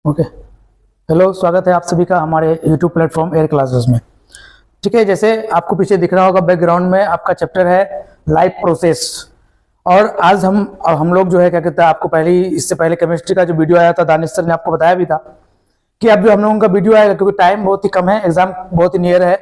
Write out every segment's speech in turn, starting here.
Okay. Hello, स्वागत है आप सभी का हमारे यूट्यूब प्लेटफॉर्म एयर क्लासेस में। ठीक है, जैसे आपको पीछे दिख रहा होगा बैकग्राउंड में आपका चैप्टर है लाइफ प्रोसेस। और आज हम लोग जो है क्या कहते हैं, आपको इससे पहले केमिस्ट्री का जो वीडियो आया था दानिश सर ने आपको बताया भी था कि अब जो हम लोगों का वीडियो आएगा, क्योंकि टाइम बहुत ही कम है, एग्जाम बहुत ही नियर है,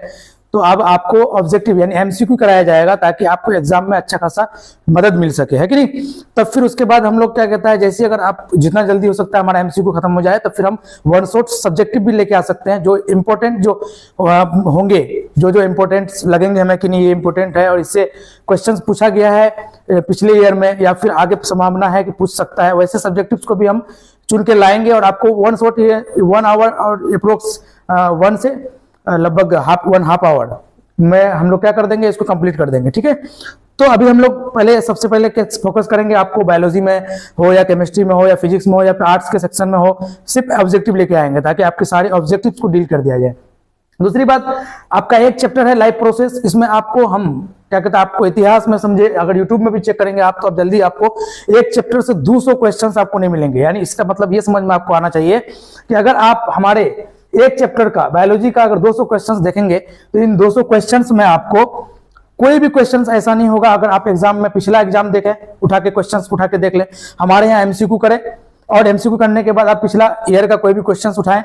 तो अब आपको ऑब्जेक्टिव यानी एमसीक्यू कराया जाएगा ताकि आपको एग्जाम में अच्छा खासा मदद मिल सके, है कि नहीं। तब फिर उसके बाद हम लोग क्या कहता है, जैसे अगर आप जितना जल्दी हो सकता है हमारा एमसीक्यू खत्म हो जाए, तब फिर हम वन शॉट सब्जेक्टिव भी लेके आ सकते हैं, जो इंपॉर्टेंट जो होंगे, जो इंपॉर्टेंट लगेंगे हमें कि नहीं ये इंपॉर्टेंट है और इससे क्वेश्चन पूछा गया है पिछले ईयर में या फिर आगे संभावना है कि पूछ सकता है, वैसे सब्जेक्टिव्स को भी हम चुन के लाएंगे और आपको वन शॉट 1 आवर और अप्रोक्स 1 से लगभग हाफ आवर में हम लोग क्या कर देंगे, इसको कंप्लीट कर देंगे। ठीक है, तो अभी हम लोग सबसे पहले फोकस करेंगे, आपको बायोलॉजी में हो या केमिस्ट्री में हो या फिजिक्स में हो या फिर आर्ट्स के सेक्शन में हो, सिर्फ ऑब्जेक्टिव लेके आएंगे ताकि आपके सारे ऑब्जेक्टिव्स को डील कर दिया जाए। दूसरी बात, आपका एक चैप्टर है लाइफ प्रोसेस, इसमें आपको हम क्या कहते हैं, आपको इतिहास में समझे, अगर यूट्यूब में भी चेक करेंगे आप तो अब जल्दी आपको एक चैप्टर से 200 क्वेश्चंस आपको नहीं मिलेंगे। यानी इसका मतलब ये समझ में आपको आना चाहिए कि अगर आप हमारे एक चैप्टर का बायोलॉजी का अगर 200 क्वेश्चंस देखेंगे तो इन 200 क्वेश्चंस में आपको कोई भी क्वेश्चंस ऐसा नहीं होगा, अगर आप एग्जाम में पिछला एग्जाम देखें, उठा के क्वेश्चंस उठा के देख लें, हमारे यहाँ एमसीक्यू करें और एमसीक्यू करने के बाद आप पिछला ईयर का कोई भी क्वेश्चंस उठाएं,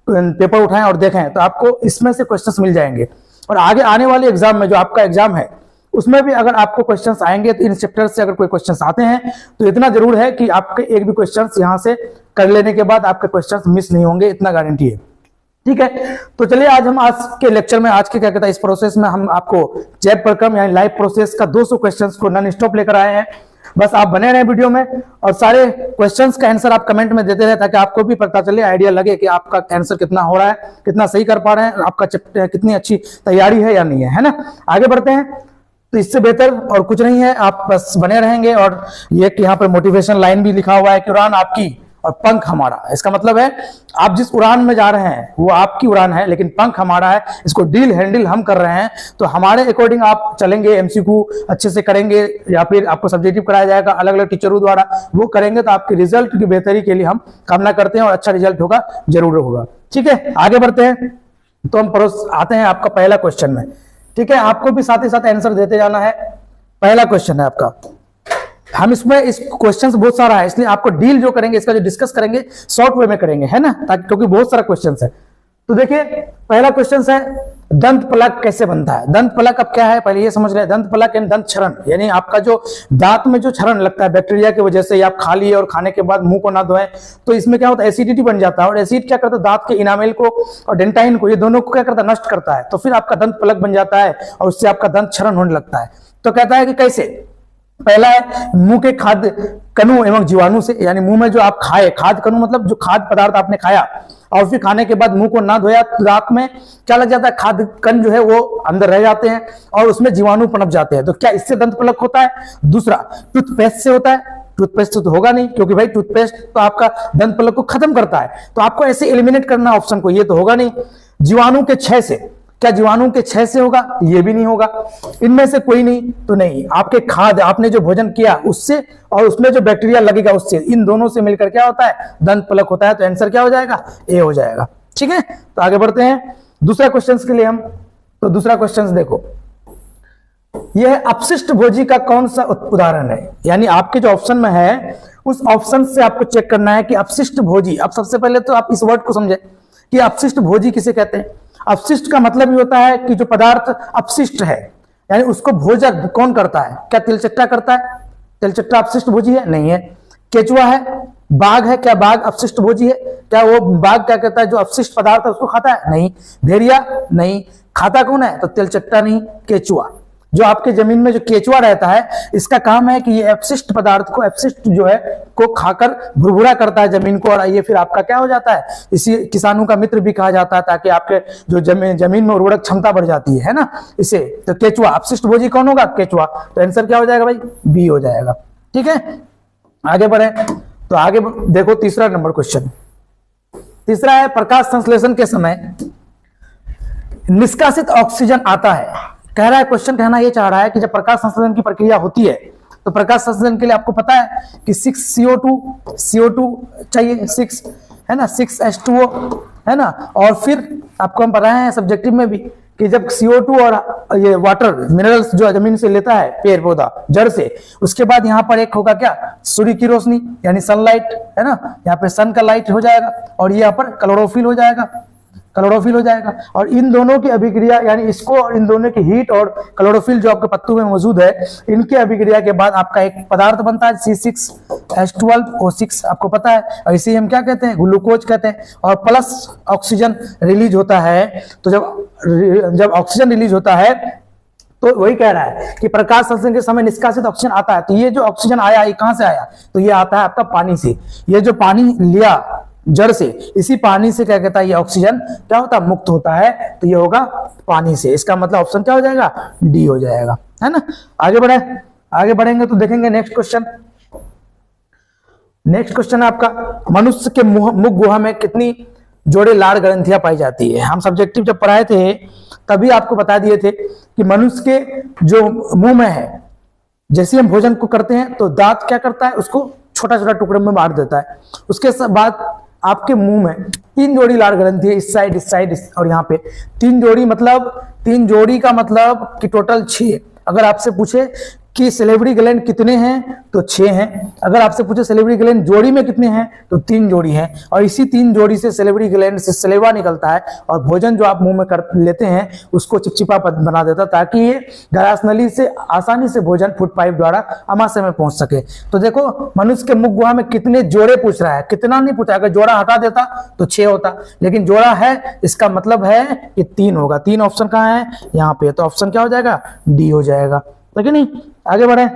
पेपर उठाएं और देखें, तो आपको इसमें से क्वेश्चंस मिल जाएंगे। और आगे आने वाले एग्जाम में जो आपका एग्जाम है उसमें भी अगर आपको क्वेश्चंस आएंगे तो इन चैप्टर से अगर कोई क्वेश्चंस आते हैं तो इतना जरूर है कि आपके एक भी क्वेश्चंस यहां से कर लेने के बाद आपके क्वेश्चंस मिस नहीं होंगे, इतना गारंटी है। ठीक है, तो चलिए आज के लेक्चर में, आज के क्या कहता है इस प्रोसेस में हम आपको जैव प्रक्रम यानी लाइफ प्रोसेस का 200 क्वेश्चंस को नॉन स्टॉप लेकर आए हैं। बस आप बने रहे वीडियो में और सारे क्वेश्चंस का आंसर आप कमेंट में देते रहे ताकि आपको भी पता चले, आइडिया लगे कि आपका आंसर कितना हो रहा है, कितना सही कर पा रहे हैं, आपका चैप्टर कितनी अच्छी तैयारी है या नहीं है ना। आगे बढ़ते हैं, तो इससे बेहतर और कुछ नहीं है, आप बस बने रहेंगे। और ये यहाँ पर मोटिवेशन लाइन भी लिखा हुआ है कि उड़ान आपकी और पंख हमारा। इसका मतलब है आप जिस उड़ान में जा रहे हैं वो आपकी उड़ान है, लेकिन पंख हमारा है, इसको डील हैंडल हम कर रहे हैं। तो हमारे अकॉर्डिंग आप चलेंगे, एमसीक्यू अच्छे से करेंगे या फिर आपको सब्जेक्टिव कराया जाएगा अलग अलग टीचरों द्वारा, वो करेंगे तो आपके रिजल्ट की बेहतरी के लिए हम कामना करते हैं और अच्छा रिजल्ट होगा, जरूर होगा। ठीक है, आगे बढ़ते हैं, तो हम आते हैं आपका पहला क्वेश्चन में। ठीक है, आपको भी साथ ही साथ आंसर देते जाना है। पहला क्वेश्चन है आपका, हम इसमें इस क्वेश्चंस बहुत सारा है, इसलिए आपको डील जो करेंगे, इसका जो डिस्कस करेंगे शॉर्ट वे में करेंगे, है ना, ताकि क्योंकि बहुत सारा क्वेश्चंस है। तो देखिए पहला क्वेश्चन है दंत फलक कैसे बनता है। दंत फलक अब क्या है पहले ये समझ रहे हैं। दंत फलक यानी दंत क्षरण, यानी आपका जो दांत में जो क्षरण लगता है बैक्टीरिया की वजह से, या आप खा लिए और खाने के बाद मुंह को ना धोएं तो इसमें क्या होता है, एसिडिटी बन जाता है, और एसिड क्या करता है, दांत के इनामेल को और डेंटाइन को, ये दोनों को क्या करता है, नष्ट करता है। तो फिर आपका दंत फलक बन जाता है और उससे आपका दंत क्षरण होने लगता है। तो कहता है कि कैसे, पहला है मुंह के खाद्य कणु एवं जीवाणु से, यानी मुंह में जो आप खाए, खाद्य कणु मतलब जो खाद्य पदार्थ आपने खाया और फिर खाने के बाद मुंह को ना धोया तो दांत में क्या लग जाता है, खाद्य कण जो है वो अंदर रह जाते हैं और उसमें जीवाणु पनप जाते हैं। तो क्या इससे दंत फलक होता है। दूसरा टूथपेस्ट से होता है। टूथपेस्ट तो होगा नहीं, क्योंकि भाई टूथपेस्ट तो आपका दंत फलक को खत्म करता है, तो आपको ऐसे एलिमिनेट करना ऑप्शन को, ये तो होगा नहीं। जीवाणु के क्षय से, क्या जीवाणु के क्षय से होगा, ये भी नहीं होगा। इनमें से कोई नहीं तो नहीं, आपके खाद्य आपने जो भोजन किया उससे और उसमें जो बैक्टीरिया लगेगा उससे, इन दोनों से मिलकर क्या होता है, दंत फलक होता है। तो आंसर क्या हो जाएगा, ए हो जाएगा। ठीक है, तो आगे बढ़ते हैं दूसरा क्वेश्चन के लिए हम। तो दूसरा क्वेश्चन देखो, यह अपशिष्ट भोजी का कौन सा उदाहरण है। यानी आपके जो ऑप्शन में है उस ऑप्शन से आपको चेक करना है कि अपशिष्ट भोजी। अब सबसे पहले तो आप इस वर्ड को समझे कि अपशिष्ट भोजी किसे कहते हैं। अपशिष्ट का मतलब ये होता है कि जो पदार्थ अपशिष्ट है, यानी उसको भोजन कौन करता है। क्या तिलचट्टा करता है, तिलचट्टा अपशिष्ट भोजी है, नहीं है। केचुआ है, बाघ है, क्या बाघ अपशिष्ट भोजी है। क्या वो बाघ क्या कहता है, जो अपशिष्ट पदार्थ है उसको खाता है, नहीं। भेड़िया नहीं। खाता कौन है, तो तिलचट्टा नहीं, केचुआ। जो आपके जमीन में जो केचुआ रहता है, इसका काम है कि ये अपशिष्ट पदार्थ को, अपशिष्ट जो है को खाकर भुरभुरा करता है जमीन को, और ये फिर आपका क्या हो जाता है, इसी किसानों का मित्र भी कहा जाता है, ताकि आपके जो जमीन में उर्वरक क्षमता बढ़ जाती है ना, इसे। तो केचुआ अपशिष्ट भोजी कौन होगा, केचुआ। तो आंसर क्या हो जाएगा भाई, बी हो जाएगा। ठीक है, आगे बढ़े, तो आगे देखो तीसरा नंबर क्वेश्चन। तीसरा है प्रकाश संश्लेषण के समय निष्कासित ऑक्सीजन आता है। कह रहा है, क्वेश्चन कहना यह चाह रहा है कि जब प्रकाश संश्लेषण की प्रक्रिया होती है तो प्रकाश संश्लेषण के लिए आपको पता है कि 6 CO2 चाहिए, 6 है ना, 6H2O, है ना। और फिर आपको हम पढ़ाए हैं सब्जेक्टिव में भी कि जब CO2 और ये वाटर मिनरल्स जो जमीन से लेता है पेड़ पौधा जड़ से, उसके बाद यहाँ पर एक होगा क्या, सूर्य की रोशनी यानी सनलाइट, है ना, यहाँ पे सन का लाइट हो जाएगा, और ये यहाँ पर क्लोरोफिल हो जाएगा, क्लोरोफिल हो जाएगा। और इन दोनों की अभिक्रिया यानी इसको और इन दोनों की हीट और क्लोरोफिल जो आपके पत्तों में मौजूद है, इनके अभिक्रिया के बाद आपका एक पदार्थ बनता है C6H12O6, आपको पता है। और इसे हम क्या कहते हैं, ग्लूकोज कहते हैं। और प्लस ऑक्सीजन रिलीज होता है। तो जब ऑक्सीजन रिलीज होता है तो वही कह रहा है कि प्रकाश संश्लेषण के समय निष्कासित ऑक्सीजन आता है। तो ये जो ऑक्सीजन आया ये कहां से आया, तो ये आता है आपका पानी से। ये जो पानी लिया जड़ से, इसी पानी से क्या कहता है, ये ऑक्सीजन क्या होता है, मुक्त होता है। तो ये होगा पानी से। इसका मतलब ऑप्शन क्या हो जाएगा, डी हो जाएगा, है ना। आगे बढ़ेंगे तो देखेंगे नेक्स्ट क्वेश्चन। नेक्स्ट क्वेश्चन है आपका, मनुष्य के मुख गुहा में कितनी जोड़े लाड़ ग्रंथियां पाई जाती है। हम सब्जेक्टिव जब पढ़ाए थे तभी आपको बता दिए थे कि मनुष्य के जो मुंह में है, जैसे हम भोजन को करते हैं तो दांत क्या करता है, उसको छोटा छोटा टुकड़े में बांट देता है। उसके बाद आपके मुंह में 3 जोड़ी लाड़ ग्रंथि है, इस साइड और यहाँ पे 3 जोड़ी, मतलब 3 जोड़ी का मतलब कि टोटल 6। अगर आपसे पूछे कि सेलेब्री ग्लैंड कितने हैं तो 6 हैं। अगर आपसे पूछे सेलेब्री ग्लैंड जोड़ी में कितने हैं तो 3 जोड़ी हैं। और इसी 3 जोड़ी से सेलेब्री ग्लैंड से सलेवा निकलता है और भोजन जो आप मुंह में कर लेते हैं उसको चिपचिपा बना देता है, ताकि ये ग्रास नली से आसानी से भोजन फूड पाइप द्वारा आमाशय में पहुंच सके। तो देखो मनुष्य के मुख गुहा में कितने जोड़े पूछ रहा है, कितना नहीं पूछा। अगर जोड़ा हटा देता तो 6 होता, लेकिन जोड़ा है, इसका मतलब है कि 3 होगा। 3 ऑप्शन कहाँ है, यहाँ पे। तो ऑप्शन क्या हो जाएगा, डी हो जाएगा, ठीक है। नहीं, आगे बढ़े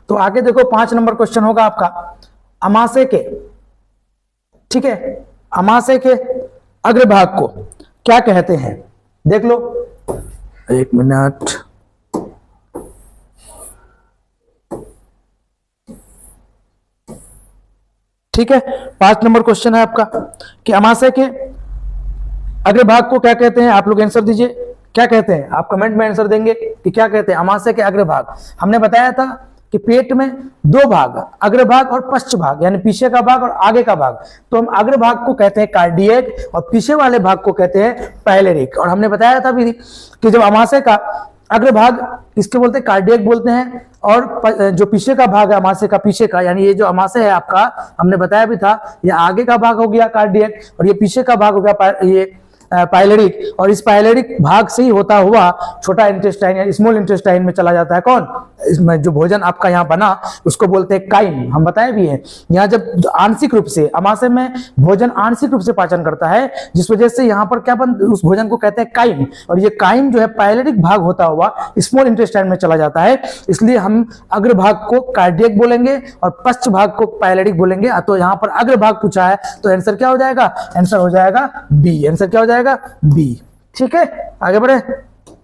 तो आगे देखो 5 नंबर क्वेश्चन होगा आपका, अमाशय के, ठीक है, अमाशय के अग्रभाग को क्या कहते हैं, देख लो। 1 मिनट, ठीक है। 5 नंबर क्वेश्चन है आपका कि अमाशय के अग्रभाग को क्या कहते हैं। आप लोग आंसर दीजिए, क्या कहते हैं। आप कमेंट में आंसर देंगे कि क्या कहते हैं अमाशय के अग्रभाग। हमने बताया था कि पेट में 2 भाग, अग्रभाग और पश्च भाग, यानी पीछे का भाग और आगे का भाग। तो हम अग्रभाग को कहते हैं कार्डियक और पीछे वाले भाग को कहते हैं पैलेरिक। और हमने बताया था भी कि जब अमाशय का अग्रभाग किसके बोलते हैं, कार्डियक बोलते हैं। और जो पीछे का भाग है अमाशय का पीछे का, यानी ये जो अमाशय है आपका, हमने बताया भी था, ये आगे का भाग हो गया कार्डियक और ये पीछे का भाग हो गया ये पाइलेरिक। और इस पाइलेरिक भाग से ही होता हुआ छोटा इंटेस्टाइन या स्मॉल इंटेस्टाइन में चला जाता है कौन, इसमें जो भोजन आपका यहाँ बना उसको बोलते हैं काइम। हम बताए भी हैं, यहाँ जब आंशिक रूप से अमाशय में भोजन आंशिक रूप से पाचन करता है, जिस वजह से यहाँ पर क्या उस भोजन को कहते हैं काइम। और ये काइम जो है पाइलेरिक भाग होता हुआ स्मॉल इंटेस्टाइन में चला जाता है, इसलिए हम अग्रभाग को कार्डियक बोलेंगे और पश्च भाग को पाइलेरिक बोलेंगे। तो यहाँ पर अग्रभाग पूछा है तो आंसर क्या हो जाएगा, आंसर हो जाएगा बी। आंसर क्या हो जाएगा, बी, ठीक है। आगे बढ़े,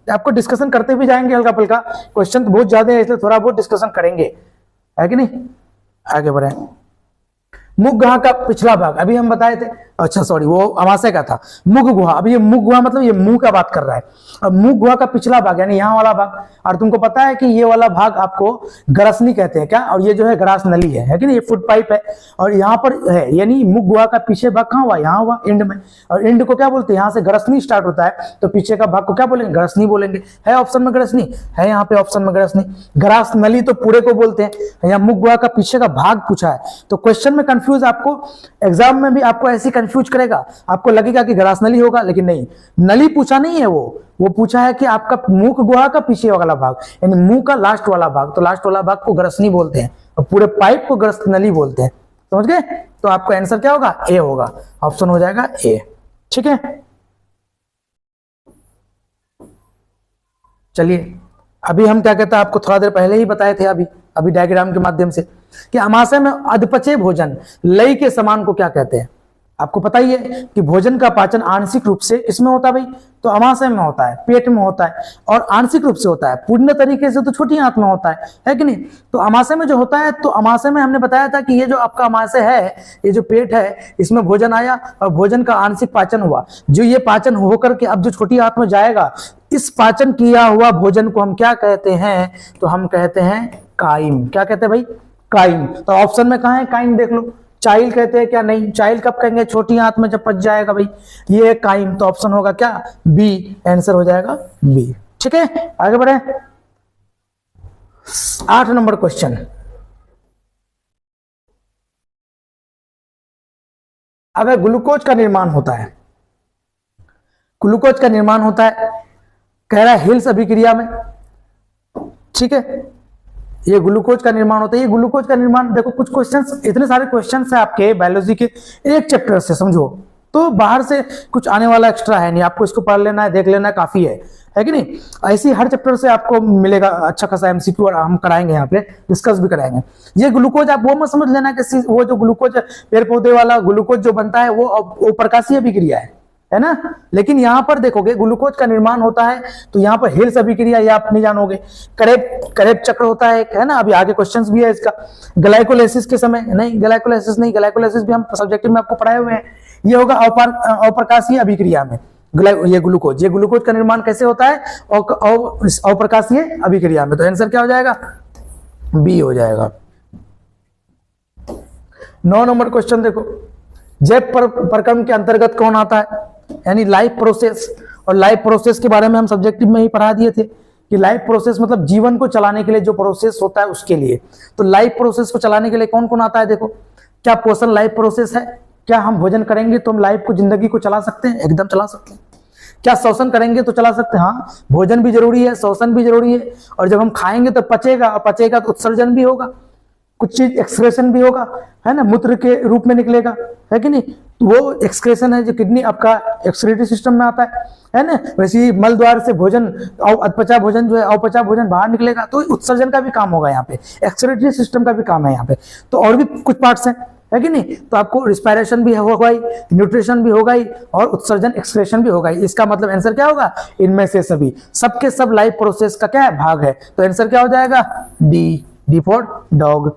आपको डिस्कशन करते भी जाएंगे हल्का फुल्का, क्वेश्चन तो बहुत ज्यादा है इसलिए थोड़ा बहुत डिस्कशन करेंगे, है कि नहीं। आगे बढ़े, मुख गुहा का पिछला भाग अभी हम बताए थे, अच्छा सॉरी वो अमाशय का था। मुख गुहा, अभी ये मुख गुहा मतलब ये मुंह का बात कर रहा है। अब मुख गुहा का पिछला भाग यानी यहाँ वाला भाग, और तुमको पता है कि ये वाला भाग आपको ग्रसनी कहते हैं क्या, और ये जो है ग्रास नली है कि नहीं, ये फूड पाइप है। और यहाँ पर है यानी मुख गुहा का पीछे भाग कहाँ हुआ, यहाँ हुआ एंड में। और एंड को क्या बोलते हैं, यहाँ से ग्रसनी स्टार्ट होता है तो पीछे का भाग को क्या बोलेंगे, ग्रसनी बोलेंगे। है ऑप्शन में ग्रसनी, है यहाँ पे ऑप्शन में ग्रसनी। ग्रास नली तो पूरे को बोलते हैं, यहाँ मुख गुहा का पीछे का भाग पूछा है। तो क्वेश्चन में कंफ्यूज, आपको एग्जाम में भी आपको ऐसी कंफ्यूज करेगा, आपको लगेगा कि ग्रास नली होगा, लेकिन नहीं, नली पूछा नहीं है वो पूछा है कि आपका मुख गुहा का पीछे वाला भाग यानी मुंह का लास्ट वाला भाग। तो लास्ट वाला भाग को ग्रसनी बोलते हैं और पूरे पाइप को ग्रस्त नली बोलते हैं, समझ गए। तो आपका आंसर क्या होगा, ए होगा, ऑप्शन हो जाएगा ए, ठीक है। चलिए अभी हम क्या कहते हैं, आपको थोड़ा देर पहले ही बताए थे अभी डायग्राम के माध्यम से कि अमाशय में अधपचे भोजन लई के समान को क्या कहते हैं। आपको पता ही है कि भोजन का पाचन आंशिक रूप से इसमें होता है भाई, तो अमाशय में होता है, पेट में होता है, और आंशिक रूप से होता है, पूर्ण तरीके से तो छोटी आंत में होता है कि नहीं। तो अमाशय में जो होता है, तो अमाशय में हमने बताया था कि ये जो आपका अमाशय है, ये जो पेट है, इसमें भोजन आया और भोजन का आंशिक पाचन हुआ। जो ये पाचन होकर के अब जो छोटी आंत में जाएगा, इस पाचन किया हुआ भोजन को हम क्या कहते हैं, तो हम कहते हैं काइम। क्या कहते हैं भाई, काइम। तो ऑप्शन में कहाँ है काइम, देख लो, चाइल्ड कहते हैं क्या? नहीं। चाइल्ड कब कहेंगे? छोटी आंत में जब पच जाएगा भाई। ये काइम, तो ऑप्शन होगा क्या? बी, आंसर हो जाएगा बी। ठीक है, आगे बढ़े। 8 नंबर क्वेश्चन। अगर ग्लूकोज का निर्माण होता है, ग्लूकोज का निर्माण होता है, कह रहा है हिल्स अभिक्रिया में। ठीक है, ये ग्लूकोज का निर्माण होता है। ये ग्लूकोज का निर्माण, देखो कुछ क्वेश्चंस, इतने सारे क्वेश्चंस है आपके बायोलॉजी के एक चैप्टर से, समझो, तो बाहर से कुछ आने वाला एक्स्ट्रा है नहीं, आपको इसको पढ़ लेना है, देख लेना है, काफी है कि नहीं। ऐसी हर चैप्टर से आपको मिलेगा अच्छा खासा एमसीक्यू, और हम कराएंगे यहाँ पे, डिस्कस भी कराएंगे। ये ग्लूकोज आप वो मत समझ लेना कि वो जो ग्लूकोज पेड़ पौधे वाला ग्लूकोज जो बनता है वो प्रकाशीय अभिक्रिया है ना। लेकिन यहां पर देखोगे ग्लूकोज का निर्माण होता है तो यहां पर हिल्स अभिक्रिया, ये आप नहीं जानोगे। करेब चक्र होता है ना, अभी आगे क्वेश्चंस भी है इसका। ग्लाइकोलाइसिस के समय नहीं, ग्लाइकोलाइसिस नहीं, ग्लाइकोलाइसिस भी हम सब्जेक्टिव में आपको पढ़ाए हुए हैं। ये होगा अप्रकाशीय अभिक्रिया में। ये ग्लूकोज का निर्माण कैसे होता है? अप्रकाशीय अभिक्रिया में। तो आंसर क्या हो जाएगा? बी हो जाएगा। 9 नंबर क्वेश्चन देखो, जैव प्रक्रम के अंतर्गत कौन आता है? यानी लाइफ प्रोसेस। और लाइफ प्रोसेस के बारे में हम सब्जेक्टिव में ही पढ़ा दिए थे कि लाइफ प्रोसेस मतलब जीवन को चलाने के लिए जो प्रोसेस होता है उसके लिए। तो लाइफ प्रोसेस को चलाने के लिए कौन कौन आता है? देखो, क्या पोषण लाइफ प्रोसेस है? क्या हम भोजन करेंगे तो हम लाइफ को, जिंदगी को चला सकते हैं? एकदम चला सकते हैं। क्या शोषण करेंगे तो चला सकते हैं? हाँ, भोजन भी जरूरी है, शोषण भी जरूरी है, और जब हम खाएंगे तो पचेगा, और पचेगा तो उत्सर्जन भी होगा, कुछ चीज एक्सक्रेशन भी होगा, है ना, मूत्र के रूप में निकलेगा, है कि नहीं। तो वो एक्सक्रेशन है जो किडनी आपका एक्सक्रीटरी सिस्टम में आता है ना। वैसे ही मल द्वार से भोजन, अपचा भोजन जो है, अपचा भोजन बाहर निकलेगा, तो उत्सर्जन का भी काम होगा यहाँ पे, एक्सक्रीटरी सिस्टम का भी काम है यहाँ पे। तो और भी कुछ पार्ट्स हैं, है कि नहीं। तो आपको रिस्पायरेशन भी होगा ही, न्यूट्रिशन भी होगा ही, और उत्सर्जन एक्सक्रेशन भी होगा ही। इसका मतलब आंसर क्या होगा? इनमें से सभी, सबके सब लाइफ प्रोसेस का क्या है? भाग है। तो आंसर क्या हो जाएगा? डी फॉर डॉग,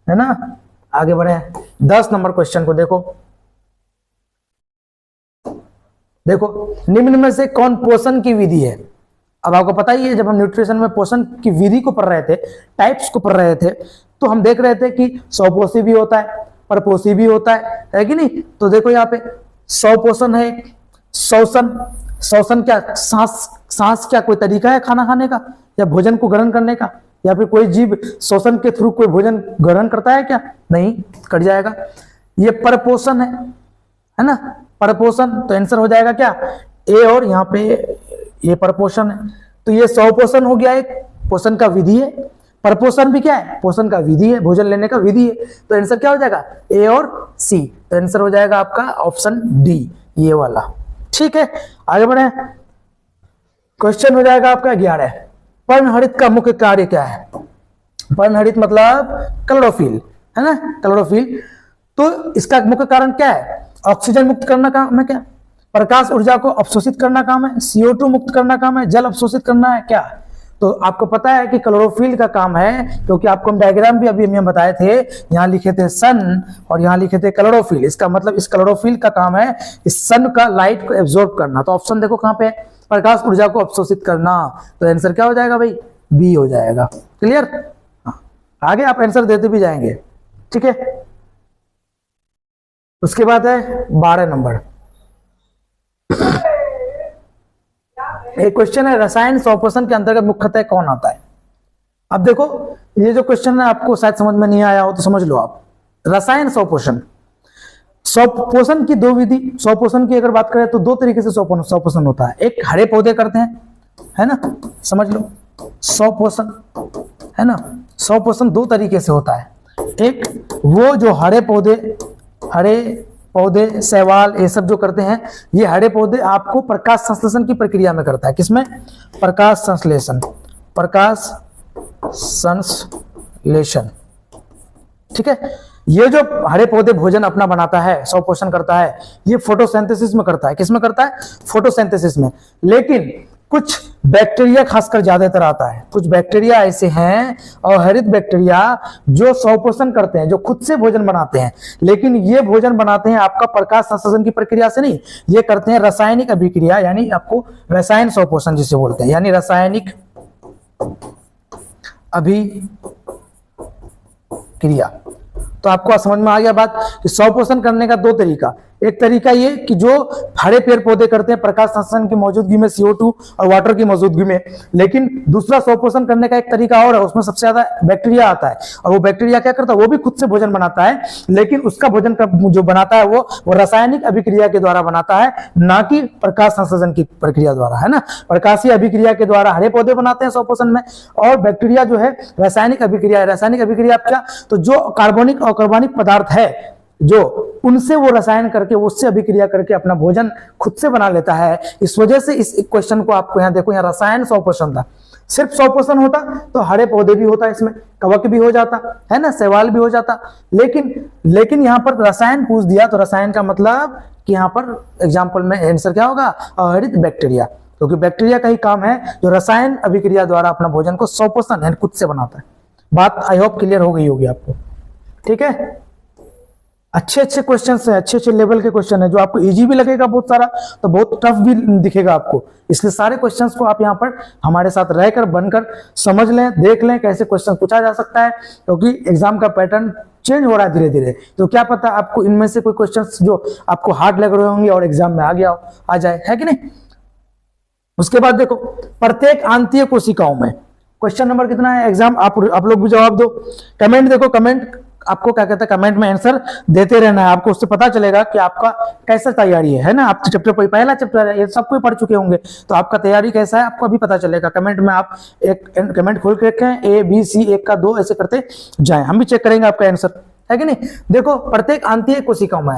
है ना। आगे बढ़े 10 नंबर क्वेश्चन को देखो। निम्न में से कौन पोषण की विधि है? अब आपको पता ही है, जब हम न्यूट्रिशन में पोषण की विधि को पढ़ रहे थे, टाइप्स को पढ़ रहे थे, तो हम देख रहे थे कि स्वपोषी भी होता है, परपोषी भी होता है कि नहीं। तो देखो यहाँ पे स्वपोषण है, शोषण क्या? सांस क्या कोई तरीका है खाना खाने का या भोजन को ग्रहण करने का? या फिर कोई जीव शोषण के थ्रू कोई भोजन ग्रहण करता है क्या? नहीं, कट जाएगा। ये परपोषण है ना, परपोषण। तो आंसर हो जाएगा क्या? ए, और यहाँ पे ये परपोषण है। तो ये स्वपोषण हो गया, एक पोषण का विधि है। परपोषण भी क्या है? पोषण का विधि है, भोजन लेने का विधि है। तो आंसर क्या हो जाएगा? ए और सी। तो आंसर हो जाएगा आपका ऑप्शन डी, ये वाला। ठीक है, आगे बढ़े। क्वेश्चन हो जाएगा आपका 11। पर्णहरित का मुख्य कार्य क्या है? पर्णहरित मतलब क्लोरोफिल, है ना, क्लोरोफिल। तो इसका मुख्य कारण क्या है? ऑक्सीजन मुक्त करना काम है क्या? प्रकाश ऊर्जा को अवशोषित करना काम है? CO2 मुक्त करना काम है? जल अवशोषित करना है क्या? तो आपको पता है कि क्लोरोफिल का काम है, क्योंकि आपको हम डायग्राम भी अभी हम बताए थे, यहाँ लिखे थे सन और यहाँ लिखे थे क्लोरोफिल। इसका मतलब इस क्लोरोफिल का काम है इस सन का लाइट को एब्जॉर्ब करना। तो ऑप्शन देखो कहाँ पे है? प्रकाश ऊर्जा को अवशोषित करना। तो आंसर क्या हो जाएगा भाई? बी हो जाएगा। क्लियर? आगे आप आंसर देते भी जाएंगे, ठीक है। उसके बाद है 12 नंबर। एक क्वेश्चन है, रसायन स्वपोषण के अंतर्गत मुख्यतः कौन आता है? अब देखो, ये जो क्वेश्चन है आपको शायद समझ में नहीं आया हो तो समझ लो आप। रसायन स्वपोषण, स्वपोषण की 2 विधि। स्वपोषण की अगर बात करें तो 2 तरीके से स्वपोषण होता है। एक हरे पौधे करते हैं, है ना, समझ लो स्वपोषण, है ना। स्वपोषण 2 तरीके से होता है। एक वो जो हरे पौधे शैवाल ये सब जो करते हैं, ये हरे पौधे आपको प्रकाश संश्लेषण की प्रक्रिया में करता है। किसमें? प्रकाश संश्लेषण, प्रकाश संश्लेषण, ठीक है। ये जो हरे पौधे भोजन अपना बनाता है, स्वपोषण करता है, ये फोटोसिंथेसिस में करता है। किसमें करता है? फोटोसिंथेसिस में। लेकिन कुछ बैक्टीरिया खासकर ज्यादातर आता है। कुछ बैक्टीरिया ऐसे हैं और हरित बैक्टीरिया जो स्वपोषण करते हैं, जो खुद से भोजन बनाते हैं, लेकिन ये भोजन बनाते हैं आपका प्रकाश संश्लेषण की प्रक्रिया से नहीं, ये करते हैं रासायनिक अभिक्रिया, यानी आपको रसायन स्वपोषण जिसे बोलते हैं, यानी रासायनिक अभिक्रिया। तो आपको समझ में आ गया बात कि स्वपोषण करने का दो तरीका, एक तरीका ये कि जो हरे पेड़ पौधे करते हैं प्रकाश संश्लेषण की मौजूदगी में CO2 और वाटर की मौजूदगी में, लेकिन दूसरा स्वपोषण करने का एक तरीका और है, उसमें सबसे ज्यादा बैक्टीरिया आता है और वो बैक्टीरिया क्या करता है, वो भी खुद से भोजन बनाता है, लेकिन उसका भोजन जो बनाता है वो रासायनिक अभिक्रिया के द्वारा बनाता है, ना कि प्रकाश संश्लेषण की प्रक्रिया द्वारा, है ना। प्रकाशीय अभिक्रिया के द्वारा हरे पौधे बनाते हैं स्वपोषण में, और बैक्टीरिया जो है रासायनिक अभिक्रिया है। रासायनिक अभिक्रिया क्या, तो जो कार्बनिक और अकार्बनिक पदार्थ है जो उनसे वो रसायन करके उससे अभिक्रिया करके अपना भोजन खुद से बना लेता है। इस वजह से इस क्वेश्चन को आपको यहाँ देखो, यहाँ रसायन स्वपोषण था, सिर्फ स्वपोषण होता तो हरे पौधे भी होता, इसमें कवक भी हो जाता, है ना, शैवाल भी हो जाता, लेकिन यहाँ पर रसायन पूछ दिया, तो रसायन का मतलब कि यहाँ पर एग्जाम्पल में आंसर क्या होगा, अहरित बैक्टीरिया, क्योंकि बैक्टीरिया का ही काम है जो रसायन अभिक्रिया द्वारा अपना भोजन को स्वपोषण यानी खुद से बनाता है। बात आई होप क्लियर हो गई होगी आपको, ठीक है। अच्छे क्वेश्चन है, अच्छे लेवल के क्वेश्चन है, जो आपको इजी भी लगेगा बहुत सारा, तो बहुत टफ भी दिखेगा आपको, इसलिए सारे क्वेश्चंस को आप यहाँ पर हमारे साथ रहकर बनकर समझ लें, देख लें कैसे क्वेश्चन पूछा जा सकता है, क्योंकि एग्जाम का पैटर्न चेंज हो रहा है धीरे धीरे, तो क्या पता आपको इनमें से कोई क्वेश्चंस जो आपको हार्ड लग रहे होंगे और एग्जाम में आ जाए, है कि नहीं। उसके बाद देखो, प्रत्येक आंतीय कोशिकाओं में क्वेश्चन नंबर कितना है, एग्जाम आप लोग भी जवाब दो, कमेंट देखो, कमेंट आपको क्या कहता है, कमेंट में आंसर देते रहना है, आपको उससे पता चलेगा कि आपका कैसा तैयारी है ना। आप चैप्टर पहला चैप्टर है, ये सबको पढ़ चुके होंगे, तो आपका तैयारी कैसा है आपको अभी पता चलेगा। कमेंट में आप एक कमेंट खोल के रखें, A B C 1 का 2 ऐसे करते जाएं, हम भी चेक करेंगे आपका आंसर, है कि नहीं। देखो, प्रत्येक आंतीय कोशिकाओं में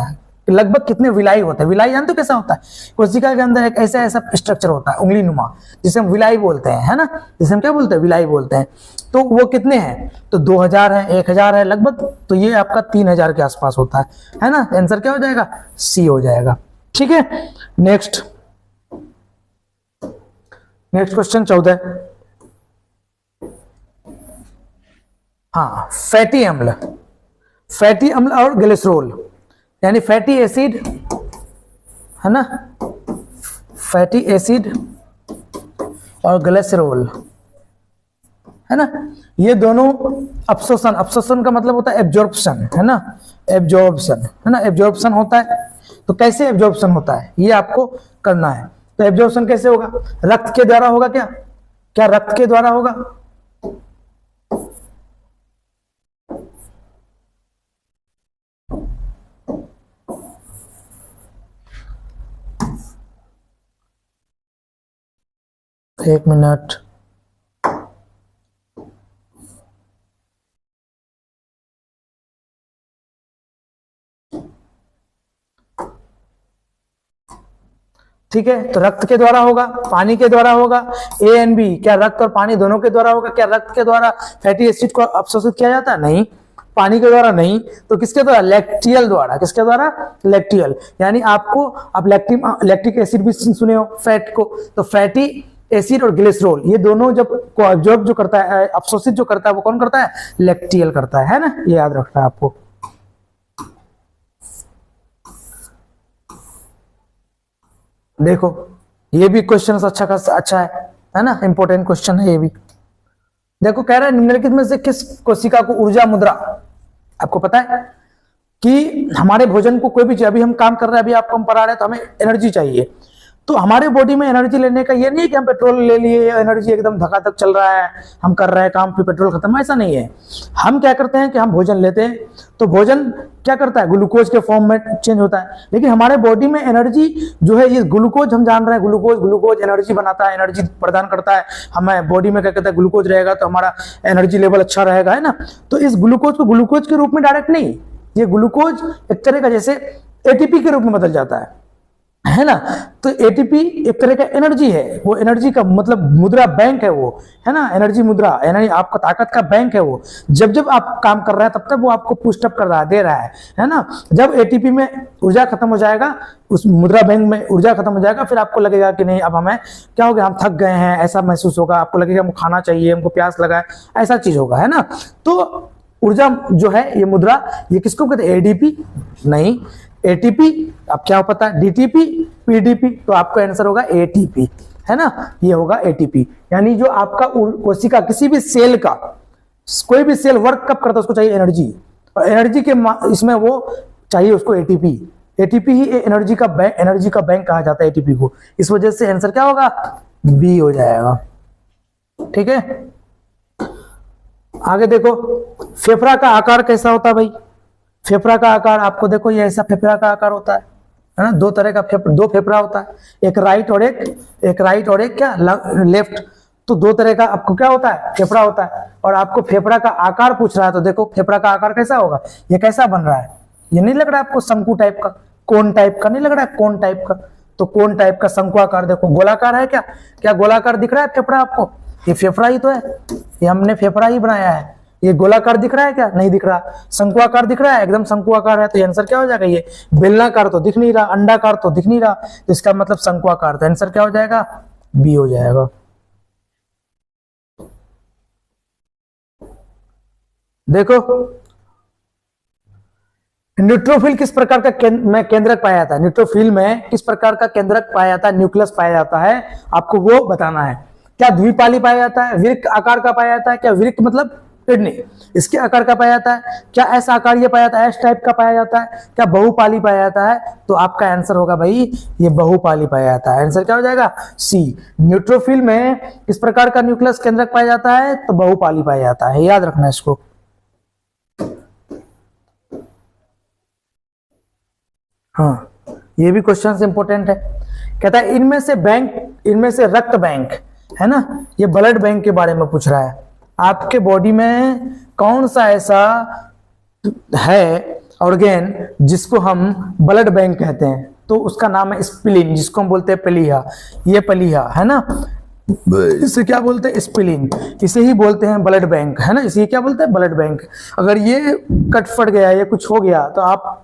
लगभग कितने विलाई होते हैं, विलाई जानते हो कैसा होता है, कोशिका के अंदर एक ऐसा स्ट्रक्चर होता है उंगली नुमा, जिसे हम विलाई बोलते हैं, है ना, जिसे हम क्या बोलते हैं, विलाई बोलते हैं। तो वो कितने हैं, तो 2000 है, 1000 है लगभग, तो ये आपका 3000 के आसपास होता है ना। आंसर क्या हो जाएगा, C हो जाएगा, ठीक है। नेक्स्ट क्वेश्चन 14, हाँ, फैटी अम्ल और ग्लिसरॉल यानी फैटी एसिड, है ना, फैटी एसिड और ग्लिसरॉल, है ना, ये दोनों अब्सॉर्प्शन का मतलब होता है एब्जॉर्प्शन, है ना, एब्जॉर्प्शन होता है। तो कैसे एब्जॉर्प्शन होता है ये आपको करना है। तो एब्जॉर्प्शन कैसे होगा, रक्त के द्वारा होगा, क्या रक्त के द्वारा होगा, एक मिनट, ठीक है। तो रक्त के द्वारा होगा, पानी के द्वारा होगा, A and B, क्या रक्त और पानी दोनों के द्वारा होगा। क्या रक्त के द्वारा फैटी एसिड को अवशोषित किया जाता है, नहीं। पानी के द्वारा नहीं, तो किसके द्वारा, लैक्टियल द्वारा, किसके द्वारा, लैक्टियल, यानी आपको आप लैक्टिक एसिड भी सुने हो, फैट को, तो फैटी एसिड और ग्लिसरॉल ये दोनों जब को अब्जॉर्ब जो करता है, अवशोषित जो करता है, वो कौन करता है, लैक्टियल करता है ना, ये याद रखना है आपको। देखो ये भी क्वेश्चन अच्छा है ना, इंपॉर्टेंट क्वेश्चन है ये भी। देखो कह रहा है निम्नलिखित में से किस कोशिका को ऊर्जा मुद्रा, आपको पता है कि हमारे भोजन को कोई भी, अभी हम काम कर रहे हैं, अभी आपको हम पढ़ा रहे हैं, तो हमें एनर्जी चाहिए, तो हमारे बॉडी में एनर्जी लेने का ये नहीं कि हम पेट्रोल ले लिए, एनर्जी एकदम धकाधक चल रहा है, हम कर रहे हैं काम फिर पेट्रोल खत्म, ऐसा नहीं है। हम क्या करते हैं कि हम भोजन लेते हैं, तो भोजन क्या करता है, ग्लूकोज के फॉर्म में चेंज होता है, लेकिन हमारे बॉडी में एनर्जी जो है, ये ग्लूकोज हम जान रहे हैं, ग्लूकोज एनर्जी बनाता है, एनर्जी प्रदान करता है हमें बॉडी में। क्या कहता है, ग्लूकोज रहेगा तो हमारा एनर्जी लेवल अच्छा रहेगा, है ना। तो इस ग्लूकोज को ग्लूकोज के रूप में डायरेक्ट नहीं, ये ग्लूकोज एक तरह का जैसे एटीपी के रूप में बदल जाता है ना। तो एटीपी एक तरह का एनर्जी है, वो एनर्जी का मतलब मुद्रा बैंक है वो, है ना, एनर्जी मुद्रा यानी आपका ताकत का बैंक है वो। जब जब आप काम कर रहे हैं तब तक वो आपको पुस्ट अप कर रहा है, दे रहा है ना। जब एटीपी में ऊर्जा खत्म हो जाएगा, उस मुद्रा बैंक में ऊर्जा खत्म हो जाएगा, फिर आपको लगेगा कि नहीं अब हमें क्या हो गया, हम थक गए हैं, ऐसा महसूस होगा, आपको लगेगा हमको खाना चाहिए, हमको प्यास लगा है, ऐसा चीज होगा, है ना। तो ऊर्जा जो है ये मुद्रा, ये किसको कहते हैं, एडीपी नहीं, एटीपी, अब क्या पता है, डीटीपी, पीडीपी, तो आपका आंसर होगा एटीपी, है ना, ये होगा एटीपी। यानी जो आपका कोशिका किसी भी सेल का, कोई भी सेल वर्क कब करता है, उसको चाहिए एनर्जी, और एनर्जी के इसमें वो चाहिए उसको एटीपी। एटीपी ही एनर्जी का बैंक कहा जाता है एटीपी को। इस वजह से आंसर क्या होगा, बी हो जाएगा। ठीक है, आगे देखो, फेफड़ा का आकार कैसा होता है भाई? फेफड़ा का आकार आपको देखो, ये ऐसा फेफड़ा का आकार होता है ना। दो तरह का दो फेफड़ा होता है, एक राइट और एक क्या लेफ्ट। तो दो तरह का आपको क्या होता है, फेफड़ा होता है। और आपको फेफड़ा का आकार पूछ रहा है, तो देखो फेफड़ा का आकार कैसा होगा, ये कैसा बन रहा है? ये नहीं लग रहा है आपको शंकु टाइप का, कोन टाइप का नहीं लग रहा है, कोन टाइप का? तो कोन टाइप का शंकु आकार देखो, गोलाकार है क्या? क्या गोलाकार दिख रहा है फेफड़ा आपको? ये फेफड़ा ही तो है, ये हमने फेफड़ा ही बनाया है। ये गोलाकार दिख रहा है क्या? नहीं दिख रहा। शंकुआकार दिख रहा है, एकदम शंकुआकार है। तो आंसर क्या हो जाएगा? ये बेलनाकार तो दिख नहीं रहा, अंडाकार तो दिख नहीं रहा, तो इसका मतलब शंकुआकार। तो आंसर क्या हो जाएगा? बी हो जाएगा। देखो, न्यूट्रोफिल किस प्रकार का केंद्रक पाया जाता है? न्यूट्रोफिल में किस प्रकार का केंद्रक पाया जाता है, न्यूक्लियस पाया जाता है, आपको वो बताना है। क्या द्विपाली पाया जाता है, वृक्क आकार का पाया जाता है? क्या वृक्क मतलब किडनी, इसके आकार का पाया जाता है? क्या ऐसा आकार ये पाया जाता है, एस टाइप का पाया जाता है? क्या बहुपाली पाया जाता है? तो आपका आंसर होगा भाई ये बहुपाली पाया जाता है। आंसर क्या हो जाएगा? सी। न्यूट्रोफिल में किस प्रकार का न्यूक्लियस केंद्रक पाया जाता है? तो बहुपाली पाया जाता है, याद रखना इसको। हाँ, ये भी क्वेश्चन इंपोर्टेंट है। कहता है इनमें से रक्त बैंक है ना, ये ब्लड बैंक के बारे में पूछ रहा है। आपके बॉडी में कौन सा ऐसा है ऑर्गेन जिसको हम ब्लड बैंक कहते हैं? तो उसका नाम है स्प्लीन, जिसको हम बोलते हैं प्लीहा। ये प्लीहा है ना, इसे क्या बोलते हैं? स्प्लीन। इसे ही बोलते हैं ब्लड बैंक, है ना, इसे क्या बोलते हैं? Blood bank. अगर ये कट फट गया, ये कुछ हो गया, तो आप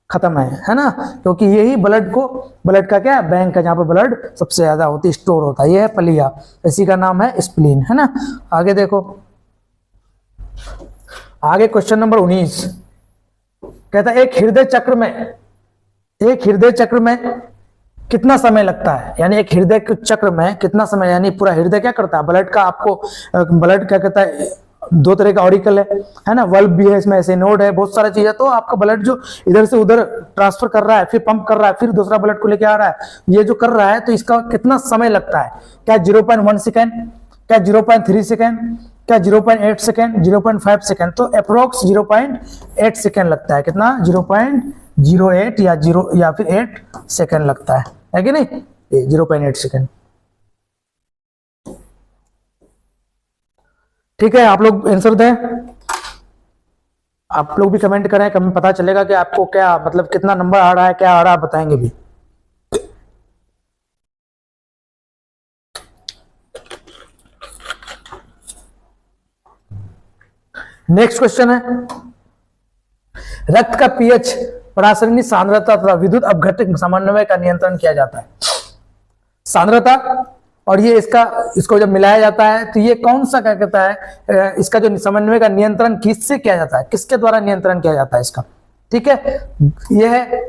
खत्म है ना, क्योंकि यही ब्लड का क्या बैंक है, जहां पर ब्लड सबसे ज्यादा होती है, स्टोर होता है। ये है प्लीहा, इसी का नाम है स्प्लीन, है ना। आगे देखो, आगे क्वेश्चन नंबर 19 कहता है एक हृदय चक्र में कितना समय लगता है? यानी एक हृदय के चक्र में कितना समय, यानी पूरा हृदय क्या करता है? ब्लड का आपको ब्लड क्या कहता है, दो तरह का ऑरिकल है ना, वल्व भी है इसमें, ऐसे नोड है, बहुत सारा चीज है। तो आपका ब्लड जो इधर से उधर ट्रांसफर कर रहा है, फिर पंप कर रहा है, फिर दूसरा ब्लड को लेके आ रहा है, ये जो कर रहा है, तो इसका कितना समय लगता है? क्या 0.1 सेकेंड, क्या 0.3 सेकेंड, क्या 0.8 सेकेंड, 0.5 सेकेंड? तो अप्रोक्स 0.8 सेकेंड लगता है। कितना? 0.08 या 0 या फिर 8 सेकेंड लगता है कि नहीं? 0.8 सेकेंड। ठीक है, आप लोग आंसर दें, आप लोग भी कमेंट करें, कमेंट पता चलेगा कि आपको क्या मतलब कितना नंबर आ रहा है, क्या आ रहा है, बताएंगे भी। नेक्स्ट क्वेश्चन है, रक्त का पीएच, परासरणी सांद्रता तथा विद्युत अपघटन समन्वय का नियंत्रण किया जाता है। सांद्रता और ये इसको जब मिलाया जाता है, तो ये कौन सा क्या कहता है, इसका जो समन्वय का नियंत्रण किससे किया जाता है, किसके द्वारा नियंत्रण किया जाता है इसका? ठीक है, ये है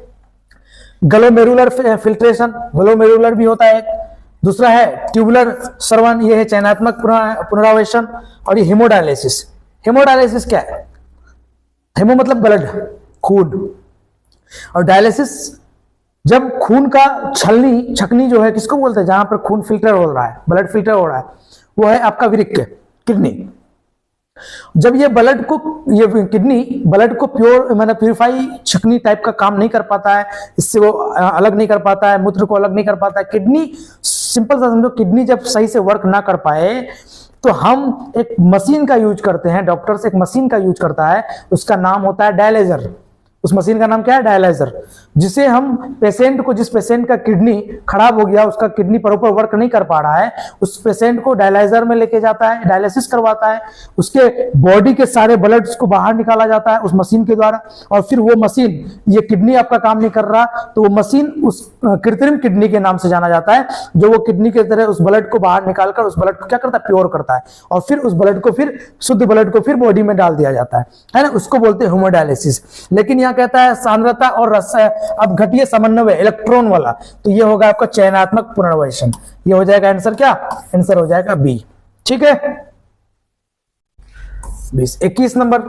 ग्लोमेरुलर फिल्ट्रेशन, ग्लोमेरुलर भी होता है एक। दूसरा है ट्यूबुलर श्रवण, ये है चयनात्मक पुनरावेशन। और ये हेमोडायलिसिस। हेमोडायलिसिस क्या है? हेमो मतलब ब्लड, खून, और डायलिसिस जब खून का छकनी जो है, किसको बोलते हैं? जहां पर खून फिल्टर हो रहा है, ब्लड फिल्टर हो रहा है, वो है आपका वृक्क, किडनी। जब ये किडनी ब्लड को प्यूरिफाई छकनी टाइप का काम नहीं कर पाता है, इससे वो अलग नहीं कर पाता है, मूत्र को अलग नहीं कर पाता है, किडनी सिंपल सा समझो, किडनी जब सही से वर्क ना कर पाए, तो हम एक मशीन का यूज करते हैं, डॉक्टर्स एक मशीन का यूज करता है, उसका नाम होता है डायलाइजर। उस मशीन का नाम क्या है? डायलाइजर। जिसे हम जिस पेशेंट का किडनी खराब हो गया, उसका किडनी प्रॉपर वर्क नहीं कर पा रहा है, उस पेशेंट को डायलाइजर में लेके जाता है, डायलिसिस करवाता है, उसके बॉडी के सारे ब्लड्स को बाहर निकाला जाता है उस मशीन के द्वारा। और फिर वो मशीन, ये किडनी आपका काम नहीं कर रहा, तो वो मशीन उस कृत्रिम किडनी के नाम से जाना जाता है, जो वो किडनी के तरह उस ब्लड को बाहर निकालकर उस ब्लड को क्या करता है? प्योर करता है, और फिर उस ब्लड को फिर शुद्ध ब्लड को फिर बॉडी में डाल दिया जाता है ना, उसको बोलते हैं हेमोडायलिसिस। लेकिन यहाँ कहता है सांद्रता और अपघटीय समन्वय, इलेक्ट्रॉन वाला, तो ये होगा आपका चयनात्मक पुनर्वेशन। ये हो जाएगा आंसर क्या? आंसर हो जाएगा बी। ठीक है, 21 नंबर,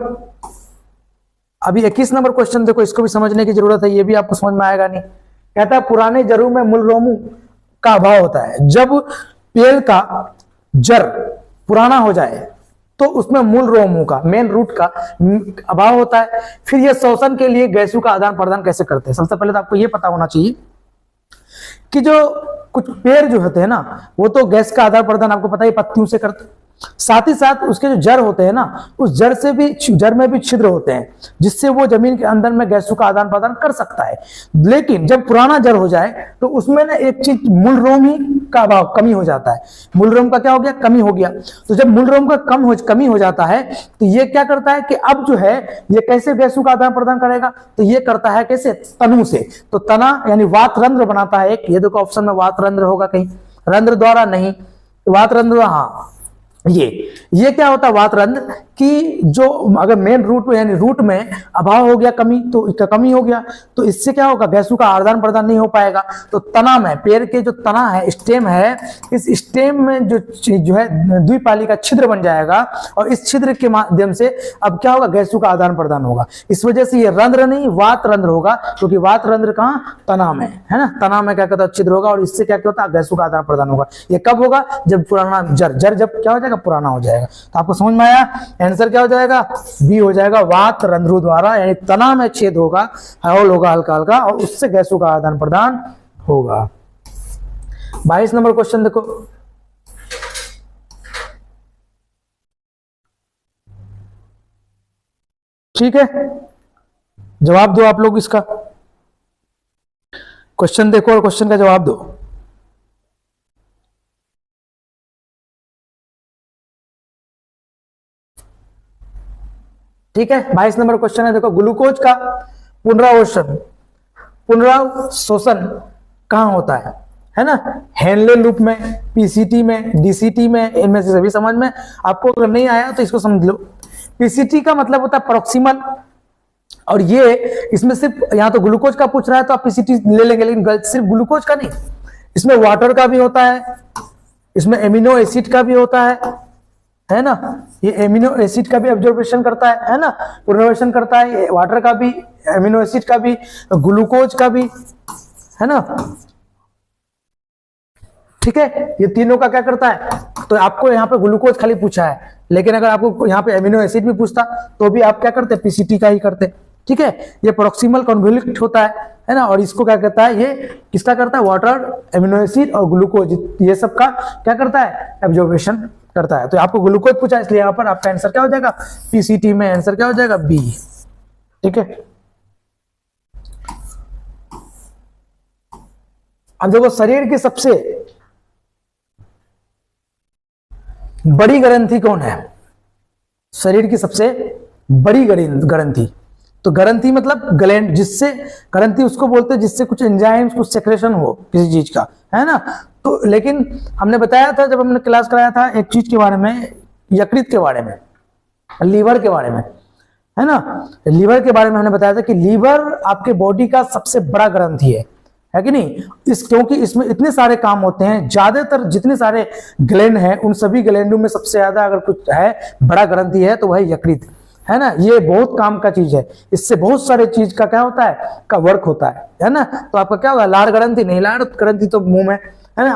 अभी 21 नंबर क्वेश्चन देखो, इसको भी समझने की जरूरत है, ये भी आपको समझ में आएगा नहीं। कहता है पुराने जड़ों में मूलरोमों का अभाव होता है। जब पेड़ का जड़ पुराना हो जाए तो उसमें मूल रोमों का, मेन रूट का अभाव होता है। फिर ये श्वसन के लिए गैसों का आदान प्रदान कैसे करते हैं? सबसे पहले तो आपको ये पता होना चाहिए कि जो कुछ पेड़ जो होते हैं ना, वो तो गैस का आदान प्रदान आपको पता ही पत्तियों से करते हैं। साथ ही साथ उसके जो जड़ होते हैं ना, उस जड़ से भी, जड़ में भी छिद्र होते हैं जिससे वो जमीन के अंदर में गैसों का आदान प्रदान कर सकता है। लेकिन जब पुराना जड़ हो जाए तो उसमें ना एक चीज, मूल रोम ही का अभाव, कमी हो जाता है। मूल रोम का क्या हो गया? कमी हो गया। तो जब मूल रोम का कमी हो जाता है तो ये क्या करता है कि अब जो है ये कैसे गैसों का आदान प्रदान करेगा? तो ये करता है कैसे? तनु से। तो तना यानी वातरंध्र बनाता है एक, ये देखो ऑप्शन में वातरंध्र होगा कहीं, रंध्र द्वारा नहीं, वातरंध्र, हाँ ये क्या होता है वातरंध्र कि जो अगर मेन रूट में यानी रूट में अभाव हो गया, कमी, तो इसका कमी हो गया तो इससे क्या होगा? गैसों का आदान प्रदान नहीं हो पाएगा। तो तना में, पेड़ के जो तना है, स्टेम है, इस स्टेम में जो है द्विपाली का छिद्र बन जाएगा और इस छिद्र के माध्यम से अब क्या होगा? गैसों का आदान प्रदान होगा। इस वजह से ये रंध्र नहीं वातरंध्र होगा, क्योंकि वातरंध्र कहाँ? तना में है ना, तना में क्या कहता है? छिद्र होगा और इससे क्या होता है? गैसों का आदान प्रदान होगा। ये कब होगा? जब पुराना जड़ जब क्या हो जाएगा? पुराना हो जाएगा। तो आपको समझ में आया? आंसर क्या हो जाएगा? बी हो जाएगा, वातरंध्रों द्वारा, यानी तना में छेद होगा, हॉल होगा हल्का हल्का, और उससे गैसों का आदान प्रदान होगा। 22 नंबर क्वेश्चन देखो, ठीक है, जवाब दो आप लोग इसका। क्वेश्चन देखो और क्वेश्चन का जवाब दो। ठीक है, 22 नंबर क्वेश्चन है, देखो ग्लूकोज का पुनरावशोषण कहां होता है ना? हेनले लूप में, पीसीटी में, डीसीटी में, इनमें से सभी समझ में। आपको अगर नहीं आया तो इसको समझ लो। पीसीटी का मतलब होता है प्रोक्सिमल, और ये इसमें सिर्फ, यहां तो ग्लूकोज का पूछ रहा है तो आप पीसीटी ले लेंगे, लेकिन सिर्फ ग्लूकोज का नहीं, इसमें वाटर का भी होता है, इसमें एमिनो एसिड का भी होता है ना, ये एमिनो एसिड का भी ऑब्जर्वेशन करता है ना, पुनर्वेशन करता है, वाटर का भी, एमिनो एसिड का भी, ग्लूकोज का भी, है ना। ठीक है, ये तीनों का क्या करता है? तो आपको यहाँ पे ग्लूकोज खाली पूछा है, लेकिन अगर आपको यहाँ पे एमिनो एसिड भी पूछता तो भी आप क्या करते? पीसीटी का ही करते। ठीक है, ये प्रोक्सिमल कन्वोल्यूट होता है ना, और इसको क्या करता है? ये किसका करता है? वाटर, एमिनो एसिड और ग्लूकोज, ये सब का क्या करता है? ऑब्जर्वेशन करता है। तो आपको ग्लूकोज पूछा, इसलिए यहाँ पर आपका आंसर क्या हो जाएगा? पीसीटी में आंसर क्या हो जाएगा? बी। ठीक है, अब देखो शरीर की सबसे बड़ी ग्रंथि कौन है? शरीर की सबसे बड़ी ग्रंथि, तो ग्रंथि मतलब ग्लैंड, जिससे ग्रंथि उसको बोलते हैं जिससे कुछ एंजाइम्स, कुछ सेक्रेशन हो किसी चीज का, है ना। तो लेकिन हमने बताया था जब हमने क्लास कराया था एक चीज के बारे में, यकृत के बारे में, लीवर के बारे में, है ना। लीवर के बारे में हमने बताया था कि लीवर आपके बॉडी का सबसे बड़ा ग्रंथि है कि नहीं? क्योंकि इसमें इतने सारे काम होते हैं, ज्यादातर जितने सारे ग्लैंड हैं उन सभी ग्लैंडों में सबसे ज्यादा अगर कुछ है बड़ा ग्रंथि है तो वह यकृत है ना। ये बहुत काम का चीज है, इससे बहुत सारे चीज का क्या होता है? का वर्क होता है ना। तो आपका क्या होगा? लार ग्रंथि नहीं, लार ग्रंथि तो मुंह में है ना।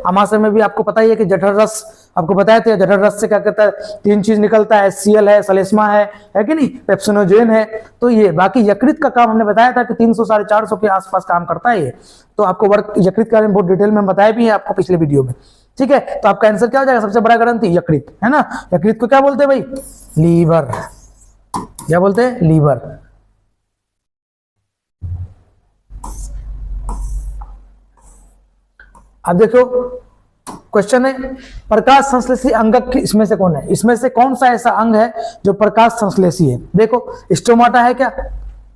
अमाशय में भी आपको पता ही है कि जठर रस, आपको बताया था जठर रस से क्या कहता है? 3 चीज निकलता है, HCl है, सलेस्मा है कि नहीं, पेप्सिनोजेन है। तो ये बाकी यकृत का काम हमने बताया था कि 300 साढ़े 400 के आसपास काम करता है ये। तो आपको वर्क यकृत के बारे में बहुत डिटेल में बताया भी है आपको पिछले वीडियो में। ठीक है, तो आपका आंसर क्या हो जाएगा? सबसे बड़ा ग्रंथि यकृत, है ना। यकृत को क्या बोलते हैं भाई? लीवर। क्या बोलते हैं? लीवर। अब देखो क्वेश्चन है, प्रकाश संश्लेषी अंगक इसमें से कौन है? इसमें से कौन सा ऐसा अंग है जो प्रकाश संश्लेषी है? देखो, स्टोमाटा है क्या?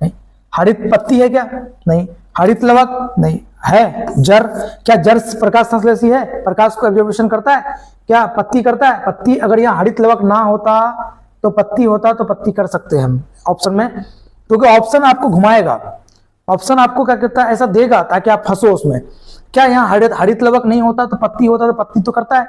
नहीं। हरित पत्ती है क्या? नहीं। हरित लवक? नहीं। है जर? क्या जर प्रकाश संश्लेषी है? प्रकाश को ऑब्जर्वेशन करता है क्या? पत्ती करता है? पत्ती, अगर यहाँ हरित लवक ना होता तो पत्ती होता तो पत्ती कर सकते हैं हम ऑप्शन में, क्योंकि ऑप्शन आपको घुमाएगा, ऑप्शन आपको क्या कहता है? ऐसा देगा ताकि आप फंसो उसमें। क्या यहाँ हरित लवक नहीं होता तो पत्ती होता तो पत्ती तो करता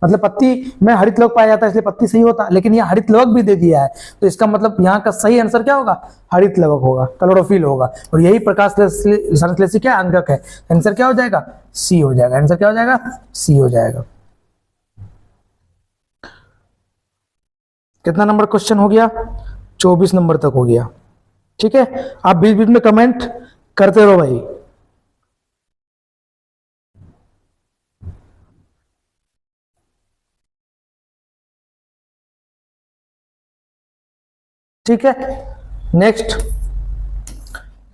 मतलब पत्ती में हरित लवक पाया जाता है इसलिए पत्ती सही होता, लेकिन यहाँ हरित लवक भी दे दिया है, तो इसका मतलब यहाँ का सही आंसर क्या होगा, हरित लवक होगा, क्लोरोफिल होगा। और यही प्रकाश संश्लेषी क्या अंगक है, आंसर क्या हो जाएगा, सी हो जाएगा। आंसर क्या हो जाएगा, सी हो जाएगा। कितना नंबर क्वेश्चन हो गया, 24 नंबर तक हो गया। ठीक है, आप बीच बीच में कमेंट करते रहो भाई। ठीक है, नेक्स्ट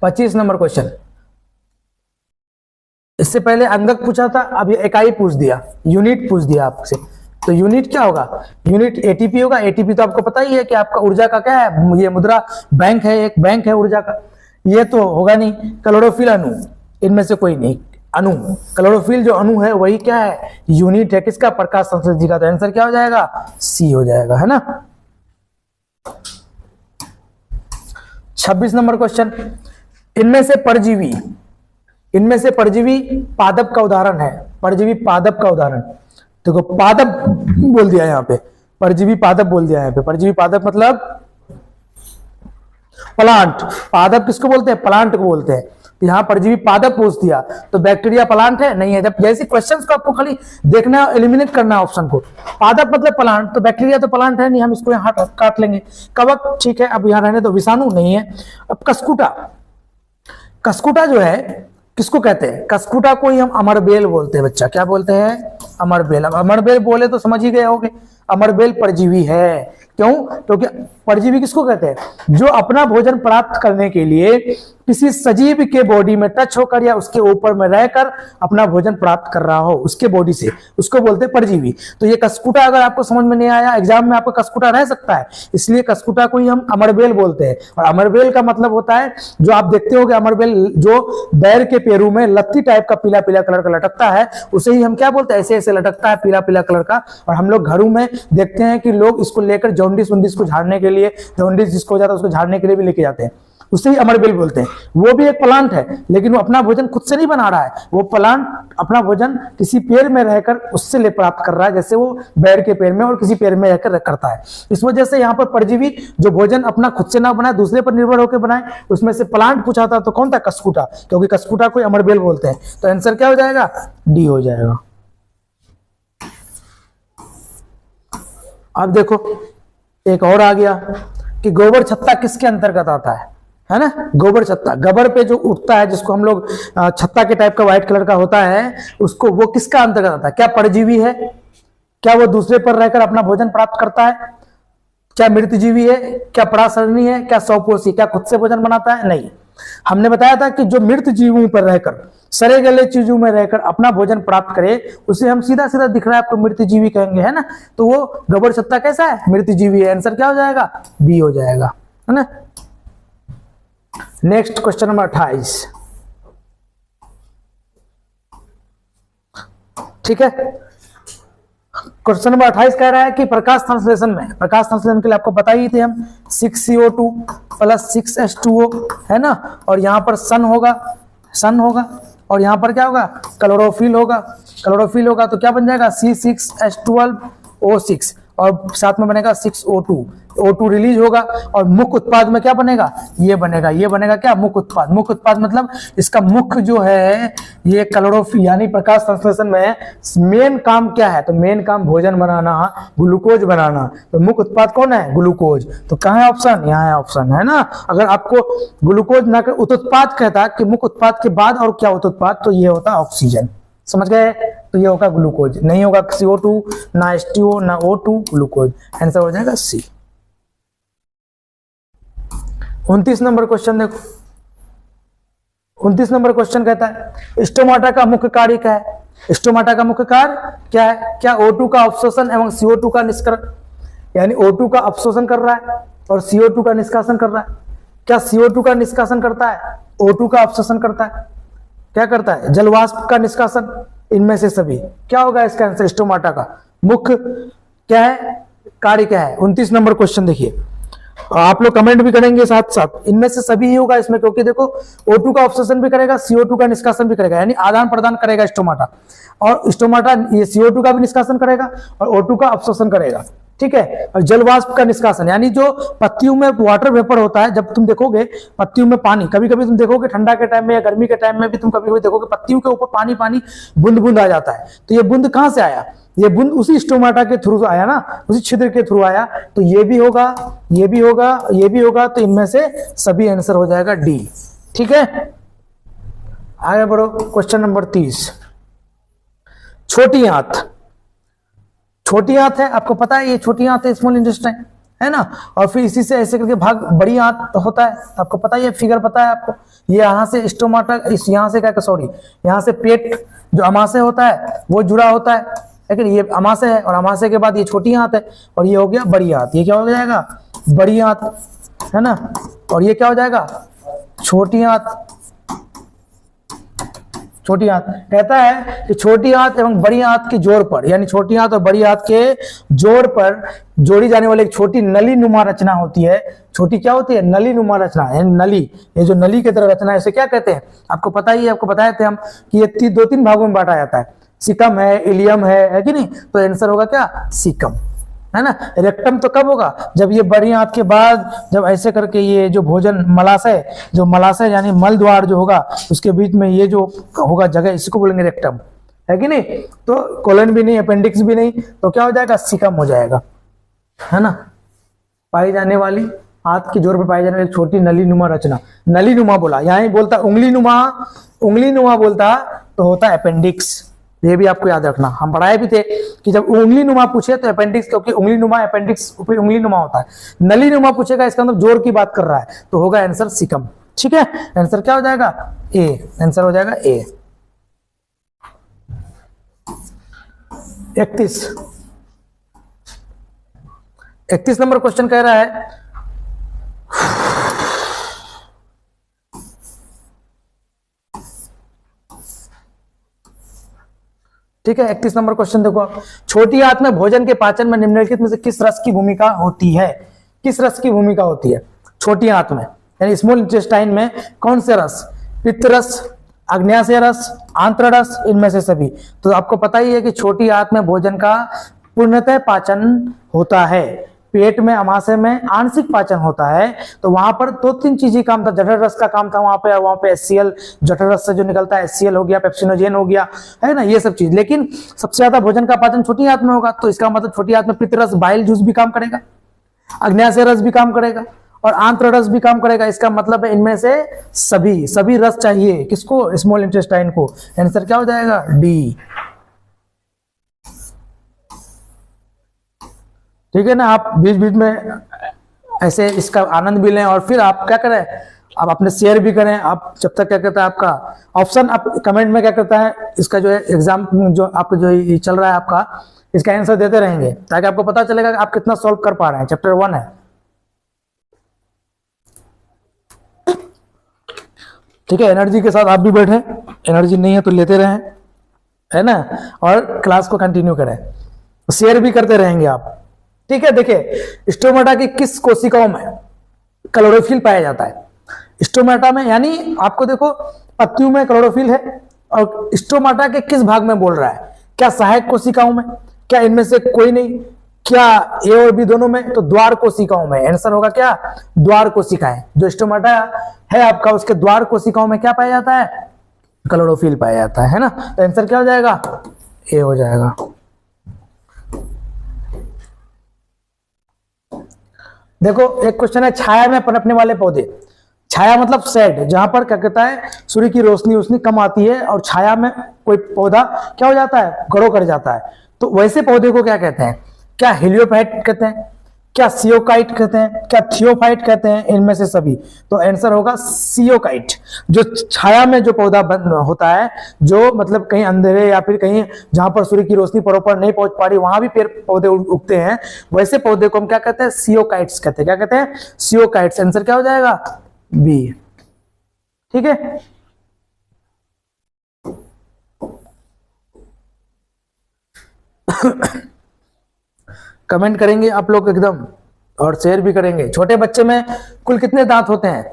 25 नंबर क्वेश्चन। इससे पहले अंगक पूछा था, अब ये इकाई पूछ दिया, यूनिट पूछ दिया आपसे। तो यूनिट क्या होगा, यूनिट एटीपी होगा। एटीपी तो आपको पता ही है कि आपका ऊर्जा का क्या है, ये मुद्रा बैंक है, एक बैंक है ऊर्जा का। ये तो होगा नहीं। क्लोरोफिल अणु, इनमें से कोई नहीं, अणु, क्लोरोफिल जो अणु है वही क्या है, यूनिट है किसका, प्रकाश संश्लेषी का। तो आंसर क्या हो जाएगा, सी हो जाएगा, है ना। 26 नंबर क्वेश्चन। इनमें से परजीवी, इनमें से परजीवी पादप का उदाहरण है, परजीवी पादप का उदाहरण। देखो पादप बोल दिया यहाँ पे, परजीवी पादप बोल दिया यहाँ पे। परजीवी पादप मतलब प्लांट, पादप किसको बोलते हैं, प्लांट को बोलते हैं। तो यहाँ परजीवी पादप पूछ दिया, तो बैक्टीरिया प्लांट है, नहीं है। जब जैसे क्वेश्चंस को आपको खाली देखना, एलिमिनेट करना है ऑप्शन को। पादप मतलब प्लांट, तो बैक्टीरिया तो प्लांट है नहीं, हम इसको यहाँ काट लेंगे। कवक ठीक है, अब यहाँ रहने तो विषाणु नहीं है। अब कसकुटा, कसकुटा जो है किसको कहते हैं, कसकुटा को ही हम अमरबेल बोलते हैं बच्चा। क्या बोलते हैं, अमरबेल। अब अमरबेल बोले तो समझ ही गए होगे, अमरबेल परजीवी है। क्यों, क्योंकि परजीवी किसको कहते हैं, जो अपना भोजन प्राप्त करने के लिए किसी सजीव के बॉडी में टच होकर या उसके ऊपर में रहकर अपना भोजन प्राप्त कर रहा हो, उसके बॉडी से, उसको बोलते हैं परजीवी। तो ये कसकुटा अगर आपको समझ में नहीं आया, एग्जाम में आपका कसकुटा रह सकता है, इसलिए कसकुटा को ही हम अमरबेल बोलते हैं। और अमरबेल का मतलब होता है, जो आप देखते होगे अमरबेल जो बैर के पेरू में लत्ती टाइप का पीला पीला कलर का लटकता है, उसे ही हम क्या बोलते हैं, ऐसे ऐसे लटकता है पीला पीला कलर का। और हम लोग घरों में देखते हैं कि लोग इसको लेकर जॉन्डिस वॉन्डिस को झाड़ने के लिए, जॉन्डिस जिसको हो जाता है उसको झाड़ने के लिए भी लेके जाते हैं, उसे ही अमरबेल बोलते हैं। वो भी एक प्लांट है, लेकिन वो अपना भोजन खुद से नहीं बना रहा है, वो प्लांट अपना भोजन किसी पेड़ में रहकर उससे ले प्राप्त कर रहा है, जैसे वो बैर के पेड़ में और किसी पेड़ में रहकर करता है। इस वजह से यहाँ पर परजीवी जो भोजन अपना खुद से ना बनाए, दूसरे पर निर्भर होकर बनाए, उसमें से प्लांट पूछा था तो कौन था, कसकुटा, क्योंकि कसकुटा को अमरबेल बोलते हैं। तो आंसर क्या हो जाएगा, डी हो जाएगा। अब देखो एक और आ गया कि गोबर छत्ता किसके अंतर्गत आता है ना। गोबर छत्ता, गोबर पे जो उठता है, जिसको हम लोग छत्ता के टाइप का व्हाइट कलर का होता है, उसको, वो किसका अंतर्गत आता है, क्या परजीवी है, क्या वो दूसरे पर रहकर अपना भोजन प्राप्त करता है, क्या मृतजीवी है, क्या परासरणी है, क्या स्वपोषी, क्या खुद से भोजन बनाता है, नहीं। हमने बताया था कि जो मृत जीवों पर रहकर, सड़े गले चीजों में रहकर अपना भोजन प्राप्त करे, उसे हम सीधा सीधा दिख रहा है आपको मृतजीवी कहेंगे, है ना। तो वो गोबर छत्ता कैसा है, मृतजीवी है। आंसर क्या हो जाएगा, बी हो जाएगा, है ना। Next question number 28। ठीक है, क्वेश्चन नंबर 28 कह रहा है कि प्रकाश संश्लेषण में, प्रकाश संश्लेषण के लिए आपको बता ही थे हम, 6CO2 प्लस 6H2O है ना, और यहां पर सन होगा, सन होगा, और यहां पर क्या होगा, क्लोरोफिल होगा, क्लोरोफिल होगा। तो क्या बन जाएगा, C6H12O6, और साथ में बनेगा 6O2, O2 रिलीज होगा, और मुख्य उत्पाद में क्या बनेगा, ये बनेगा, ये बनेगा क्या, मुख्य उत्पाद। मुख्य उत्पाद मतलब इसका मुख्य जो है ये क्लोरोफिल, यानी प्रकाश संश्लेषण में मेन काम क्या है, तो मेन काम भोजन बनाना, ग्लूकोज बनाना। तो मुख्य उत्पाद कौन है, ग्लूकोज। तो कहाँ है ऑप्शन, यहाँ है ऑप्शन, है ना। अगर आपको ग्लूकोज ना कर उत्पाद कहता कि मुख्य उत्पाद के बाद और क्या उत्पाद, तो ये होता ऑक्सीजन, समझ गए। तो ये होगा ग्लूकोज, नहीं होगा CO2, ना H2O, ना O2, ग्लूकोज। आंसर हो जाएगा सी। 29 नंबर क्वेश्चन देखो, 29 नंबर क्वेश्चन कहता है स्टोमाटा का मुख्य कार्य क्या है। स्टोमाटा का मुख्य कार्य क्या है, क्या O2 का अवशोषण एवं CO2 का निष्करण, यानी O2 का अवशोषण कर रहा है और CO2 का निष्कासन कर रहा है। क्या CO2 का निष्कासन करता है, O2 का अवशोषण करता है, क्या करता है, जलवाष्प का निष्कासन, इनमें से सभी। क्या होगा इसका आंसर, स्टोमाटा का मुख्य क्या है, कार्य क्या है। 29 नंबर क्वेश्चन देखिए, आप लोग कमेंट भी करेंगे साथ साथ, इनमें से सभी ही होगा इसमें, क्योंकि देखो O2 का ऑब्जॉर्प्शन भी करेगा, CO2 का निष्कासन भी करेगा, यानी आदान प्रदान करेगा स्टोमाटा, और स्टोमाटा ये CO2 का भी निष्कासन करेगा और O2 का ऑब्जॉर्प्शन करेगा, ठीक है। और जल वाष्प का निष्कासन, यानी जो पत्तियों में वाटर वेपर होता है, जब तुम देखोगे पत्तियों में पानी, कभी कभी तुम देखोगे ठंडा के टाइम में या गर्मी के टाइम में भी तुम कभी कभी देखोगे पत्तियों के ऊपर पानी पानी बूंद बूंद आ जाता है, तो ये बूंद कहां से आया, ये बूंद उसी स्टोमाटा के थ्रू आया ना, उसी छिद्र के थ्रू आया, तो ये भी होगा, ये भी होगा, ये भी होगा, तो इनमें से सभी आंसर हो जाएगा डी, ठीक है। आगे बढ़ो, क्वेश्चन नंबर 30। छोटी आंत, छोटी आंत है, आपको पता है ये छोटी आंत है, स्मॉल इंटेस्टाइन, है ना, और फिर इसी से ऐसे करके भाग बड़ी आंत होता है, आपको पता है, ये फिगर पता है आपको, ये यहाँ से स्टोमाटा, इस यहाँ से क्या, सॉरी, यहाँ से पेट जो अमाशय होता है वो जुड़ा होता है, लेकिन ये अमाशय है, और अमाशय के बाद ये छोटी आंत है, और ये हो गया बड़ी आंत, ये क्या हो जाएगा, बड़ी आंत, है ना, और ये क्या हो जाएगा, छोटी आंत, छोटी आंत। कहता है कि छोटी आंत एवं बड़ी आंत के जोड़ पर, यानी छोटी आंत और बड़ी आंत के जोड़ पर जोड़ी जाने वाली एक छोटी नली नुमा रचना होती है, छोटी क्या होती है, नली नुमा रचना, यानी नली, ये जो नली की तरह रचना है इसे क्या कहते हैं, आपको पता ही है, आपको बताए थे हम कि ये दो तीन भागों में बांटा जाता है, सिकम है, इलियम है कि नहीं, तो आंसर होगा क्या, सिकम, है ना। रेक्टम तो कब होगा, जब ये बड़ी आंत के बाद, जब ऐसे करके ये जो भोजन मलाशय, जो मलाशय यानी मल द्वार जो होगा उसके बीच में ये जो होगा जगह, इसको बोलेंगे रेक्टम, है कि नहीं, तो कोलन भी नहीं, अपेंडिक्स भी नहीं, तो क्या हो जाएगा, सिकम हो जाएगा, है ना। पाई जाने वाली हाथ के जोड़ पर पाई जाने वाली छोटी नली नुमा रचना, नली नुमा बोला, यहाँ ही बोलता उंगली नुमा, उंगली नुमा बोलता तो होता अपेंडिक्स, ये भी आपको याद रखना, हम पढ़ाए भी थे कि जब उंगली नुमा पूछे तो अपेंडिक्स, क्योंकि उंगली नुमा अपेंडिक्स उंगली नुमा होता है, नली नुमा पूछेगा इसका मतलब जोड़ की बात कर रहा है, तो होगा आंसर सिकम, ठीक है। आंसर क्या हो जाएगा, ए, आंसर हो जाएगा ए। 31 नंबर क्वेश्चन कह रहा है, ठीक है। 31 नंबर क्वेश्चन देखो आप, छोटी आंत में भोजन के पाचन में निम्नलिखित में से किस रस की भूमिका होती है, किस रस की भूमिका होती है छोटी आंत में, यानी स्मॉल इंटेस्टाइन में कौन से रस, पित्त रस, आग्नेयाशय रस, आंत्र रस, इनमें से सभी। तो आपको पता ही है कि छोटी आंत में भोजन का पूर्णतः पाचन होता है, पेट में अमाशय में आंशिक पाचन होता है, तो वहां पर दो तीन चीजें काम था, जठर रस का काम था वहां पे HCl, जठर रस से जो निकलता है HCl हो गया, पेप्सिनोजेन हो गया, है ना, ये सब चीज। लेकिन सबसे ज्यादा भोजन का पाचन छोटी आंत में होगा, तो इसका मतलब छोटी आंत में पित्त रस, बाइल जूस भी काम करेगा, अग्न्याशय रस भी काम करेगा और आंत्र रस भी काम करेगा। इसका मतलब है इनमें से सभी रस चाहिए किसको, स्मॉल इंटेस्टाइन को। आंसर क्या हो जाएगा, डी, ठीक है ना। आप बीच बीच में ऐसे इसका आनंद भी लें और फिर आप क्या करें, आप अपने शेयर भी करें। आप जब तक क्या कहता है आपका ऑप्शन, आप कमेंट में क्या करता है इसका जो है एग्जाम जो आपको जो चल रहा है आपका, इसका आंसर देते रहेंगे ताकि आपको पता चलेगा कि आप कितना सॉल्व कर पा रहे हैं। चैप्टर 1 है, ठीक है। एनर्जी के साथ आप भी बैठे, एनर्जी नहीं है तो लेते रहें, है ना, और क्लास को कंटिन्यू करें, शेयर भी करते रहेंगे आप, ठीक है। देखिए, स्टोमाटा की किस कोशिकाओं में क्लोरोफिल पाया जाता है, स्टोमाटा में, यानी आपको देखो पत्तियों में क्लोरोफिल है, और स्टोमाटा के किस भाग में बोल रहा है, क्या सहायक कोशिकाओं में, क्या इनमें से कोई नहीं, क्या ए और बी दोनों में, तो द्वार कोशिकाओं में। आंसर होगा क्या, द्वार कोशिकाएं। जो स्टोमाटा है आपका उसके द्वार कोशिकाओं में क्या पाया जाता है, क्लोरोफिल पाया जाता है ना। तो आंसर क्या हो जाएगा, ए हो जाएगा। देखो एक क्वेश्चन है, छाया में पनपने वाले पौधे, छाया मतलब शेड, जहां पर क्या कहता है सूर्य की रोशनी उसनी कम आती है और छाया में कोई पौधा क्या हो जाता है, ग्रो कर जाता है, तो वैसे पौधे को क्या कहते हैं, क्या हेलियोफाइट कहते हैं, क्या सियोकाइट कहते हैं, क्या थियोफाइट कहते हैं, इनमें से सभी। तो आंसर होगा सियोकाइट। जो छाया में जो पौधा होता है, जो मतलब कहीं अंधेरे या फिर कहीं जहां पर सूर्य की रोशनी प्रॉपर नहीं पहुंच पा रही वहां भी पेड़ पौधे उगते हैं, वैसे पौधे को हम क्या कहते हैं, सियोकाइट्स कहते हैं। क्या कहते हैं, सियोकाइट्स। आंसर क्या हो जाएगा, बी, ठीक है। कमेंट करेंगे आप लोग एकदम और शेयर भी करेंगे। छोटे बच्चे में कुल कितने दांत होते हैं?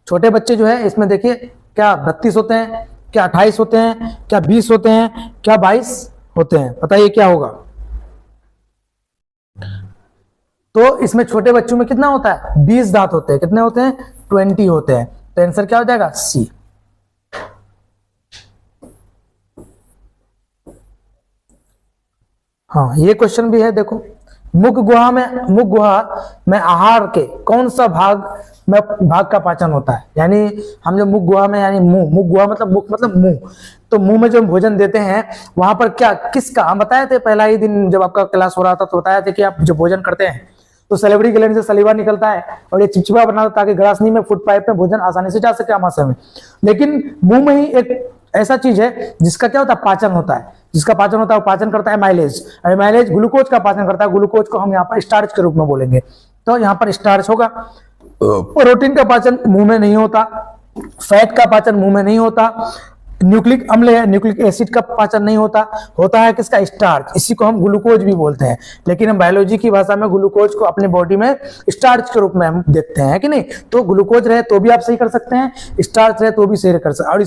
छोटे बच्चे जो है इसमें देखिए, क्या 32 होते हैं, क्या 28 होते हैं, क्या 20 होते हैं, क्या 22 होते हैं? बताइए क्या होगा? तो इसमें छोटे बच्चों में कितना होता है? 20 दांत होते हैं। कितने होते हैं? 20 होते हैं। तो आंसर क्या हो जाएगा? सी। हाँ, ये क्वेश्चन भी है, देखो। मुख गुहा में आहार के कौन सा भाग का पाचन होता है? यानी हम जो मुख गुहा में, यानी मुख गुहा मतलब मुख मतलब मुंह, तो मुंह में जो हम भोजन देते हैं वहां पर क्या किसका, हम बताए थे पहला ही दिन जब आपका क्लास हो रहा था, तो बताया था कि आप जो भोजन करते हैं तो सैलिवरी ग्लैंड से सलीवा निकलता है और ये चिपचिपा बनाता है ताकि ग्रासनी में, फूड पाइप में भोजन आसानी से जा सके आमाशय में। लेकिन मुंह में ही एक ऐसा चीज है जिसका क्या होता है? पाचन होता है। जिसका पाचन होता है वो पाचन करता है एमाइलेज। एमाइलेज ग्लूकोज का पाचन करता है। ग्लूकोज को हम यहाँ पर स्टार्च के रूप में बोलेंगे, तो यहाँ पर स्टार्च होगा। प्रोटीन का पाचन मुंह में नहीं होता, फैट का पाचन मुंह में नहीं होता, न्यूक्लिक अम्ल है, न्यूक्लिक एसिड का पाचन नहीं होता, होता है किसका? स्टार्च। इसी को हम ग्लूकोज भी बोलते हैं, लेकिन हम बायोलॉजी की भाषा में ग्लूकोज को अपनी बॉडी में स्टार्च के रूप में हम देखते हैं कि नहीं। तो ग्लूकोज रहे तो भी आप सही कर सकते हैं, स्टार्च रहे तो भी सही कर सकते हैं। और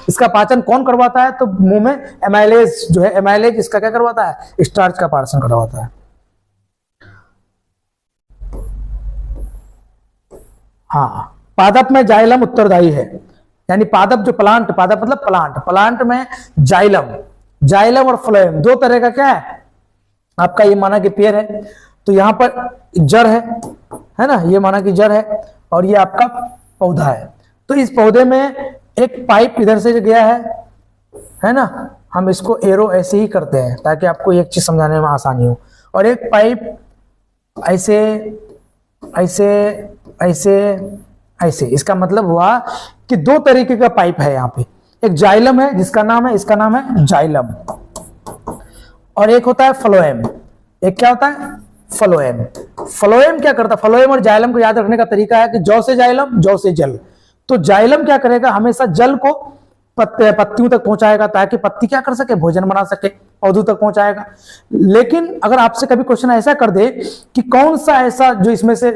इसका पाचन कौन करवाता है? तो मुंह में एमाइलेज जो है, एमाइलेज इसका क्या करवाता है? स्टार्च का पाचन करवाता है। हाँ, पादप में जाइलम उत्तरदायी है। यानी पादप जो प्लांट, पादप मतलब प्लांट, प्लांट में जाइलम और फ्लोएम दो तरह का क्या है आपका? ये माना कि पेड़ है, तो यहां पर जड़ है ना, ये माना कि जड़ है और ये आपका पौधा है। तो इस पौधे में एक पाइप इधर से गया है ना, हम इसको एरो ऐसे ही करते हैं ताकि आपको एक चीज समझाने में आसानी हो। और एक पाइप ऐसे ऐसे ऐसे ऐसे, इसका मतलब हुआ कि दो तरीके का पाइप है यहाँ पे। एक जाइलम है जिसका नाम है, इसका नाम है जाइलम, और एक होता है फ्लोएम। एक क्या होता है? फ्लोएम। फ्लोएम क्या करता है? फ्लोएम और जाइलम को याद रखने का तरीका है कि जौ से जाइलम, जौ से जल। तो जाइलम क्या करेगा? हमेशा जल को पत्तियों तक पहुंचाएगा ताकि पत्ती क्या कर सके? भोजन बना सके, पौधों तक पहुंचाएगा। लेकिन अगर आपसे कभी क्वेश्चन ऐसा कर दे कि कौन सा ऐसा जो इसमें से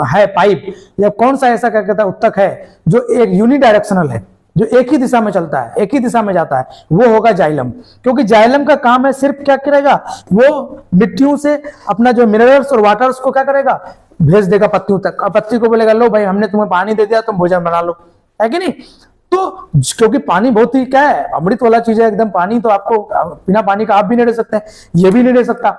है पाइप, या कौन सा ऐसा क्या कहता है उत्तक है जो एक यूनिडायरेक्शनल है, जो एक ही दिशा में चलता है, एक ही दिशा में जाता है, वो होगा जाइलम। क्योंकि जाइलम का काम है सिर्फ क्या करेगा? वो मिट्टियों से अपना जो मिनरल्स और वाटर्स को क्या करेगा? भेज देगा पत्तियों तक, और पत्ती को बोलेगा लो भाई हमने तुम्हें पानी दे दिया, तुम भोजन बना लो, है कि नहीं। तो क्योंकि पानी बहुत ही क्या है? अमृत वाला चीज है एकदम। पानी तो आपको बिना पानी का आप भी नहीं रह सकते, ये भी नहीं रह सकता।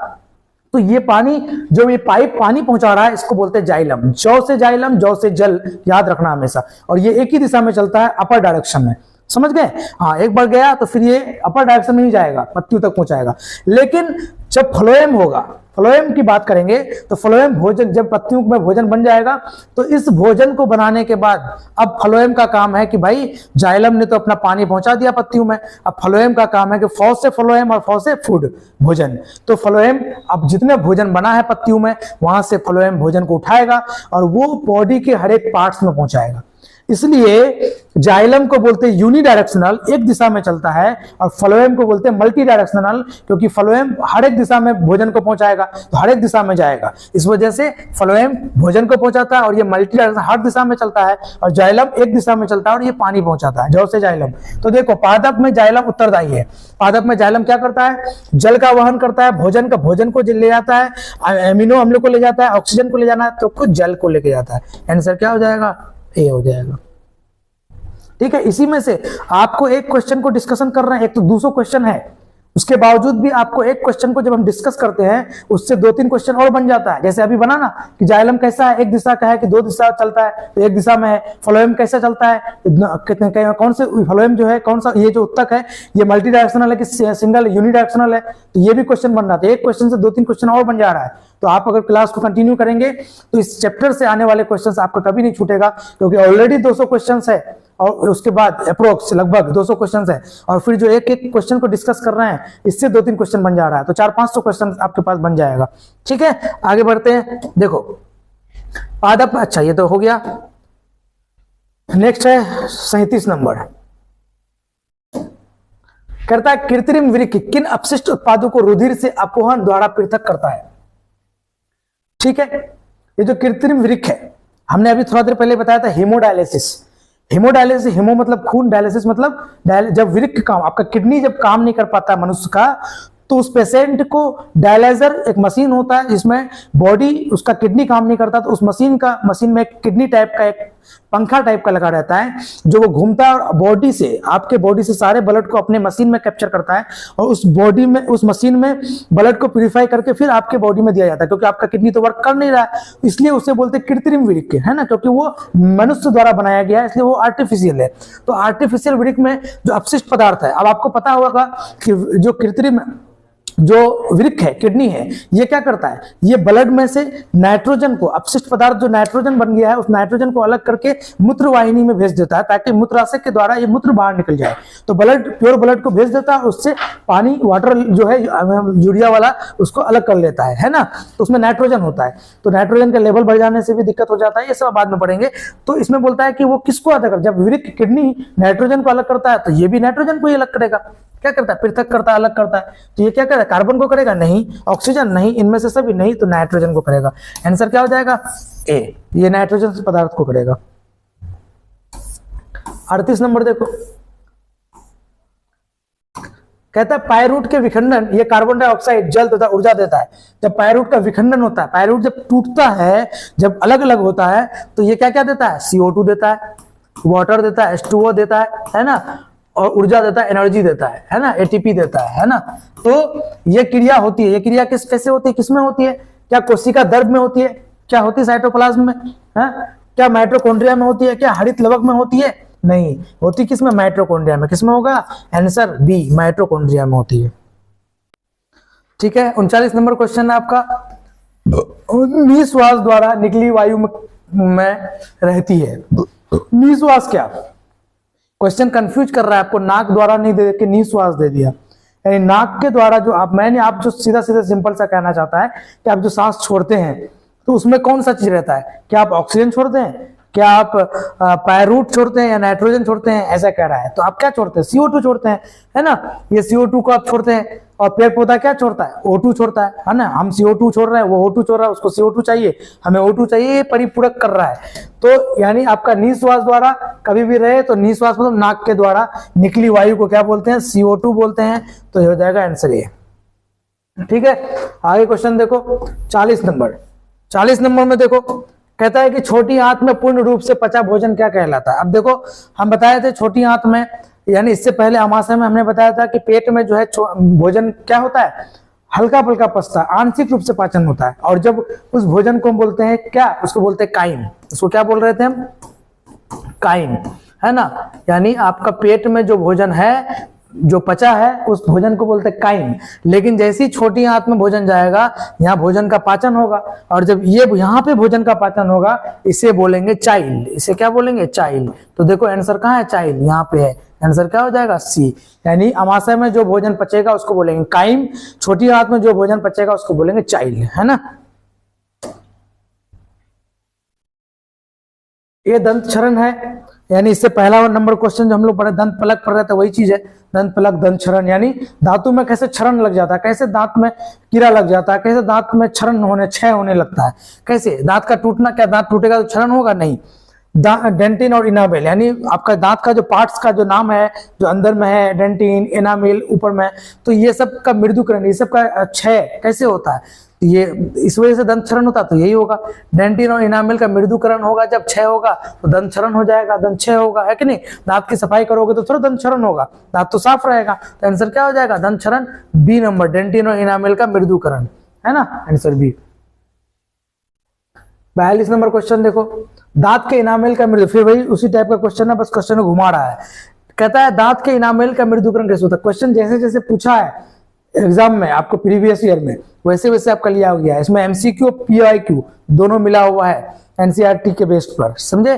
तो ये पानी, जो ये पाइप पानी पहुंचा रहा है, इसको बोलते हैं जाइलम। जौ से जाइलम, जौ से जल, याद रखना हमेशा। और ये एक ही दिशा में चलता है, अपर डायरेक्शन में, समझ गए? हाँ, एक बार गया तो फिर ये अपर डायरेक्शन में ही जाएगा, पत्तियों तक पहुंचाएगा। लेकिन जब फ्लोएम होगा, फ्लोएम की बात करेंगे तो फ्लोएम भोजन, जब पत्तियों में भोजन बन जाएगा तो इस भोजन को बनाने के बाद अब फ्लोएम का काम है कि भाई जाइलम ने तो अपना पानी पहुंचा दिया पत्तियों में, अब फ्लोएम का काम है कि फौ से फ्लोएम और फौ से फूड, भोजन। तो फ्लोएम अब जितने भोजन बना है पत्तियों में, वहां से फ्लोएम भोजन को उठाएगा और वो बॉडी के हर एक पार्ट्स में पहुंचाएगा। इसलिए जाइलम को बोलते हैं यूनिडायरेक्शनल, एक दिशा में चलता है, और फ्लोएम को बोलते हैं मल्टी डायरेक्शनल, क्योंकि फ्लोएम हर एक दिशा में भोजन को पहुंचाएगा, तो हर एक दिशा में जाएगा। इस वजह से फ्लोएम भोजन को पहुंचाता है और ये मल्टी डायरेक्शनल हर दिशा में चलता है, और जाइलम एक दिशा में चलता है और ये पानी पहुंचाता है, जौ से जाइलम। तो देखो, पादप में जाइलम उत्तरदायी है। पादप में जाइलम क्या करता है? जल का वहन करता है, भोजन को ले जाता है, एमिनो अम्ल को ले जाता है, ऑक्सीजन को ले जाना है तो कुछ जल को लेके जाता है। आंसर क्या हो जाएगा? ए हो जाएगा। ठीक है, इसी में से आपको एक क्वेश्चन को डिस्कशन कर रहे हैं, एक तो 200 क्वेश्चन है, उसके बावजूद भी आपको एक क्वेश्चन को जब हम डिस्कस करते हैं उससे 2-3 क्वेश्चन और बन जाता है। जैसे अभी बना ना कि जाइलम कैसा है, एक दिशा का है कि दो दिशा चलता है, तो एक दिशा में है। फ्लोएम कैसा चलता है, कितने कौन से फ्लोएम जो है, कौन सा ये जो उत्तक है, ये मल्टी डायरेक्शनल है कि सिंगल यूनिडायरेक्शनल है, तो ये भी क्वेश्चन बन रहा था। एक क्वेश्चन से 2-3 क्वेश्चन और बन जा रहा है। तो आप अगर क्लास को कंटिन्यू करेंगे तो इस चैप्टर से आने वाले क्वेश्चंस आपका कभी नहीं छूटेगा, क्योंकि ऑलरेडी 200 क्वेश्चंस है और उसके बाद अप्रोक्स लगभग 200 क्वेश्चंस है, और फिर जो एक एक क्वेश्चन को डिस्कस कर रहे हैं इससे 2-3 क्वेश्चन बन जा रहा है, तो 400-500 क्वेश्चन आपके पास बन जाएगा। ठीक है, आगे बढ़ते हैं। देखो पादप, अच्छा ये तो हो गया। नेक्स्ट है 37 नंबर, करता है कृत्रिम वृक्क किन अपशिष्ट उत्पादों को रुधिर से अपोहन द्वारा पृथक करता है। ठीक है, ये जो कृत्रिम वृक्क है, हमने अभी थोड़ा देर पहले बताया था हेमोडायलिसिस। हेमोडायलिसिस, हेमो मतलब खून, डायलिसिस मतलब जब वृक्क काम, आपका किडनी जब काम नहीं कर पाता मनुष्य का, तो उस पेशेंट को डायलाइजर, एक मशीन होता है जिसमें बॉडी, उसका किडनी काम नहीं करता तो उस मशीन में एक किडनी टाइप का, एक पंखा टाइप का लगा रहता है, जो वो घूमता है और बॉडी से, आपके बॉडी से सारे ब्लड को अपने मशीन में कैप्चर करता है और उस बॉडी में, उस मशीन में ब्लड को प्यूरिफाई करके फिर आपके बॉडी में दिया जाता है, क्योंकि आपका किडनी तो वर्क कर नहीं रहा है, इसलिए उसे बोलते हैं कृत्रिम वृक्क, है ना, क्योंकि वो मनुष्य द्वारा बनाया गया है, इसलिए वो आर्टिफिशियल है। तो आर्टिफिशियल वृक्क में जो अपशिष्ट पदार्थ है, अब आपको पता होगा कि जो कृत्रिम जो वृक्क है, किडनी है, ये क्या करता है, ये ब्लड में से नाइट्रोजन को, अपशिष्ट पदार्थ जो नाइट्रोजन बन गया है, उस नाइट्रोजन को अलग करके मूत्र वाहिनी में भेज देता है, ताकि मूत्राशय के द्वारा ये मूत्र बाहर निकल जाए। तो ब्लड, प्योर ब्लड को भेज देता है, उससे पानी, वाटर जो है यूरिया वाला, उसको अलग कर लेता है ना। तो उसमें नाइट्रोजन होता है, तो नाइट्रोजन का लेवल बढ़ जाने से भी दिक्कत हो जाता है, ये सब बाद में पढ़ेंगे। तो इसमें बोलता है कि वो किसको अलग कर, जब वृक्क, किडनी नाइट्रोजन को अलग करता है, तो ये भी नाइट्रोजन को ही अलग करेगा। क्या करता है, पृथक करता है, अलग करता है। तो ये क्या करेगा, कार्बन को करेगा नहीं, ऑक्सीजन नहीं, इनमें से सभी नहीं, तो नाइट्रोजन को करेगा। आंसर क्या हो जाएगा, ए, ये नाइट्रोजन पदार्थ को करेगा। 38 नंबर देखो, कहता है पायरूट के विखंडन, ये कार्बन डाइऑक्साइड, जल तथा ऊर्जा देता है। जब पायरूट का विखंडन होता है, पायरूट जब टूटता है, जब अलग अलग होता है, तो ये क्या क्या देता है, CO2 देता है, वाटर देता है, H2O देता है ना, और ऊर्जा देता है, एनर्जी देता है ना, ATP देता है ना। तो ये क्रिया होती है, ये क्रिया कैसे होती है, किसमें होती है, क्या कोशिका गर्भ में होती है, क्या होती है साइटोप्लाज्म में, है क्या माइटोकॉन्ड्रिया में होती है, क्या हरित लवक में होती है, नहीं होती, किसमें, माइटोकॉन्ड्रिया में। किसमें होगा, आंसर बी, माइटोकॉन्ड्रिया में होती है। ठीक है, 39 नंबर क्वेश्चन है आपका, निश्वास द्वारा निकली वायु में रहती है। निश्वास क्या, क्वेश्चन कंफ्यूज कर रहा है आपको, नाक द्वारा नहीं दे के निश्वास दे दिया, यानी नाक के द्वारा जो आप जो सीधा सीधा सिंपल सा कहना चाहता है कि आप जो सांस छोड़ते हैं, तो उसमें कौन सा चीज रहता है, क्या आप ऑक्सीजन छोड़ते हैं, क्या आप पायरूट छोड़ते हैं या नाइट्रोजन छोड़ते हैं, ऐसा कह रहा है। तो आप क्या छोड़ते हैं, CO2 छोड़ते हैं, है ना, ये CO2 को आप छोड़ते हैं। और पेड़ पौधा क्या छोड़ता है, O2 छोड़ता है ना। हम CO2 छोड़ रहे हैं, वो O2 छोड़ रहा है, उसको CO2 चाहिए, हमें O2 चाहिए, ये परिपूरक कर रहा है। तो यानी आपका निश्वास द्वारा कभी भी रहे तो निश्वास मतलब नाक के द्वारा निकली वायु को क्या बोलते हैं, CO2 बोलते हैं। तो ये हो जाएगा आंसर ये। ठीक है, आगे क्वेश्चन देखो 40 नंबर। 40 नंबर में देखो, कहता है कि छोटी आंत में पूर्ण रूप से पचा भोजन क्या कहलाता है। अब देखो, हम बताए थे छोटी आंत में, यानी इससे पहले अमाशय में हमने बताया था कि पेट में जो है भोजन क्या होता है, हल्का फुल्का पचता है, आंशिक रूप से पाचन होता है। और जब उस भोजन को हम बोलते हैं क्या, उसको बोलते हैं काइम। उसको क्या बोल रहे थे हम, काइम, है ना। यानी आपका पेट में जो भोजन है, जो पचा है, उस भोजन को बोलते हैं काइम। लेकिन जैसी छोटी आंत में भोजन जाएगा, यहाँ भोजन का पाचन होगा, और जब ये यहाँ पे भोजन का पाचन होगा, इसे बोलेंगे चाइल्ड। इसे क्या बोलेंगे, चाइल्ड। तो देखो आंसर कहाँ है, चाइल्ड यहाँ पे है। आंसर क्या हो जाएगा, सी। यानी अमाशय में जो भोजन पचेगा उसको बोलेंगे काइम, छोटी आंत में जो भोजन पचेगा उसको बोलेंगे चाइल्ड, है ना। ये दंत क्षरण है, यानी इससे पहला नंबर क्वेश्चन जो हम लोग पढ़े, दंत पलक पढ़ रहे थे, वही चीज है। दंत पलक, दंत क्षरण, यानी दांतों में कैसे क्षरण लग जाता है, कैसे दांत में कीड़ा लग जाता है, कैसे दांत में क्षरण होने, क्षय होने लगता है, कैसे दांत का टूटना, क्या दांत टूटेगा तो क्षरण होगा, नहीं। डेंटिन और इनामेल, यानी आपका दांत का जो पार्ट्स का जो नाम है, जो अंदर में है, डेंटिन, इनामेल ऊपर में, तो ये सब का मृदुकरण, ये सब का क्षय कैसे होता है, ये इस वजह से दंत क्षरण होता है। तो यही होगा, डेंटिन और इनामेल का मृदुकरण होगा, जब क्षय होगा तो दंत क्षरण हो जाएगा, दंत क्षय होगा, है कि नहीं। दांत की सफाई करोगे तो थोड़ा दंत क्षरण होगा, दांत तो साफ रहेगा। तो आंसर क्या हो जाएगा, दंत क्षरण, बी नंबर, डेंटिन और इनामेल का मृदुकरण, है ना, आंसर बी। 42 नंबर क्वेश्चन देखो, दांत के इनामेल का मृदु, फिर वही उसी टाइप का क्वेश्चन है, बस क्वेश्चन को घुमा रहा है। कहता है दांत के इनामेल का मृदुकरण कैसे होता है। क्वेश्चन जैसे जैसे पूछा है एग्जाम में आपको प्रीवियस ईयर में, वैसे वैसे आपका लिया गया है। इसमें MCQ और PIQ दोनों मिला हुआ है NCERT के बेस पर, समझे।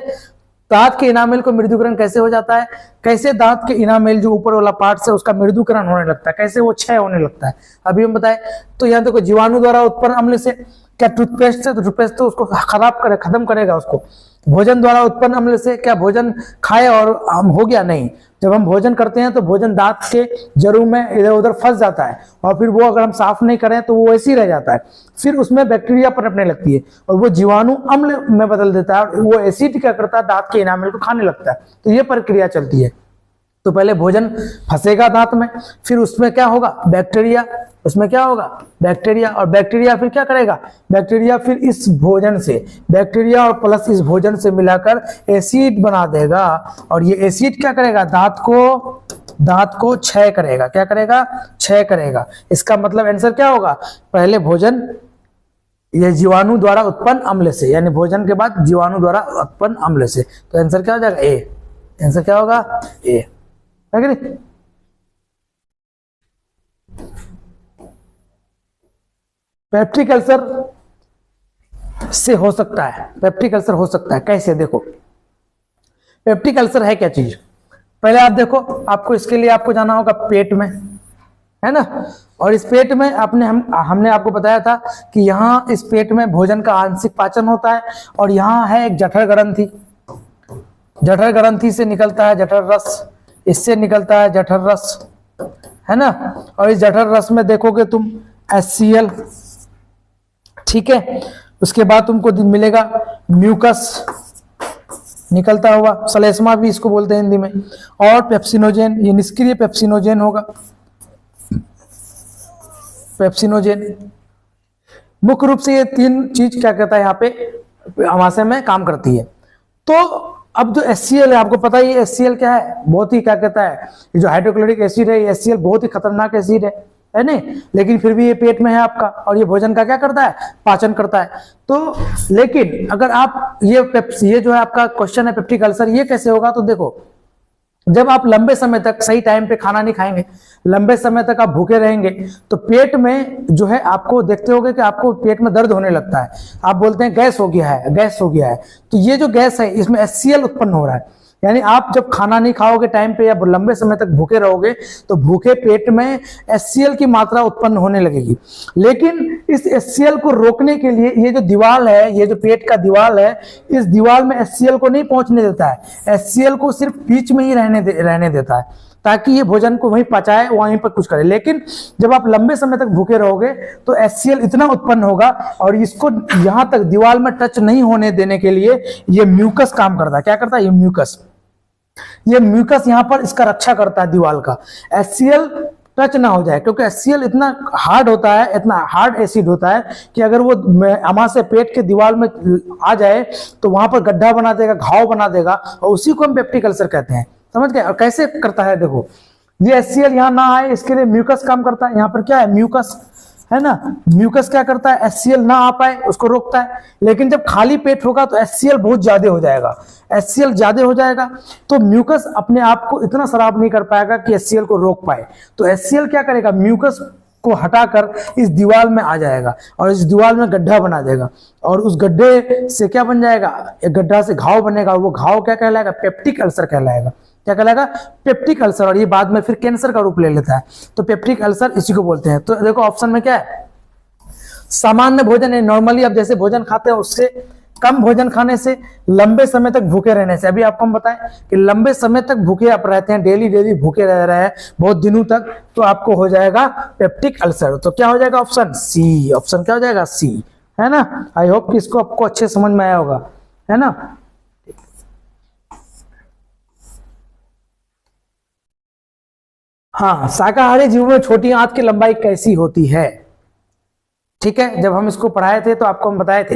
दांत के इनामेल को मृदुकरण कैसे हो जाता है, कैसे दांत के इनामेल जो ऊपर वाला पार्ट है उसका मृदुकरण होने लगता है, कैसे वो क्षय होने लगता है, अभी हम बताए। तो यहाँ देखो, जीवाणु द्वारा उत्पन्न अम्ल से, क्या टूथपेस्ट से, तो टूथपेस्ट तो उसको खराब करे, खत्म करेगा उसको, भोजन द्वारा उत्पन्न अम्ल से क्या भोजन खाए और हम हो गया? नहीं। जब हम भोजन करते हैं तो भोजन दांत के जरूर में इधर उधर फंस जाता है और फिर वो अगर हम साफ नहीं करें तो वो ऐसे ही रह जाता है, फिर उसमें बैक्टीरिया पनपने लगती है और वो जीवाणु अम्ल में बदल देता है और वो एसिड क्या करता है, दांत के इनामेल को खाने लगता है। तो ये प्रक्रिया चलती है। तो पहले भोजन फंसेगा दांत में, फिर उसमें क्या होगा, बैक्टीरिया, उसमें क्या होगा, बैक्टीरिया, और बैक्टीरिया फिर क्या करेगा, बैक्टीरिया फिर इस भोजन से, बैक्टीरिया और प्लस इस भोजन से मिलाकर एसिड बना देगा और ये एसिड क्या करेगा, दांत को क्षय करेगा। क्या करेगा, क्षय करेगा। इसका मतलब आंसर क्या होगा, पहले भोजन ये जीवाणु द्वारा उत्पन्न अम्ल से, यानी भोजन के बाद जीवाणु द्वारा उत्पन्न अम्ल से। तो आंसर क्या हो जाएगा, ए। आंसर क्या होगा, ए, है कि नहीं? पेप्टिक अल्सर से हो सकता है, पेप्टिक अल्सर हो सकता है कैसे, देखो पेप्टिक अल्सर है क्या चीज, पहले आप देखो, आपको इसके लिए आपको जाना होगा पेट में, है ना, और इस पेट में हमने आपको बताया था कि यहाँ इस पेट में भोजन का आंशिक पाचन होता है और यहाँ है एक जठर ग्रंथि, जठर ग्रंथि से निकलता है जठर रस, इससे निकलता है जठर रस, है ना, और इस जठर रस में देखोगे तुम HCl, ठीक है। उसके बाद तुमको मिलेगा म्यूकस निकलता हुआ, सलेस्मा भी इसको बोलते हैं हिंदी में, और पेप्सिनोजेन, ये निष्क्रिय पेप्सिनोजेन होगा, पेप्सिनोजेन। मुख्य रूप से ये तीन चीज क्या कहता है यहाँ पे आमाशय में काम करती है। तो अब जो HCl है, आपको पता ही है HCl क्या है, बहुत ही क्या कहता है, ये जो हाइड्रोक्लोरिक एसिड है, ये HCl बहुत ही खतरनाक एसिड है नहीं, लेकिन फिर भी ये पेट में है आपका और ये भोजन का क्या करता है, पाचन करता है। तो लेकिन अगर आप ये जो है आपका क्वेश्चन है पेप्टिक अल्सर, ये कैसे होगा, तो देखो जब आप लंबे समय तक सही टाइम पे खाना नहीं खाएंगे, लंबे समय तक आप भूखे रहेंगे, तो पेट में जो है आपको देखते होगे कि आपको पेट में दर्द होने लगता है, आप बोलते हैं गैस हो गया है, गैस हो गया है। तो ये जो गैस है इसमें HCl उत्पन्न हो रहा है, यानी आप जब खाना नहीं खाओगे टाइम पे या लंबे समय तक भूखे रहोगे तो भूखे पेट में HCl की मात्रा उत्पन्न होने लगेगी। लेकिन इस HCl को रोकने के लिए ये जो दीवार है, ये जो पेट का दीवार है, इस दीवार में HCl को नहीं पहुंचने देता है, HCl को सिर्फ बीच में ही रहने देता है, ताकि ये भोजन को वहीं पचाए, वहीं पर कुछ करे। लेकिन जब आप लंबे समय तक भूखे रहोगे तो HCl इतना उत्पन्न होगा और इसको यहां तक दीवार में टच नहीं होने देने के लिए ये म्यूकस काम करता है। क्या करता है, ये म्यूकस यहाँ पर इसका रक्षा करता है दीवार का, HCl टच ना हो जाए, क्योंकि HCl इतना हार्ड होता है, इतना हार्ड एसिड होता है कि अगर वो आमाशय पेट के दीवार में आ जाए तो वहां पर गड्ढा बना देगा, घाव बना देगा, और उसी को हम पेप्टिक अल्सर कहते हैं। समझ गए? और कैसे करता है, देखो ये HCl यहाँ ना आए इसके लिए म्यूकस काम करता है। यहाँ पर क्या है, म्यूकस है ना, म्यूकस क्या करता है, HCl ना आ पाए उसको रोकता है। लेकिन जब खाली पेट होगा तो HCl बहुत ज्यादा हो जाएगा, HCl ज्यादा हो जाएगा तो म्यूकस अपने आप को इतना शराब नहीं कर पाएगा कि HCl को रोक पाए। तो HCl क्या करेगा, म्यूकस को हटाकर इस दीवार में आ जाएगा और इस दीवार में गड्ढा बना देगा, और उस गड्ढे से क्या बन जाएगा, एक गड्ढा से घाव बनेगा, वो घाव क्या कहलाएगा, पेप्टिक अल्सर कहलाएगा। क्या कहलाएगा, पेप्टिक अल्सर, और ये बाद में फिर कैंसर का रूप ले लेता है। तो पेप्टिक अल्सर इसी को बोलते हैं। तो देखो ऑप्शन में क्या है, सामान्य भोजन है, नॉर्मली आप जैसे भोजन खाते हैं उससे कम भोजन खाने से, लंबे समय तक भूखे रहने से। अभी आपको हम बताएं कि लंबे समय तक भूखे आप रहते हैं, डेली भूखे रह रहे हैं बहुत दिनों तक, तो आपको हो जाएगा पेप्टिक अल्सर। तो क्या हो जाएगा, ऑप्शन सी, ऑप्शन क्या हो जाएगा, सी, है ना। आई होप कि इसको आपको अच्छे समझ में आया होगा, है ना। हाँ, शाकाहारी जीवों में छोटी आंत की लंबाई कैसी होती है, ठीक है। जब हम इसको पढ़ाए थे तो आपको हम बताए थे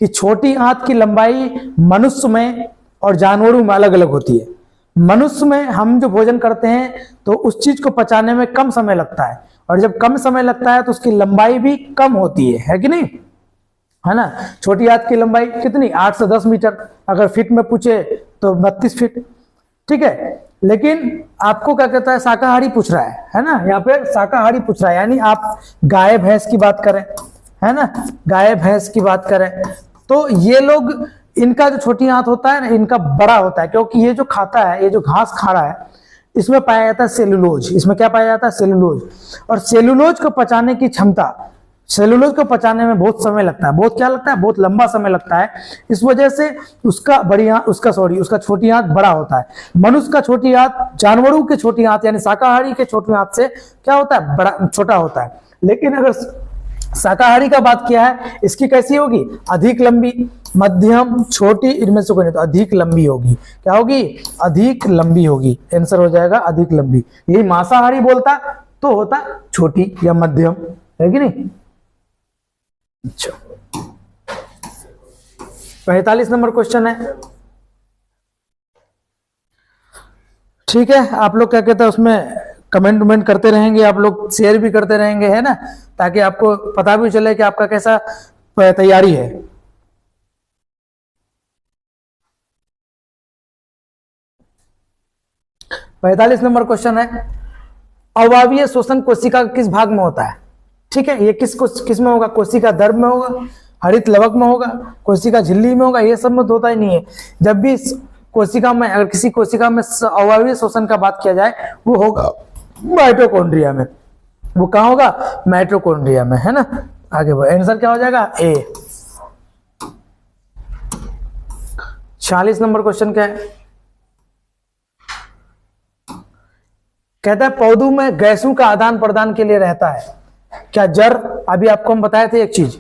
कि छोटी आंत की लंबाई मनुष्य में और जानवरों में अलग अलग होती है। मनुष्य में हम जो भोजन करते हैं तो उस चीज को पचाने में कम समय लगता है, और जब कम समय लगता है तो उसकी लंबाई भी कम होती है कि नहीं, है ना। छोटी आंत की लंबाई कितनी, 8 से 10 मीटर, अगर फीट में पूछे तो 32 फीट, ठीक है। लेकिन आपको क्या कहता है, शाकाहारी पूछ रहा है ना, यहाँ पे शाकाहारी पूछ रहा है, यानी आप गाय भैंस की बात करें, है ना, गाय भैंस की बात करें तो ये लोग, इनका जो छोटी आंत होता है ना, इनका बड़ा होता है, क्योंकि ये जो खाता है, ये जो घास खा रहा है, इसमें पाया जाता है सेलुलोज। इसमें क्या पाया जाता है, सेलुलोज। और सेलुलोज को पचाने की क्षमता, सेलुलोज को पचाने में बहुत समय लगता है, बहुत क्या लगता है, बहुत लंबा समय लगता है। इस वजह से उसका छोटी आंत बड़ा होता है। मनुष्य का छोटी आंत जानवरों के छोटी आंत यानी शाकाहारी के छोटी आंत से क्या होता है, बड़ा छोटा होता है। लेकिन अगर शाकाहारी का बात किया है, इसकी कैसी होगी, अधिक लंबी, मध्यम, छोटी, इनमें से कोई नहीं, तो अधिक लंबी होगी। क्या होगी, अधिक लंबी होगी। आंसर हो जाएगा अधिक लंबी। यही मांसाहारी बोलता तो होता छोटी या मध्यम, है कि नहीं। अच्छा, 45 नंबर क्वेश्चन है। ठीक है, आप लोग क्या कहते हैं उसमें कमेंट करते रहेंगे, आप लोग शेयर भी करते रहेंगे, है ना, ताकि आपको पता भी चले कि आपका कैसा तैयारी है। पैंतालीस नंबर क्वेश्चन है, अवायवीय शोषण कोशिका किस भाग में होता है। ठीक है, ये किस में होगा, कोशिका दर्भ में होगा, हरित लवक में होगा, कोशिका झिल्ली में होगा, ये सब में तो होता ही नहीं है। जब भी कोशिका में, अगर किसी कोशिका में अवायवीय शोषण का बात किया जाए, वो होगा माइटोकॉन्ड्रिया में। वो कहाँ होगा, माइटोकॉन्ड्रिया में, है ना। आगे बढ़ो, आंसर क्या हो जाएगा, ए। 46 नंबर क्वेश्चन क्या है, कहता है पौधों में गैसों का आदान प्रदान के लिए रहता है क्या, जर। अभी आपको हम बताए थे एक चीज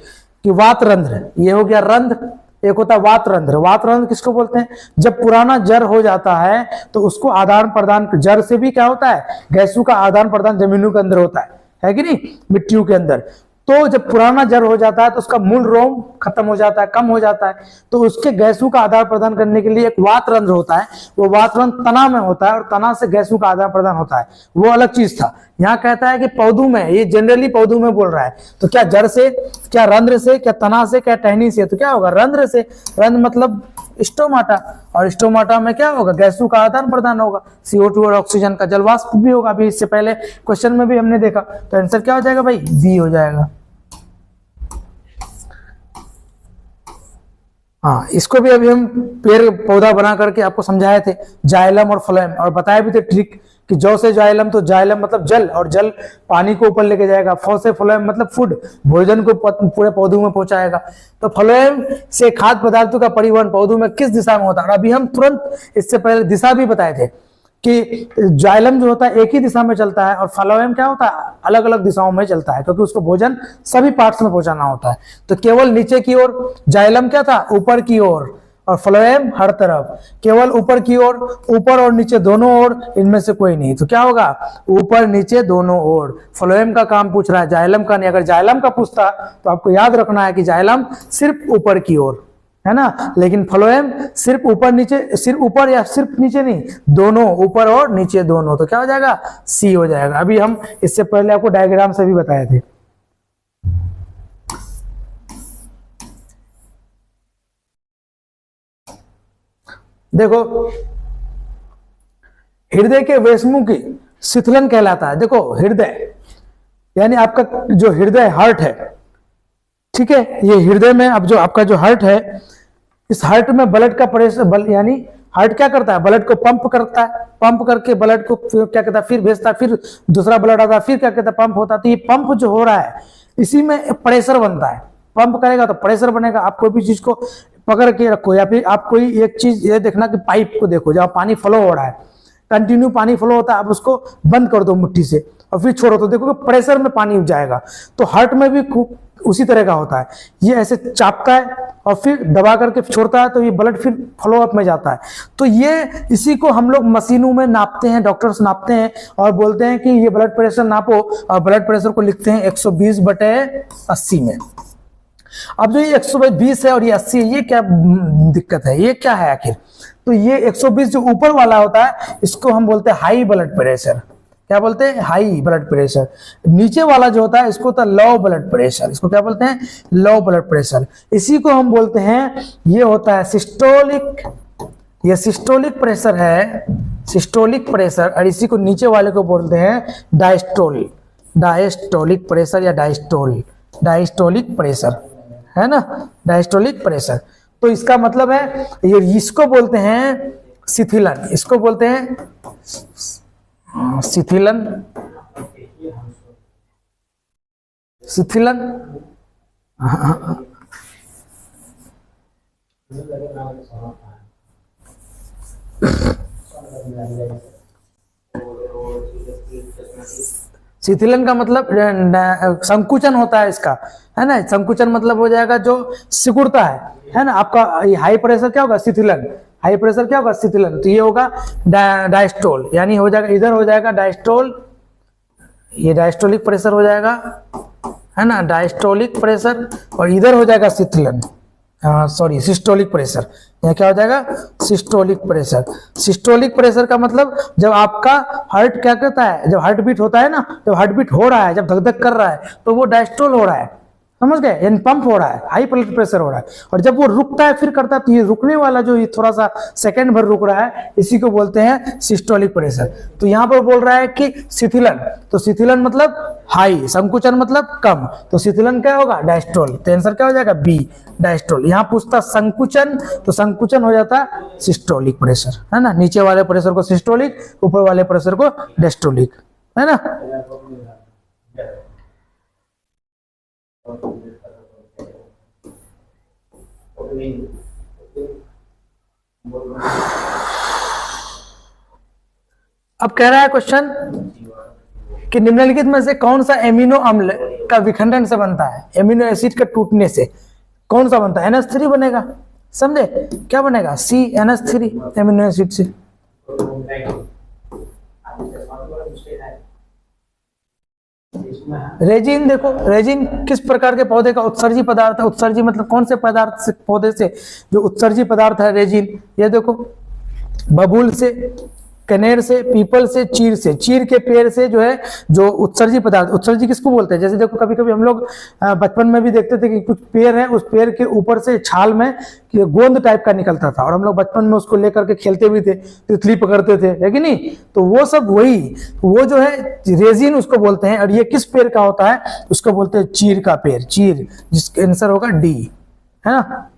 कि वात रंध्र, ये हो गया रंध्र, एक होता है वात रंध्र। वात रंध्र किसको बोलते हैं, जब पुराना जर हो जाता है तो उसको आदान प्रदान, जर से भी क्या होता है, गैसों का आदान प्रदान जमीनों के अंदर होता है कि नहीं, मिट्टियों के अंदर। तो जब पुराना जर हो जाता है तो उसका मूल रोम खत्म हो जाता है, कम हो जाता है, तो उसके गैसों का आदान प्रदान करने के लिए एक वात रंध्र होता है। वो वात रंध्र तना में होता है और तना से गैसों का आदान प्रदान होता है, वो अलग चीज था। यहाँ कहता है कि पौधों में, ये जनरली पौधों में बोल रहा है, तो क्या जड़ से, क्या रंध्र से, क्या तना से, क्या टहनी से, तो क्या होगा, रंध्र से। रंध्र मतलब स्टोमाटा, और स्टोमाटा में क्या होगा, गैसों का आदान प्रदान होगा, CO2 और ऑक्सीजन का, जलवाष्प भी होगा। अभी इससे पहले क्वेश्चन में भी हमने देखा, तो आंसर क्या हो जाएगा भाई, बी हो जाएगा। हाँ, इसको भी अभी हम पेड़ पौधा बना करके आपको समझाए थे, जाइलम और फ्लोएम, और बताए भी थे ट्रिक कि जौ से जाइलम, तो जाइलम मतलब जल, और जल पानी को ऊपर लेके जाएगा। फौ से फ्लोएम मतलब फूड, भोजन को पूरे पौधों में पहुंचाएगा। तो फ्लोएम से खाद्य पदार्थों का परिवहन पौधों में किस दिशा में होता है। और अभी हम तुरंत इससे पहले दिशा भी बताए थे कि जाइलम जो होता है एक ही दिशा में चलता है, और फ्लोएम क्या होता है, अलग अलग दिशाओं में चलता है, क्योंकि उसको भोजन सभी पार्ट्स में पहुंचाना होता है। तो केवल नीचे की ओर जाइलम क्या था, ऊपर की ओर, और फ्लोएम हर तरफ, केवल ऊपर की ओर, ऊपर और नीचे दोनों ओर, इनमें से कोई नहीं। तो क्या होगा, ऊपर नीचे दोनों ओर। फ्लोएम का काम पूछ रहा है, जाइलम का नहीं। अगर जाइलम का पूछता तो आपको याद रखना है कि जाइलम सिर्फ ऊपर की ओर, है ना, लेकिन फ्लोएम सिर्फ ऊपर नीचे, सिर्फ ऊपर या सिर्फ नीचे नहीं, दोनों, ऊपर और नीचे दोनों। तो क्या हो जाएगा, सी हो जाएगा। अभी हम इससे पहले आपको डायग्राम से भी बताए थे। देखो, हृदय के वेशमुख की शिथिलन कहलाता है। देखो, हृदय यानी आपका जो हृदय, हार्ट है, ठीक है, ये हृदय में अब जो आपका जो हार्ट है, इस हार्ट में ब्लड का प्रेशर, यानी हार्ट क्या करता है, ब्लड को पंप करता है, पंप करके ब्लड को क्या कहता है, फिर भेजता है, फिर दूसरा ब्लड आता है, फिर क्या कहता है, पंप होता है। तो ये पंप जो हो रहा है, इसी में प्रेशर बनता है। पंप करेगा तो प्रेशर बनेगा। आप कोई भी चीज को पकड़ के रखो, या फिर आप कोई एक चीज ये देखना कि पाइप को देखो, जहां पानी फ्लो हो रहा है, कंटिन्यू पानी फ्लो होता है, आप उसको बंद कर दो मुट्ठी से और फिर छोड़ो, तो देखो प्रेशर में पानी जाएगा। तो हार्ट में भी उसी तरह का होता है, ये ऐसे चापता है और फिर दबा करके छोड़ता है, तो ये ब्लड फिर फ्लो अप में जाता है। तो ये इसी को हम लोग मशीनों में नापते हैं, डॉक्टर्स नापते हैं और बोलते हैं कि ये ब्लड प्रेशर नापो, और ब्लड प्रेशर को लिखते हैं 120/80 में। अब जो ये 120 है और ये 80 है, ये क्या दिक्कत है, ये क्या है आखिर। तो ये 120 जो ऊपर वाला होता है, इसको हम बोलते हैं हाई ब्लड प्रेशर। क्या बोलते हैं, हाई ब्लड प्रेशर। नीचे वाला जो होता है, इसको होता है लो ब्लड प्रेशर। इसको क्या बोलते हैं, लो ब्लड प्रेशर। इसी को हम बोलते हैं, ये होता है सिस्टोलिक, ये सिस्टोलिक प्रेशर है, सिस्टोलिक प्रेशर। और इसी को नीचे वाले को बोलते हैं डायस्टोल, डायस्टोलिक प्रेशर या डायस्टोलिक प्रेशर, है ना, डायस्टोलिक प्रेशर। तो इसका मतलब है, ये इसको बोलते हैं शिथिलन, इसको बोलते हैं शिथिलन, शिथिलन। शिथिलन का मतलब संकुचन होता है इसका, है ना। संकुचन मतलब हो जाएगा जो सिकुड़ता है ना। आपका हाई प्रेशर क्या होगा, शिथिलन। हाई प्रेशर क्या होगा, शिथिलन। तो ये होगा डायस्टोल, यानी हो जाएगा, इधर हो जाएगा डायस्टोल, ये डायस्टोलिक प्रेशर हो जाएगा, है ना, डायस्टोलिक प्रेशर। और इधर हो जाएगा शिथिलन, सॉरी सिस्टोलिक प्रेशर। यह क्या हो जाएगा, सिस्टोलिक प्रेशर। सिस्टोलिक प्रेशर का मतलब जब आपका हार्ट क्या करता है, जब हार्ट बीट होता है ना, जब हार्ट बीट हो रहा है, जब धक धक कर रहा है, तो वो डायस्टोल हो रहा है, समझ गए, यानी पंप हो रहा है, हाई ब्लड प्रेशर हो रहा है। और जब वो रुकता है फिर करता है, तो ये रुकने वाला जो ये थोड़ा सा सेकंड भर रुक रहा है, इसी को बोलते हैं सिस्टोलिक प्रेशर। तो यहाँ पर बोल रहा है कि शिथिलन, तो शिथिलन मतलब हाई, संकुचन मतलब कम, तो शिथिलन क्या होगा, डायस्टोल। तो आंसर क्या हो जाएगा, बी, डायस्टोल। यहाँ पूछता संकुचन, तो संकुचन हो जाता है सिस्टोलिक प्रेशर, है ना। नीचे वाले प्रेशर को सिस्टोलिक, ऊपर वाले प्रेशर को डायस्टोलिक, है ना। अब कह रहा है क्वेश्चन कि निम्नलिखित में से कौन सा एमिनो अम्ल का विखंडन से बनता है, एमिनो एसिड के टूटने से कौन सा बनता है, NH3 बनेगा, समझे। क्या बनेगा, CNH3 एमिनो एसिड से। रेजिन, देखो रेजिन किस प्रकार के पौधे का उत्सर्जी पदार्थ है। उत्सर्जी मतलब कौन से पदार्थ से, पौधे से जो उत्सर्जी पदार्थ है रेजिन। ये देखो बबूल से, कनेर से, पीपल से, चीर से, चीर के पेड़ से जो है जो उत्सर्जी पदार्थ। उत्सर्जी किसको बोलते हैं, जैसे देखो कभी कभी हम लोग बचपन में भी देखते थे कि कुछ पेड़ है, उस पेड़ के ऊपर से छाल में गोंद टाइप का निकलता था, और हम लोग बचपन में उसको लेकर के खेलते भी थे, तितली पकड़ते थे, है कि नहीं। तो वो सब वही, वो जो है रेजिन उसको बोलते हैं। और ये किस पेड़ का होता है, उसको बोलते हैं चीर का पेड़, चीर, जिसका आंसर होगा डी, है ना।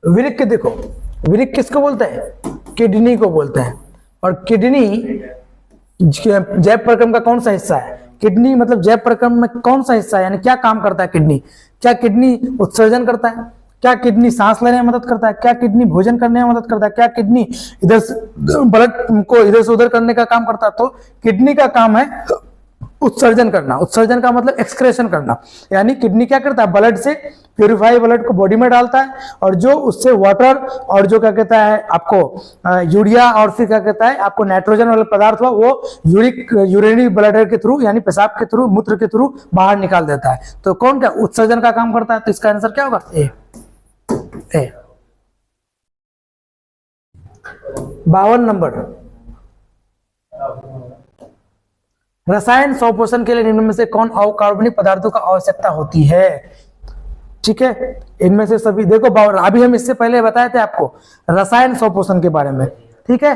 वृक्क, देखो वृक्क किसको बोलते हैं, किडनी को बोलते हैं। और किडनी जैव प्रक्रम का कौन सा हिस्सा है, किडनी मतलब जैव प्रक्रम में कौन सा हिस्सा है, यानी क्या काम करता है किडनी। क्या किडनी उत्सर्जन करता है, क्या किडनी सांस लेने में मदद करता है, क्या किडनी भोजन करने में मदद करता है, क्या किडनी इधर ब्लड को इधर से उधर करने का काम करता है। तो किडनी का काम है उत्सर्जन करना। उत्सर्जन का मतलब एक्सक्रेशन करना, यानी किडनी क्या करता है, ब्लड से प्यूरिफाई ब्लड को बॉडी में डालता है, और जो उससे वाटर और जो क्या कहता है आपको यूरिया, और फिर क्या कहता है आपको नाइट्रोजन वाला पदार्थ हुआ, वो यूरिनरी ब्लडर के थ्रू, यानी पेशाब के थ्रू, मूत्र के थ्रू बाहर निकाल देता है। तो कौन क्या उत्सर्जन का काम करता है। तो इसका आंसर क्या होगा, ए। 52 नंबर, रसायन स्वपोषण के लिए निम्न में से कौन अकार्बनिक पदार्थों का आवश्यकता होती है। ठीक है, इनमें से सभी देखो, अभी हम इससे पहले बताए थे आपको रसायन स्वपोषण के बारे में। ठीक है,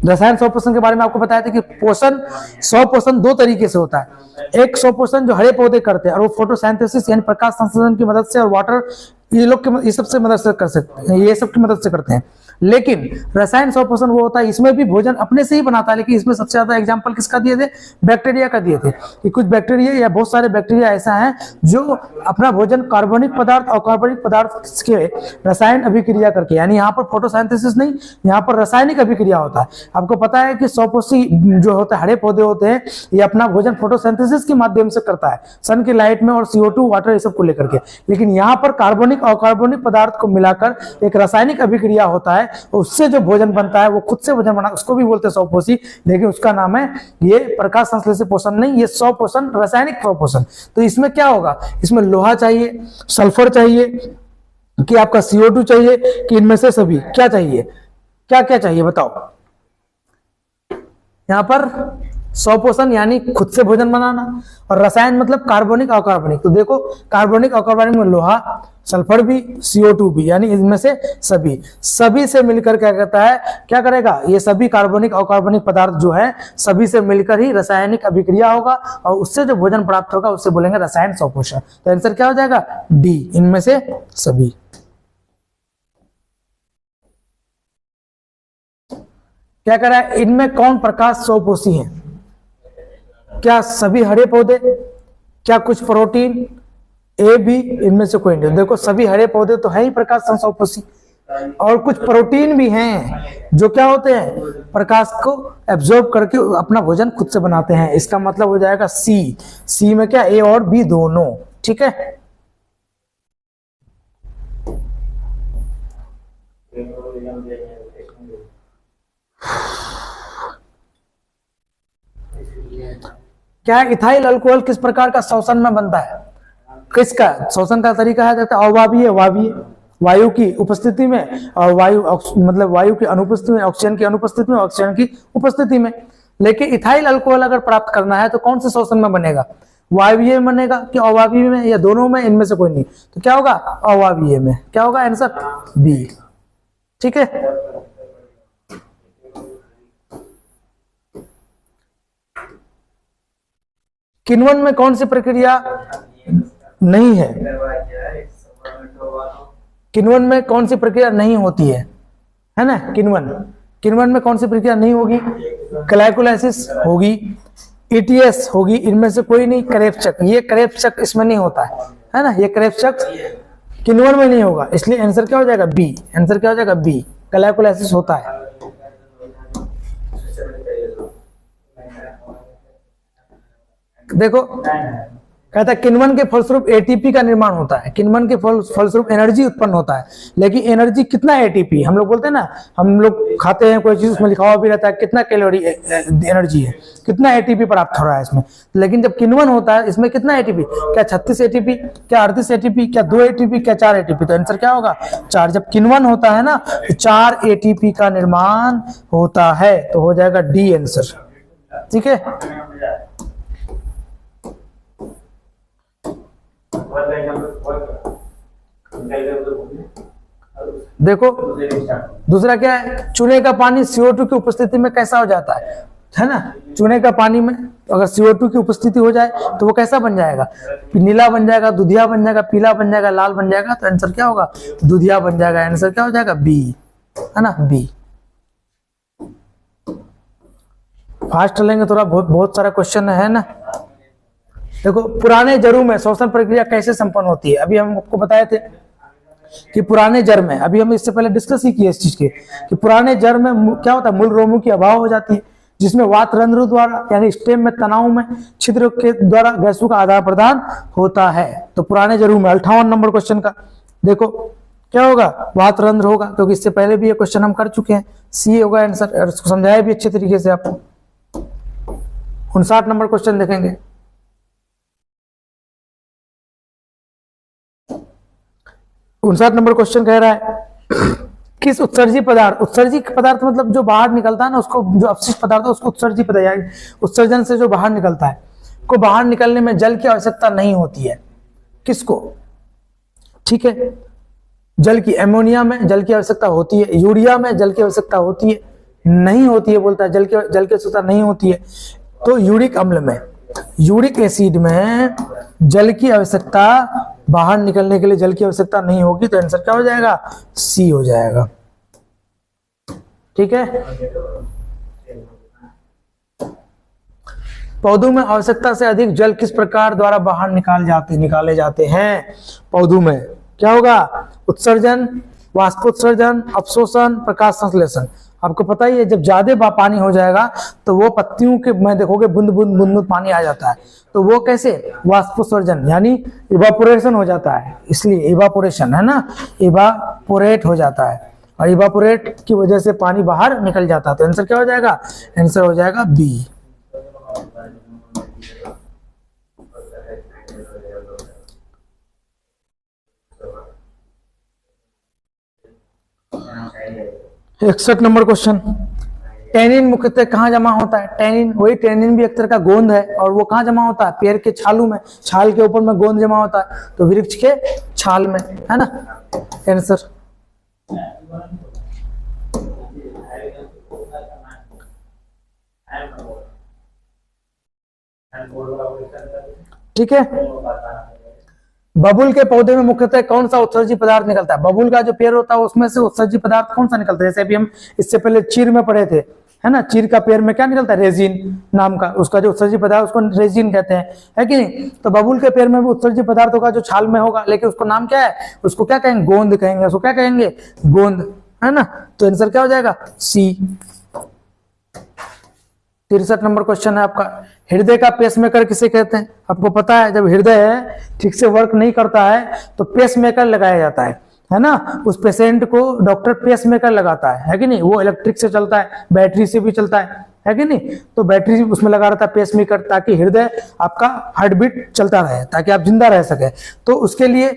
रसायन स्वपोषण के बारे में आपको बताया था कि पोषण, स्वपोषण दो तरीके से होता है। एक स्वपोषण जो हरे पौधे करते हैं, और वो फोटोसिंथेसिस यानी प्रकाश संश्लेषण की मदद से, और वाटर ये लोग ये सब से मदद से कर सकते हैं, ये सब की मदद से करते हैं। लेकिन रसायन स्वपोषण वो होता है, इसमें भी भोजन अपने से ही बनाता है, लेकिन इसमें सबसे ज्यादा एग्जांपल किसका दिए थे, बैक्टीरिया का दिए थे। कि कुछ बैक्टीरिया या बहुत सारे बैक्टीरिया ऐसा है जो अपना भोजन कार्बनिक पदार्थ और कार्बनिक पदार्थ के रसायन अभिक्रिया करके, यानी यहाँ पर फोटोसिंथेसिस नहीं, यहाँ पर रासायनिक अभिक्रिया होता है। आपको पता है कि स्वपोषी जो होता है, हरे पौधे होते हैं, ये अपना भोजन फोटोसिंथेसिस के माध्यम से करता है, सन की लाइट में, और CO2 वाटर ये सब को लेकर के। लेकिन यहाँ पर कार्बनिक और कार्बनिक पदार्थ को मिलाकर एक रासायनिक अभिक्रिया होता है, उससे जो भोजन बनता है वो खुद से भोजन बना, उसको भी बोलते हैं स्वपोषी, लेकिन उसका नाम है ये प्रकाश संश्लेषित पोषण नहीं, ये स्वपोषण, रासायनिक स्वपोषण। तो इसमें क्या होगा, इसमें लोहा चाहिए, सल्फर चाहिए, कि आपका CO2 चाहिए, कि इनमें से सभी क्या चाहिए, क्या क्या चाहिए बताओ। यहां पर स्वपोषण यानी खुद से भोजन बनाना, और रसायन मतलब कार्बनिक अकार्बनिक। तो देखो कार्बनिक अकार्बनिक में लोहा, सल्फर भी, CO2 भी, यानी इनमें से सभी से मिलकर क्या कहता है, क्या करेगा, ये सभी कार्बनिक अकार्बनिक पदार्थ जो है सभी से मिलकर ही रासायनिक अभिक्रिया होगा, और उससे जो भोजन प्राप्त होगा उससे बोलेंगे रसायन स्वपोषण। तो आंसर क्या हो जाएगा, डी, इनमें से सभी। क्या कह रहा है, इनमें कौन प्रकाश स्वपोषी है? क्या सभी हरे पौधे, क्या कुछ प्रोटीन, ए बी, इनमें से कोई नहीं। देखो सभी हरे पौधे तो है ही प्रकाश स्वपोषी, और कुछ प्रोटीन भी हैं जो क्या होते हैं, प्रकाश को एब्जॉर्ब करके अपना भोजन खुद से बनाते हैं। इसका मतलब हो जाएगा सी। सी में क्या, ए और बी दोनों। ठीक है, क्या है, इथाइल अल्कोहल किस प्रकार का श्वसन में बनता है? किसका श्वसन का तरीका है, कहते हैं अवावीय, वावीय, वायु की उपस्थिति में, और वायु मतलब वायु की अनुपस्थिति में, ऑक्सीजन की अनुपस्थिति में, ऑक्सीजन की उपस्थिति में। लेकिन इथाइल अल्कोहल अगर प्राप्त करना है तो कौन से श्वसन में बनेगा, वायवीय में बनेगा कि अवावीय में, या दोनों में, इनमें से कोई नहीं? तो क्या होगा, अवावीय में। क्या होगा आंसर, बी। ठीक है, किण्वन में कौन सी प्रक्रिया नहीं है? किण्वन में कौन सी प्रक्रिया नहीं होती है ना? किण्वन में कौन सी प्रक्रिया नहीं होगी? ग्लाइकोलाइसिस होगी, ईटीएस होगी, इनमें से कोई नहीं। करेबचक, ये करेबचक इसमें नहीं होता है ना, ये करेबचक किण्वन में नहीं होगा, इसलिए आंसर क्या हो जाएगा, बी। आंसर क्या हो जाएगा, बी। ग्लाइकोलाइसिस होता है। देखो कहता है किण्वन के फलस्वरूप एटीपी का निर्माण होता है, किण्वन के फलस्वरूप एनर्जी उत्पन्न होता है। लेकिन एनर्जी कितना एटीपी, हम लोग बोलते हैं ना, हम लोग खाते हैं कोई चीज, उसमें लिखा हुआ भी रहता है कितना कैलोरी एनर्जी है, कितना एटीपी प्राप्त हो रहा है इसमें। लेकिन जब किण्वन होता है इसमें कितना एटीपी, क्या 36 एटीपी, क्या 38 एटीपी, क्या 2 एटीपी, क्या 4 एटीपी? तो आंसर क्या होगा, 4। जब किण्वन होता है ना तो 4 एटीपी का निर्माण होता है, तो हो जाएगा डी आंसर। ठीक है, देखो दूसरा क्या है, चूने का पानी CO2 की उपस्थिति में कैसा हो जाता है ना? चूने का पानी में अगर CO2 की उपस्थिति हो जाए तो वो कैसा बन जाएगा, नीला बन जाएगा, दुधिया बन जाएगा, पीला बन जाएगा, लाल बन जाएगा। तो आंसर क्या होगा, दुधिया बन जाएगा। आंसर क्या हो जाएगा, बी, है ना, बी। फास्ट चलेंगे थोड़ा, बहुत सारा क्वेश्चन है ना। देखो पुराने जरों में श्वसन प्रक्रिया कैसे संपन्न होती है? अभी हम आपको बताए थे कि पुराने जर में, अभी हम इससे पहले डिस्कस ही किए इस चीज के, कि पुराने जर में क्या होता है, मूल रोमों की अभाव हो जाती है, जिसमें वात रंध्र द्वारा यानी स्टेम में तनाव में छिद्र के द्वारा गैसों का आदान प्रदान होता है। तो पुराने जरों में 58 नंबर क्वेश्चन का देखो क्या होगा, वात रंध्र होगा, क्योंकि इससे पहले भी ये क्वेश्चन हम कर चुके हैं। सी होगा आंसर, और इसको समझाया भी अच्छे तरीके से आपको। 59 नंबर क्वेश्चन देखेंगे। 59 नंबर क्वेश्चन कह रहा है किस उत्सर्जी पदार्थ, उत्सर्जी पदार्थ मतलब जो बाहर निकलता है ना, उसको, जो अपशिष्ट पदार्थ है उसको उत्सर्जी पदार्थ, उत्सर्जन से जो बाहर निकलता है, को बाहर निकलने में जल की आवश्यकता नहीं होती है। किसको, ठीक है, जल की, एमोनिया में जल की आवश्यकता होती है, यूरिया में जल की आवश्यकता होती है, नहीं होती है बोलता है, जल की आवश्यकता नहीं होती है। तो यूरिक अम्ल में, यूरिक एसिड में जल की आवश्यकता, बाहर निकलने के लिए जल की आवश्यकता नहीं होगी। तो आंसर क्या हो जाएगा, सी हो जाएगा। ठीक है, पौधों में आवश्यकता से अधिक जल किस प्रकार द्वारा बाहर निकाले जाते हैं? पौधों में क्या होगा, उत्सर्जन, वाष्पोत्सर्जन, अवशोषण, प्रकाश संश्लेषण। आपको पता ही है जब ज्यादा पानी हो जाएगा तो वो पत्तियों के में देखोगे बूंद बूंद बूंद बूंद पानी आ जाता है, तो वो कैसे, वाष्पोत्सर्जन यानी इवापोरेशन हो जाता है, इसलिए इवापोरेशन है ना, इवापोरेट हो जाता है, और इवापोरेट की वजह से पानी बाहर निकल जाता है। तो आंसर क्या हो जाएगा, आंसर हो जाएगा बी। इकसठ नंबर क्वेश्चन, टैनिन मुख्यतः कहाँ जमा होता है? टैनिन, वही टैनिन भी एक तरह का गोंद है, और वो कहाँ जमा होता है, पेड़ के छालों में, छाल के ऊपर में गोंद जमा होता है, तो वृक्ष के छाल में, है ना आंसर। ठीक है, बबूल के पौधे में मुख्यतः कौन सा उत्सर्जी पदार्थ निकलता है? बबूल का जो पेड़ होता है उसमें से उत्सर्जी पदार्थ कौन सा निकलता है? जैसे अभी हम इससे पहले चीर में पढ़े थे, है ना। चीर का पेड़ में क्या निकलता है, रेजिन नाम का, उसका जो उत्सर्जी पदार्थ उसको रेजिन कहते हैं, है कि नहीं। तो बबूल के पेड़ में भी उत्सर्जी पदार्थ होगा जो छाल में होगा, लेकिन उसको नाम क्या है, उसको क्या कहेंगे, गोंद कहेंगे, उसको क्या कहेंगे, गोंद, है ना। तो आंसर क्या हो जाएगा, सी। 63 नंबर क्वेश्चन है आपका, हृदय का पेसमेकर किसे कहते हैं। आपको पता है जब हृदय ठीक से वर्क नहीं करता है तो पेसमेकर लगाया जाता है ना। उस पेशेंट को डॉक्टर पेसमेकर लगाता है कि नहीं। वो इलेक्ट्रिक से चलता है, बैटरी से भी चलता है कि नहीं। तो बैटरी उसमें लगा रहता है पेसमेकर, ताकि हृदय आपका हार्ट बीट चलता रहे, ताकि आप जिंदा रह सके। तो उसके लिए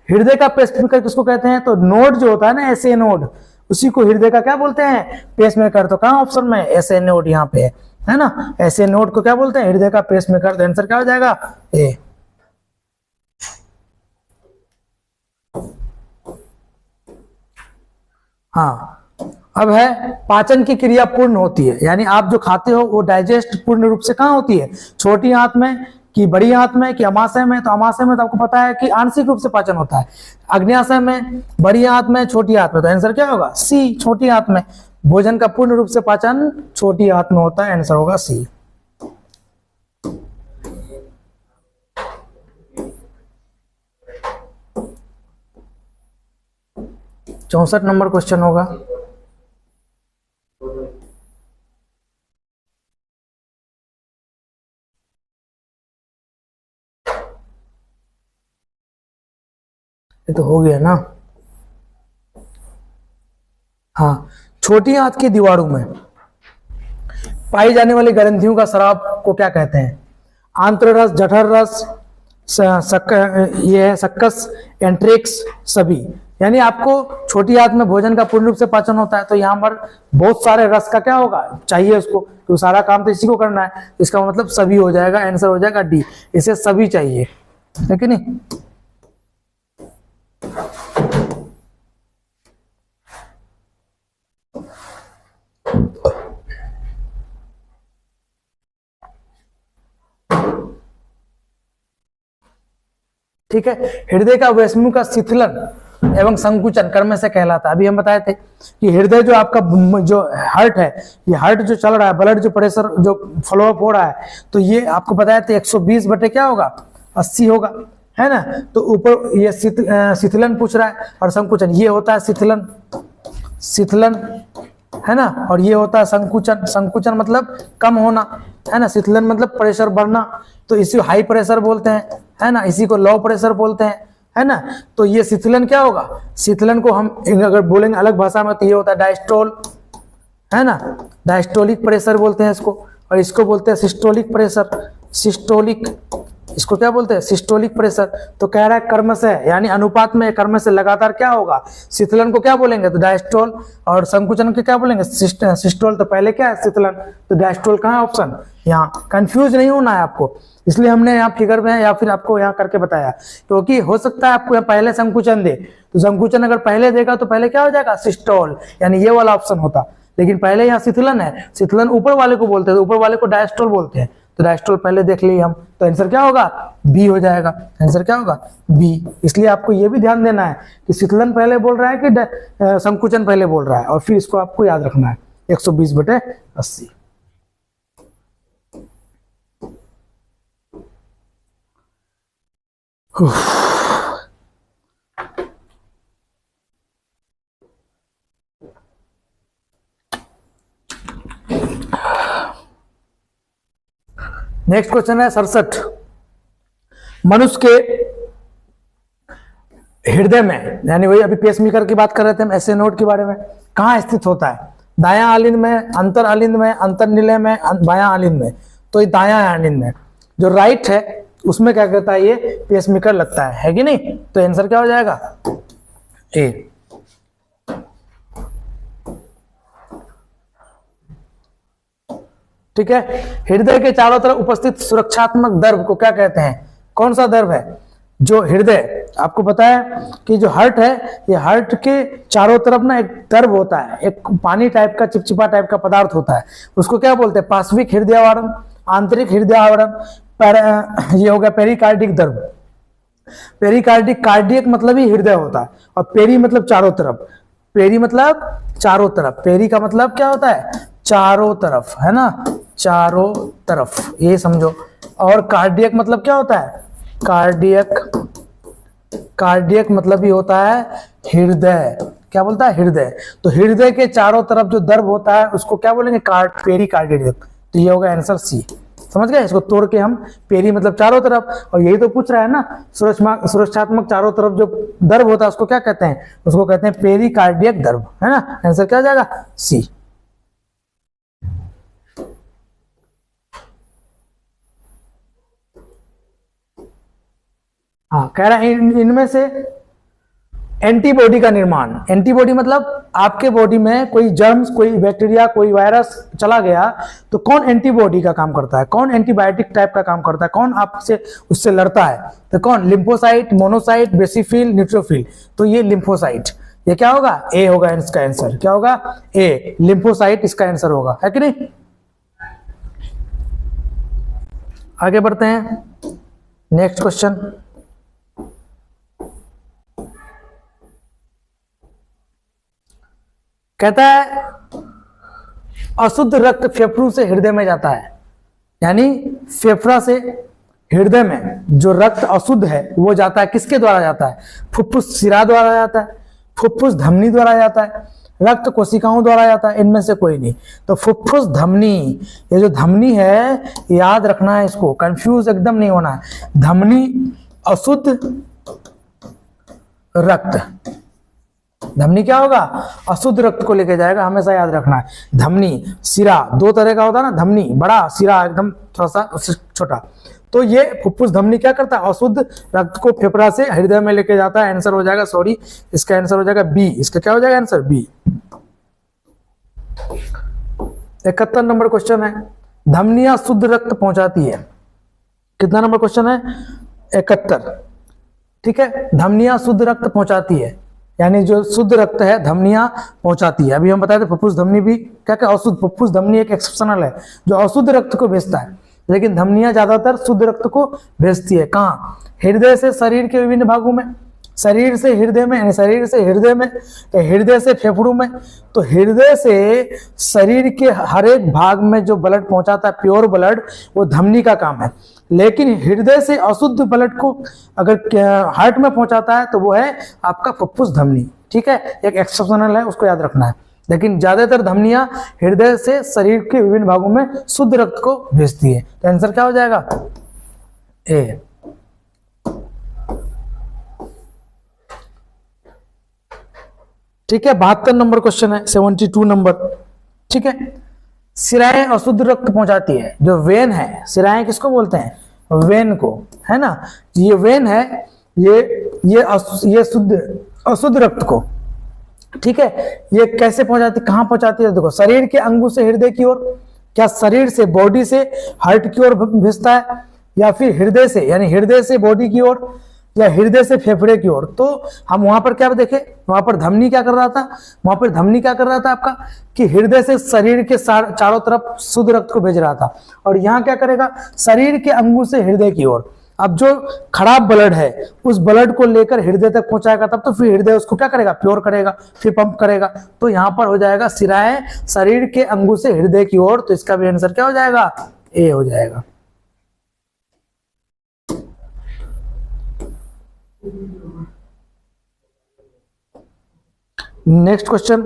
हृदय का पेसमेकर किसको कहते हैं, तो नोड जो होता है ना, ऐसे नोड, उसी को हृदय का क्या बोलते हैं, पेसमेकर। तो कहां ऑप्शन में, ऐसे नोड यहाँ पे है ना। ऐसे नोड को क्या बोलते हैं, हृदय का पेसमेकर। तो आंसर क्या हो जाएगा, ए। हाँ, अब है पाचन की क्रिया पूर्ण होती है, यानी आप जो खाते हो वो डाइजेस्ट पूर्ण रूप से कहाँ होती है, छोटी आंत में कि बड़ी आंत में कि अमाशय में। तो अमाशय में तो आपको पता है कि आंशिक रूप से पाचन होता है, अग्न्याशय में, बड़ी आंत में, छोटी आंत में। तो आंसर क्या होगा, सी, छोटी आंत में। भोजन का पूर्ण रूप से पाचन छोटी आंत में होता है, आंसर होगा सी। चौसठ नंबर क्वेश्चन होगा, ये तो हो गया ना। हाँ, छोटी आंत की दीवारों में पाई जाने वाली ग्रंथियों का स्राव को क्या कहते हैं, आंत्ररस, जठर रस, ये है सक्कस, एंट्रिक्स, सभी। यानी आपको छोटी आंत में भोजन का पूर्ण रूप से पाचन होता है, तो यहाँ पर बहुत सारे रस का क्या होगा, चाहिए उसको, तो सारा काम तो इसी को करना है। इसका मतलब सभी हो जाएगा, आंसर हो जाएगा डी, इसे सभी चाहिए, है कि नहीं। ठीक है, हृदय का वैष्णु का शिथिलन एवं संकुचन कर्म से कहलाता है। अभी हम बताए थे कि हृदय जो आपका जो हार्ट है, ये हार्ट जो चल रहा है, ब्लड जो प्रेशर जो फ्लो अप हो रहा है, तो ये आपको बताया था 120 बटे क्या होगा, 80 होगा, है ना। तो ऊपर ये शिथिलन पूछ रहा है, और संकुचन ये होता है शिथिलन, शिथिलन, है ना। और ये होता है संकुचन, संकुचन मतलब कम होना, है ना। शिथिलन मतलब प्रेशर बढ़ना, तो इसी को हाई प्रेशर बोलते हैं, है ना। इसी को लो प्रेशर बोलते हैं, है ना। तो ये शिथिलन क्या होगा, शिथिलन को हम अगर बोलेंगे अलग भाषा में तो ये होता है डायस्टोल, है ना। डायस्टोलिक प्रेशर बोलते हैं इसको, और इसको बोलते हैं सिस्टोलिक प्रेशर, सिस्टोलिक, इसको क्या बोलते हैं, सिस्टोलिक प्रेशर। तो कह रहा है कर्म से, यानी अनुपात में कर्म से लगातार क्या होगा, शिथिलन को क्या बोलेंगे, तो डायस्टोल, और संकुचन को क्या बोलेंगे, सिस्टोल। तो पहले क्या है, शिथिलन, तो डायस्टोल कहाँ है ऑप्शन, यहाँ। कंफ्यूज नहीं होना है आपको, इसलिए हमने यहाँ फिगर में या फिर आपको यहाँ करके बताया, क्योंकि हो सकता है आपको यहाँ पहले संकुचन दे, तो संकुचन अगर पहले देगा तो पहले क्या हो जाएगा, सिस्टोल, यानी ये वाला ऑप्शन होता। लेकिन पहले यहाँ शिथिलन है, शिथिलन ऊपर वाले को बोलते हैं, तो ऊपर वाले को डायस्टोल बोलते हैं, तो डायस्टोल पहले देख लिए हम, तो आंसर क्या होगा, बी हो जाएगा। आंसर क्या होगा, बी। इसलिए आपको ये भी ध्यान देना है कि शिथिलन पहले बोल रहा है कि संकुचन पहले बोल रहा है, और फिर इसको आपको याद रखना है, 120 बटे 80। नेक्स्ट क्वेश्चन है 67, मनुष्य के हृदय में, यानी वही अभी पेसमेकर की बात कर रहे थे हम, ऐसे नोड के बारे में, कहाँ स्थित होता है, दायां आलिंद में, अंतर आलिंद में, अंतर्निलय में, बायां आलिंद में। तो ये दायां आलिंद में, जो राइट है उसमें क्या कहता है, ये पेसमेकर लगता है कि नहीं। तो आंसर क्या हो जाएगा, ए। ठीक है, हृदय के चारों तरफ उपस्थित सुरक्षात्मक द्रव को क्या कहते हैं, कौन सा द्रव है, जो हृदय, आपको पता है कि जो हार्ट है, ये हार्ट के चारों तरफ ना एक द्रव होता है, एक पानी टाइप का, चिपचिपा टाइप का पदार्थ होता है, उसको क्या बोलते हैं, पार्श्विक हृदय आवरण, आंतरिक हृदय आवरण, ये हो गया पेरिकार्डिक द्रव। पेरिकार्डिक, कार्डियक मतलब ही हृदय होता है, और पेरी मतलब चारों तरफ, पेरी मतलब चारों तरफ, पेरी का मतलब क्या होता है, चारों तरफ, है ना, चारों तरफ, ये समझो। और कार्डियक मतलब क्या होता है? कार्डियक मतलब भी होता है हृदय। क्या बोलता है? हृदय। तो हृदय के चारों तरफ जो द्रव होता है उसको क्या बोलेंगे? पेरिकार्डियक। तो ये होगा आंसर सी। समझ गए? इसको तोड़ के हम पेरी मतलब चारों तरफ, और यही तो पूछ रहा है ना, सुरक्षात्मक चारों तरफ जो द्रव होता है उसको क्या कहते हैं? उसको कहते हैं पेरिकार्डियक द्रव, है ना। आंसर क्या हो जाएगा? सी। हाँ, कह रहा है इनमें से एंटीबॉडी का निर्माण। एंटीबॉडी मतलब आपके बॉडी में कोई जर्म्स, कोई बैक्टीरिया, कोई वायरस चला गया तो कौन एंटीबॉडी का काम करता है? कौन एंटीबायोटिक टाइप का काम करता है? कौन आपसे उससे लड़ता है? तो कौन? Lymphocyte, monocyte, basophil, neutrophil. तो ये लिम्फोसाइट। ये क्या होगा? ए होगा इसका आंसर। क्या होगा? ए, लिम्फोसाइट इसका आंसर होगा, है कि नहीं। आगे बढ़ते हैं, नेक्स्ट क्वेश्चन। कहता है अशुद्ध रक्त फेफड़ों से हृदय में जाता है, यानी फेफड़ा से हृदय में जो रक्त अशुद्ध है वो जाता है, किसके द्वारा जाता है? फुफ्फुस शिरा द्वारा जाता है, फुफ्फुस धमनी द्वारा जाता है, रक्त कोशिकाओं द्वारा जाता है, इनमें से कोई नहीं। तो फुफ्फुस धमनी, ये जो धमनी है याद रखना है, इसको कंफ्यूज एकदम नहीं होना है। धमनी अशुद्ध रक्त, धमनी क्या होगा? अशुद्ध रक्त को लेके जाएगा, हमेशा याद रखना है। धमनी, सिरा, दो तरह का होता है ना, धमनी बड़ा, सिरा एकदम थोड़ा सा उससे छोटा। तो ये फुफ्फुस धमनी क्या करता है? अशुद्ध रक्त को फेफड़ा से हृदय में लेके जाता है। आंसर हो जाएगा, सॉरी, इसका आंसर हो जाएगा बी। इसका क्या हो जाएगा आंसर? बी। 71 नंबर क्वेश्चन है, धमनियां शुद्ध रक्त पहुंचाती है। कितना नंबर क्वेश्चन है? 71। ठीक है, धमनियां शुद्ध रक्त पहुंचाती है, यानी जो शुद्ध रक्त है धमनियां पहुंचाती है। अभी हम बताए थे फुफ्फुस धमनी भी क्या क्या अशुद्ध, फुफ्फुस धमनी एक एक्सेप्शनल है जो अशुद्ध रक्त को भेजता है, लेकिन धमनियां ज्यादातर शुद्ध रक्त को भेजती है। कहाँ? हृदय से शरीर के विभिन्न भागों में, शरीर से हृदय में, यानी शरीर से हृदय में, तो हृदय से फेफड़ों में। तो हृदय से शरीर के हर एक भाग में जो ब्लड पहुंचाता है, प्योर ब्लड, वो धमनी का काम है। लेकिन हृदय से अशुद्ध ब्लड को अगर हार्ट में पहुंचाता है तो वो है आपका फुफ्फुस धमनी। ठीक है, एक एक्सेप्शनल है, उसको याद रखना है। लेकिन ज्यादातर धमनियां हृदय से शरीर के विभिन्न भागों में शुद्ध रक्त को भेजती है। तो आंसर क्या हो जाएगा? ए। ठीक है, 72 नंबर क्वेश्चन है, 72 नंबर। ठीक है, सिराएं अशुद्ध रक्त पहुंचाती है। जो वेन है, सिराएं किसको बोलते हैं? वेन को, है ना। ये वेन है, ये शुद्ध अशुद्ध रक्त को, ठीक है, ये कैसे पहुंचाती, कहां पहुंचाती है? देखो, शरीर के अंगों से हृदय की ओर, क्या शरीर से, बॉडी से हार्ट की ओर भेजता है, या फिर हृदय से, यानी हृदय से बॉडी की ओर, या हृदय से फेफड़े की ओर? तो हम वहां पर क्या देखे, वहां पर धमनी क्या कर रहा था? वहां पर धमनी क्या कर रहा था आपका, कि हृदय से शरीर के चारों तरफ शुद्ध रक्त को भेज रहा था। और यहाँ क्या करेगा? शरीर के अंगों से हृदय की ओर। अब जो खराब ब्लड है उस ब्लड को लेकर हृदय तक पहुंचाएगा, तब तो फिर हृदय उसको क्या करेगा? प्योर करेगा, फिर पंप करेगा। तो यहाँ पर हो जाएगा सिराएं शरीर के अंगों से हृदय की ओर। तो इसका भी आंसर क्या हो जाएगा? ए हो जाएगा। नेक्स्ट क्वेश्चन,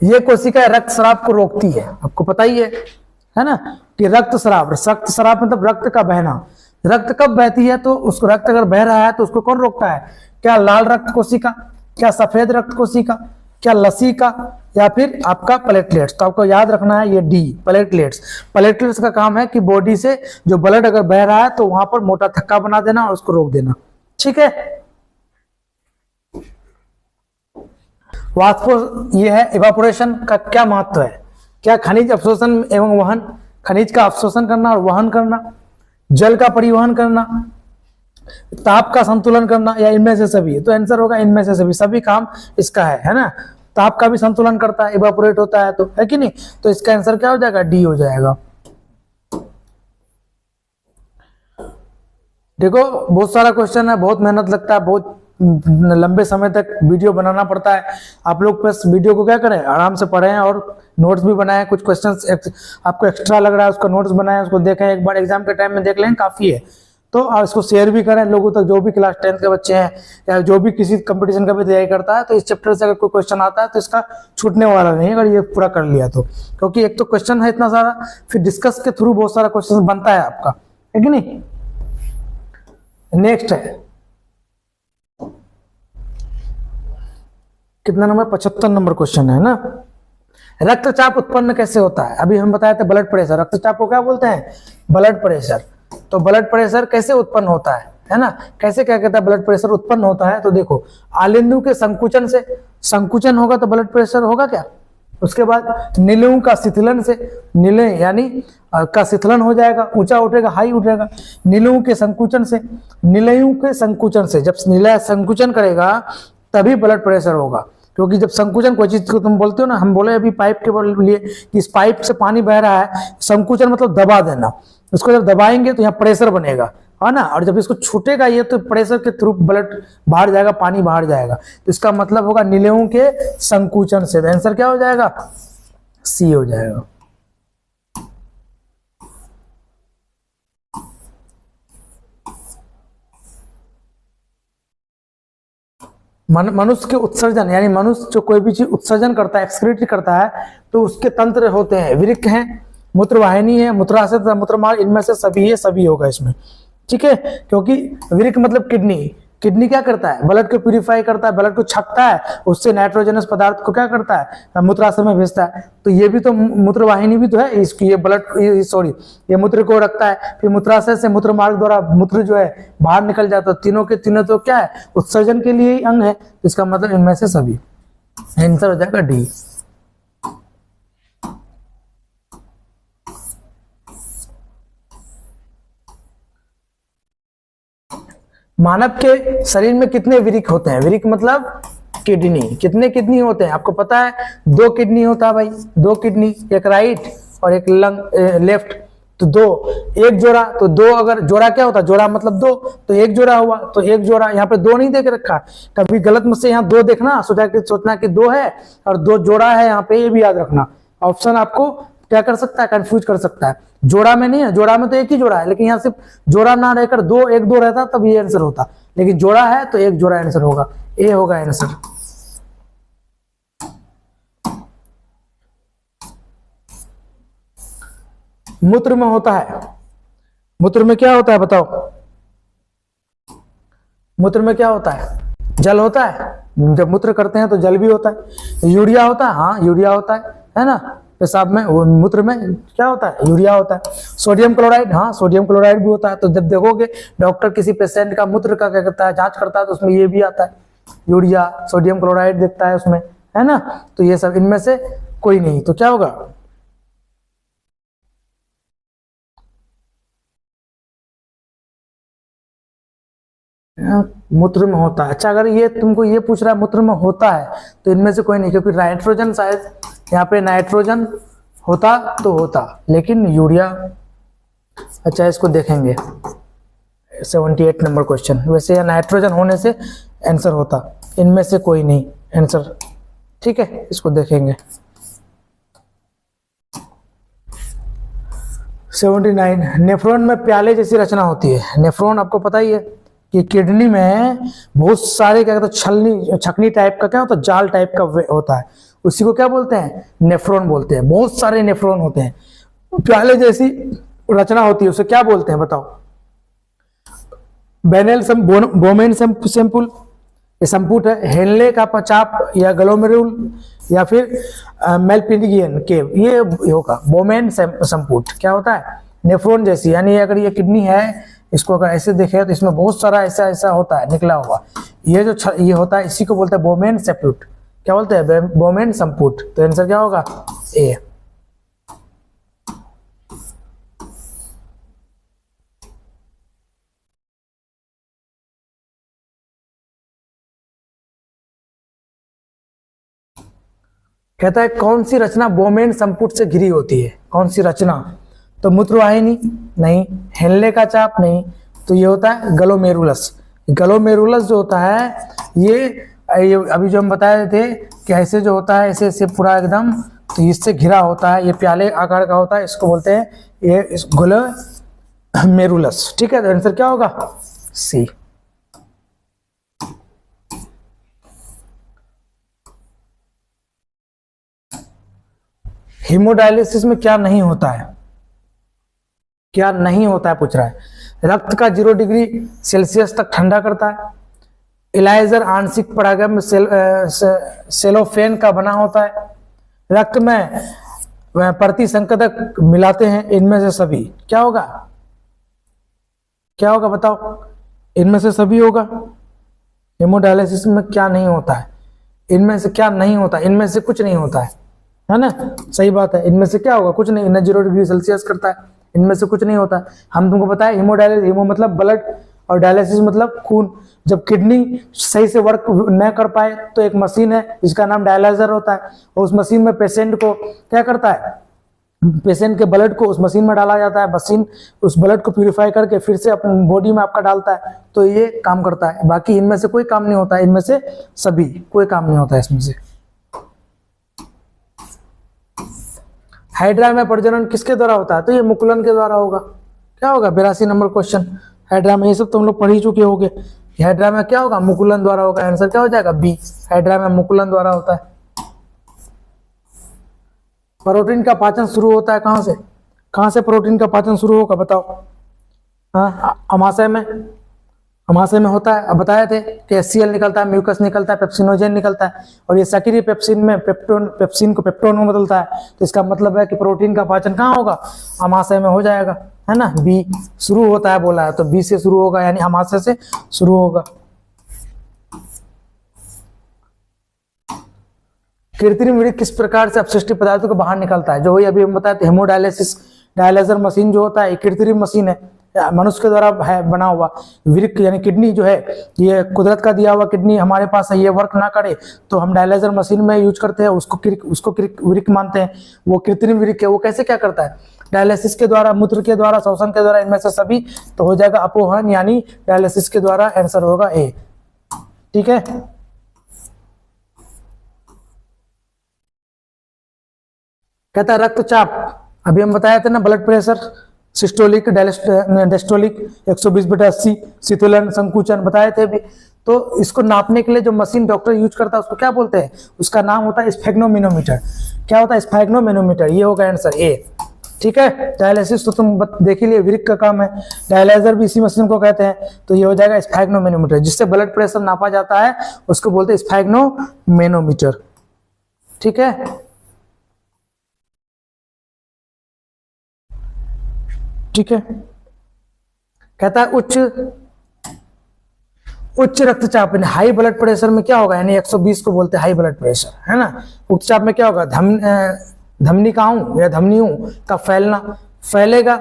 ये कोशिका रक्त स्राव को रोकती है, आपको पता ही है ना, कि रक्त स्राव मतलब रक्त का बहना। रक्त कब बहती है? तो उसको रक्त अगर बह रहा है तो उसको कौन रोकता है? क्या लाल रक्त कोशिका, क्या सफेद रक्त कोशिका, क्या लसीका, या फिर आपका प्लेटलेट्स? तो आपको याद रखना है ये डी, प्लेटलेट्स। प्लेटलेट्स का काम है कि बॉडी से जो ब्लड अगर बह रहा है तो वहां पर मोटा थक्का बना देना और उसको रोक देना। ठीक है, वाष्पो ये है इवापोरेशन का क्या महत्व है? क्या खनिज अवशोषण एवं वहन, खनिज का अवशोषण करना और वहन करना, जल का परिवहन करना, ताप का संतुलन करना, या इनमें से सभी? तो आंसर होगा इनमें से सभी, सभी काम इसका है ना। ताप का भी संतुलन करता है, इवापोरेट होता है, तो है कि नहीं। तो इसका आंसर क्या हो जाएगा? डी हो जाएगा। देखो बहुत सारा क्वेश्चन है, बहुत मेहनत लगता है, बहुत लंबे समय तक वीडियो बनाना पड़ता है। आप लोग बस वीडियो को क्या करें, आराम से पढ़ें और नोट्स भी बनाएं। कुछ क्वेश्चंस आपको एक्स्ट्रा लग रहा है उसका नोट्स बनाएं, उसको देखें, एक बार एग्जाम के टाइम में देख लें, काफ़ी है। तो आप इसको शेयर भी करें लोगों तक, जो भी क्लास 10th के बच्चे हैं या जो भी किसी कंपटीशन का भी तैयारी करता है। तो इस चैप्टर से अगर कोई क्वेश्चन आता है तो इसका छूटने वाला नहीं है अगर ये पूरा कर लिया तो, क्योंकि एक तो क्वेश्चन है इतना सारा, फिर डिस्कस के थ्रू बहुत सारा क्वेश्चन बनता है आपका, है कि नहीं। नेक्स्ट है कितना नंबर, 75 नंबर क्वेश्चन है ना। रक्तचाप उत्पन्न कैसे होता है, अभी हम बताए थे ब्लड प्रेशर, रक्तचाप को क्या बोलते हैं, ब्लड प्रेशर। तो ब्लड प्रेशर कैसे उत्पन्न होता है ना, कैसे क्या कहता है ब्लड प्रेशर उत्पन्न होता है। तो देखो आलिंदु के संकुचन से, संकुचन होगा तो ब्लड प्रेशर होगा क्या। उसके बाद निलयों का शिथिलन से, निलय यानी का शिथिलन हो जाएगा, ऊंचा उठेगा, हाई उठेगा। निलयों के संकुचन से, निलयों के संकुचन से, जब निलय संकुचन करेगा तभी ब्लड प्रेशर होगा। क्योंकि जब संकुचन कोई चीज को तुम बोलते हो ना, हम बोले अभी पाइप के लिए कि इस पाइप से पानी बह रहा है, संकुचन मतलब दबा देना। इसको जब दबाएंगे तो यहाँ प्रेशर बनेगा, है ना, और जब इसको छूटेगा ये तो प्रेशर के थ्रू ब्लड बाहर जाएगा, पानी बाहर जाएगा। तो इसका मतलब होगा निलयों के संकुचन से। तो आंसर क्या हो जाएगा, सी हो जाएगा। मनुष्य के उत्सर्जन, यानी मनुष्य जो कोई भी चीज उत्सर्जन करता है, एक्सक्रीट करता है, तो उसके तंत्र होते हैं, वृक्क हैं, मूत्रवाहिनी है, मूत्राशय, मूत्रमार्ग, इनमें से सभी है, सभी होगा इसमें, ठीक है। क्योंकि वृक्क मतलब किडनी, किडनी क्या करता है, ब्लड को प्यूरिफाई करता है, ब्लड को छकता है, उससे नाइट्रोजनस पदार्थ को क्या करता है, मूत्राशय में भेजता है। तो ये भी तो मूत्रवाहिनी भी तो है इसकी, ये ब्लड सॉरी ये मूत्र को रखता है, फिर मूत्राशय से मूत्र मार्ग द्वारा मूत्र जो है बाहर निकल जाता है। तीनों के तीनों तो क्या है, उत्सर्जन के लिए ही अंग है। इसका मतलब इनमें से सभी, आंसर हो जाएगा डी। मानव के शरीर में कितने वृक्क होते हैं, वृक्क मतलब किडनी, कितने किडनी होते हैं आपको पता है, 2 किडनी होता है भाई, 2 किडनी, एक राइट और एक लेफ्ट। तो 2, एक जोड़ा, तो 2 अगर जोड़ा क्या होता है, जोड़ा मतलब 2, तो एक जोड़ा हुआ, तो एक जोड़ा, यहाँ पे 2 नहीं देख रखा, कभी गलत मुझसे यहाँ 2 देखना, सोचना कि 2 है और 2 जोड़ा है यहाँ पे, ये भी याद रखना। ऑप्शन आपको क्या कर सकता है, कंफ्यूज कर सकता है। जोड़ा में नहीं है, जोड़ा में तो एक ही जोड़ा है, लेकिन यहाँ सिर्फ जोड़ा ना रहकर 2 1 2 रहता तब ये आंसर होता, लेकिन जोड़ा है तो एक जोड़ा आंसर होगा, ए होगा आंसर। मूत्र में होता है, मूत्र में क्या होता है बताओ, मूत्र में क्या होता है, जल होता है। जब मूत्र करते हैं तो जल भी होता है। यूरिया होता है, हाँ यूरिया होता है ना, पेशाब में, मूत्र में क्या होता है, यूरिया होता है। सोडियम क्लोराइड, हाँ सोडियम क्लोराइड भी होता है। तो जब देखोगे डॉक्टर किसी पेशेंट का मूत्र का क्या करता है, जांच करता है, तो उसमें ये भी आता है, यूरिया सोडियम क्लोराइड देखता है उसमें, है ना। तो ये सब इनमें से कोई नहीं, तो क्या होगा, मूत्र में होता है। अच्छा अगर ये तुमको ये पूछ रहा है मूत्र में होता है तो इनमें से कोई नहीं, क्योंकि नाइट्रोजन शायद यहाँ पे नाइट्रोजन होता तो होता, लेकिन यूरिया। अच्छा इसको देखेंगे 78 नंबर क्वेश्चन, वैसे नाइट्रोजन होने से आंसर होता, इनमें से कोई नहीं आंसर, ठीक है। इसको देखेंगे 79, नेफ्रॉन में प्याले जैसी रचना होती है। नेफ्रॉन आपको पता ही है कि किडनी में बहुत सारे क्या कहते हैं, छलनी छकनी टाइप का क्या होता है, जाल टाइप का होता है, उसी को क्या बोलते हैं, नेफ्रॉन बोलते हैं। बहुत सारे नेफ्रॉन होते हैं, प्याले जैसी रचना होती है, उसे क्या बोलते हैं बताओ, बेनेल बोमेन सैंपुल, ये संपुट है, हेनले का पचाप या ग्लोमेरुल या फिर मेलपिनिगियन केव, ये होगा ये संपुट। क्या होता है, नेफ्रॉन जैसी, यानी अगर ये किडनी है, इसको अगर ऐसे देखे तो इसमें बहुत सारा ऐसा ऐसा होता है निकला हुआ, ये जो ये होता है इसी को बोलते हैं बोमेन सेप्यूट। क्या बोलते हैं, बोमेन संपुट। तो आंसर क्या होगा, ए। कहता है कौन सी रचना बोमेन संपुट से घिरी होती है, कौन सी रचना, तो मूत्रवाहिनी नहीं, हेनले का चाप नहीं, तो ये होता है ग्लोमेरुलस, ग्लोमेरुलस जो होता है ये अभी जो हम बताए थे कि ऐसे जो होता है ऐसे ऐसे पूरा एकदम, तो इससे घिरा होता है, ये प्याले आकार का होता है, इसको बोलते हैं ये ग्लोमेरुलस। ठीक है, तो आंसर क्या होगा? सी। हीमोडायलिसिस में क्या नहीं होता है? क्या नहीं होता है पूछ रहा है। रक्त का 0 डिग्री सेल्सियस तक ठंडा करता है। इलाइजर आंशिक परागम सेलोफेन का बना होता है। रक्त में प्रतिसंकेतक मिलाते हैं। इनमें से सभी क्या होगा? क्या होगा बताओ? इनमें से सभी होगा। हेमोडायलिसिस में क्या नहीं होता है? इनमें से क्या नहीं होता? इनमें से कुछ नहीं होता है ना? सही बात है। इनमें से क्या होगा? कुछ नहीं। इन्हें 0 डिग्री सेल्सियस करता है, इनमें से कुछ नहीं होता। हम तुमको बताया हीमोडायलिसिस, हीमो मतलब ब्लड और डायलिसिस मतलब खून। जब किडनी सही से वर्क न कर पाए तो एक मशीन है जिसका नाम डायलाइजर होता है, और उस मशीन में पेशेंट को क्या करता है? पेशेंट के ब्लड को उस मशीन में डाला जाता है, मशीन उस ब्लड को प्यूरिफाई करके फिर से अपनी बॉडी में आपका डालता है, तो ये काम करता है। बाकी इनमें से कोई काम नहीं होता है, इनमें से सभी कोई काम नहीं होता है इसमें से। हाइड्रा में प्रजनन किसके द्वारा होता है? तो ये मुकुलन के द्वारा होगा। क्या होगा? 82 नंबर क्वेश्चन। हाइड्रा में ये सब तुम लोग पढ़ ही चुके होगे। हाइड्रा में क्या होगा? मुकुलन द्वारा होगा। आंसर क्या हो जाएगा? बी। हाइड्रा में मुकुलन द्वारा होता है। प्रोटीन का पाचन शुरू होता है कहां से? कहां से प्रोटीन का पाचन शुरू होगा बताओ? हाँ, अमाशय में। अमाशय में होता है। अब बताए थे कि HCl निकलता है, म्यूकस निकलता है, पेप्सिनोजेन निकलता है, और ये सक्रिय पेप्सिन में पेप्सिन को पेप्टोन में बदलता है। तो इसका मतलब है कि प्रोटीन का पाचन कहाँ होगा? अमाशय में हो जाएगा, है ना? बी शुरू होता है बोला है, तो बी से शुरू होगा, यानी अमाशय से शुरू होगा। कृत्रिम वृक्क किस प्रकार से अपशिष्ट पदार्थों को बाहर निकालता है? जो वही अभी हम बताए थे, हेमोडायलिसिस डायलाइजर मशीन जो होता है ये कृत्रिम मशीन है, मनुष्य के द्वारा है बना हुआ। वृक्क यानी किडनी जो है, ये कुदरत का दिया हुआ किडनी हमारे पास है, ये वर्क ना करे तो हम डायलाइजर मशीन में यूज करते हैं, उसको वृक्क मानते हैं। वो कृत्रिम वृक्क है। वो कैसे क्या करता है? डायलिसिस के द्वारा, मूत्र के द्वारा, श्वसन के द्वारा, इनमें से सभी। तो हो जाएगा अपोहन, यानी डायलिसिस के द्वारा। आंसर होगा ए। ठीक है, कहता है रक्तचाप। अभी हम बताया था ना, ब्लड प्रेशर, सिस्टोलिक, डायस्टोलिक, 120/80, शीतलन, संकुचन बताए थे अभी। तो इसको नापने के लिए जो मशीन डॉक्टर यूज करता है उसको क्या बोलते हैं? उसका नाम होता है स्फेग्नोमेनोमीटर। क्या होता है? स्फेग्नोमेनोमीटर। ये होगा आंसर ए। ठीक है, डायलिसिस तो तुम देख ही लिए, वृक्क का काम है। डायलाइजर भी इसी मशीन को कहते हैं। तो ये हो जाएगा स्फेग्नोमेनोमीटर। जिससे ब्लड प्रेशर नापा जाता है उसको बोलते हैं स्फेग्नोमेनोमीटर। ठीक है, ठीक है। कहता है उच्च रक्तचाप, हाई ब्लड प्रेशर में क्या होगा? यानी 120 को बोलते हैं हाई ब्लड प्रेशर, है ना? उच्चचाप में क्या होगा? धमनिकाओं या धमनियों का फैलेगा,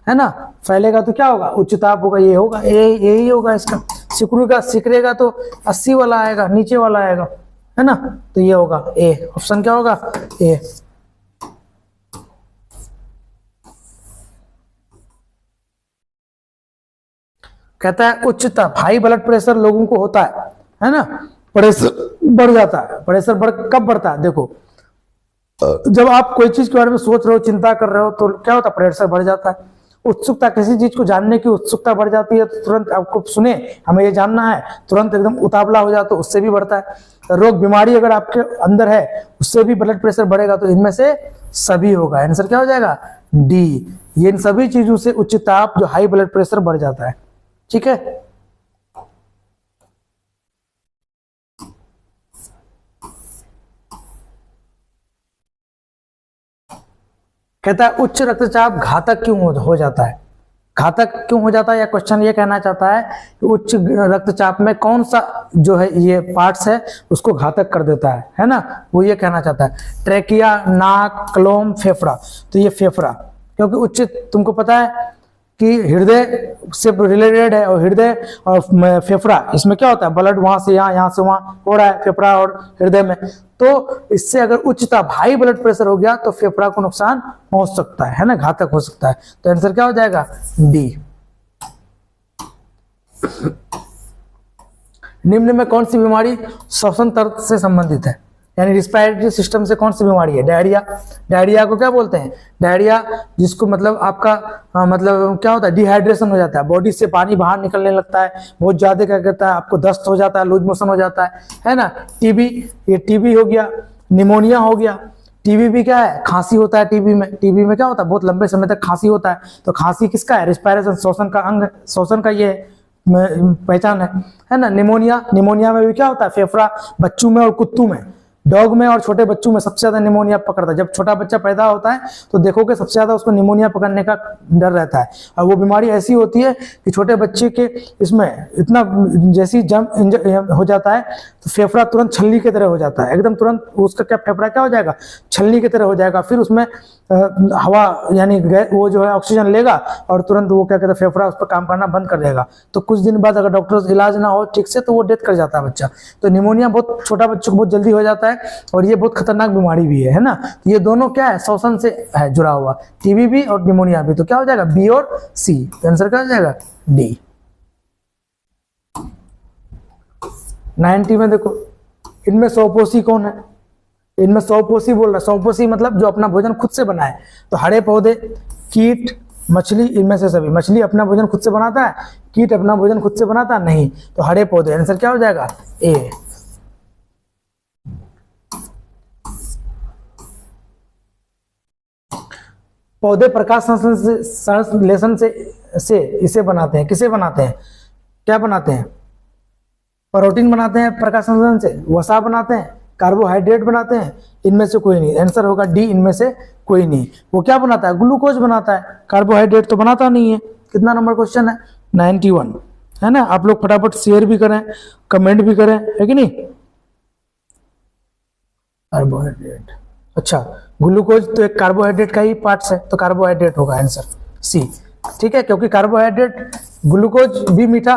है ना? फैलेगा तो क्या होगा? उच्चताप होगा। ये होगा, यही होगा इसका। सिकरेगा तो 80 वाला आएगा, नीचे वाला आएगा, है ना? तो ये होगा ए। ऑप्शन क्या होगा? ए। कहता है उच्चता, हाई ब्लड प्रेशर लोगों को होता है ना? प्रेशर बढ़ जाता है। प्रेशर कब बढ़ता है? देखो, जब आप कोई चीज के बारे में सोच रहे हो, चिंता कर रहे हो, तो क्या होता है? प्रेशर बढ़ जाता है। उत्सुकता, किसी चीज को जानने की उत्सुकता बढ़ जाती है तो तुरंत आपको सुने हमें ये जानना है, तुरंत एकदम उतावला हो जाता है, उससे भी बढ़ता है। रोग बीमारी अगर आपके अंदर है उससे भी ब्लड प्रेशर बढ़ेगा। तो इनमें से सभी होगा। आंसर क्या हो जाएगा? डी। ये इन सभी चीजों से उच्च ताप, जो हाई ब्लड प्रेशर बढ़ जाता है। ठीक है, कहता है उच्च रक्तचाप घातक क्यों हो जाता है? घातक क्यों हो जाता है, या क्वेश्चन ये कहना चाहता है कि उच्च रक्तचाप में कौन सा जो है ये पार्ट्स है उसको घातक कर देता है ना? वो ये कहना चाहता है। ट्रेकिया, नाक, क्लोम, फेफड़ा। तो ये फेफड़ा, क्योंकि उच्च, तुमको पता है कि हृदय से रिलेटेड है, और हृदय और फेफड़ा, इसमें क्या होता है? ब्लड वहां से यहाँ से वहां हो रहा है, फेफड़ा और हृदय में। तो इससे अगर उच्चता, हाई ब्लड प्रेशर हो गया तो फेफड़ा को नुकसान हो सकता है ना? घातक हो सकता है। तो आंसर क्या हो जाएगा? डी। निम्न में कौन सी बीमारी श्वसन तंत्र से संबंधित है, यानी रिस्पायरेटरी सिस्टम से कौन सी बीमारी है? डायरिया। डायरिया को क्या बोलते हैं? डायरिया जिसको मतलब आपका मतलब क्या होता है, डिहाइड्रेशन हो जाता है, बॉडी से पानी बाहर निकलने लगता है, बहुत ज्यादा क्या कहता है, आपको दस्त हो जाता है, लूज मोशन हो जाता है ना। टीबी, ये टीबी हो गया, निमोनिया हो गया। टीबी भी क्या है? खांसी होता है टीबी में। टीबी में क्या होता है? बहुत लंबे समय तक खांसी होता है। तो खांसी किसका है? रिस्पायरेशन, श्वसन का अंग, श्वसन का ये पहचान है ना। निमोनिया, निमोनिया में भी क्या होता है? फेफड़ा, बच्चों में और कुत्तों में, डॉग में और छोटे बच्चों में सबसे ज्यादा निमोनिया पकड़ता है। जब छोटा बच्चा पैदा होता है तो देखोगे सबसे ज्यादा उसको निमोनिया पकड़ने का डर रहता है। और वो बीमारी ऐसी होती है कि छोटे बच्चे के इसमें इतना जैसी हो जाता है तो फेफड़ा तुरंत छलनी की तरह हो जाता है, एकदम तुरंत उसका क्या फेफड़ा क्या हो जाएगा? छलनी की तरह हो जाएगा। फिर उसमें हवा यानी वो जो है ऑक्सीजन लेगा और तुरंत वो क्या कहते हैं, फेफड़ा उस पर काम करना बंद कर देगा। तो कुछ दिन बाद अगर डॉक्टर इलाज ना हो ठीक से तो वो डेथ कर जाता है बच्चा। तो निमोनिया बहुत छोटा बच्चों को बहुत जल्दी हो जाता है और ये बहुत खतरनाक बीमारी भी है ना। तो ये दोनों क्या है? श्वसन से है जुड़ा हुआ, टीबी भी और निमोनिया भी। तो क्या हो जाएगा? बी और सी। आंसर क्या हो जाएगा? डी। 90 में देखो, इनमें सौपोषी कौन है? इनमें सौपोषी बोल रहा है। सौपोषी मतलब जो अपना भोजन खुद से बनाए। तो हरे पौधे, कीट, मछली, इनमें से सभी। मछली अपना भोजन खुद से बनाता है, कीट अपना भोजन खुद से बनाता है नहीं। तो हरे पौधे। आंसर क्या हो जाएगा? ए। पौधे प्रकाश संश्लेषण से इसे बनाते हैं। किसे बनाते हैं? क्या बनाते हैं? प्रोटीन बनाते हैं प्रकाश संश्लेषण से, वसा बनाते हैं, कार्बोहाइड्रेट बनाते हैं। इनमें से कोई नहीं। आंसर होगा डी, इनमें से कोई नहीं। वो क्या बनाता है? ग्लूकोज बनाता है, कार्बोहाइड्रेट तो बनाता नहीं है। कितना नंबर क्वेश्चन है? 91 है ना। आप लोग फटाफट शेयर भी करें, कमेंट भी करें, है कि नहीं। कार्बोहाइड्रेट, अच्छा ग्लूकोज तो एक कार्बोहाइड्रेट का ही पार्ट है, तो कार्बोहाइड्रेट होगा आंसर सी। ठीक है, क्योंकि कार्बोहाइड्रेट, ग्लूकोज भी मीठा,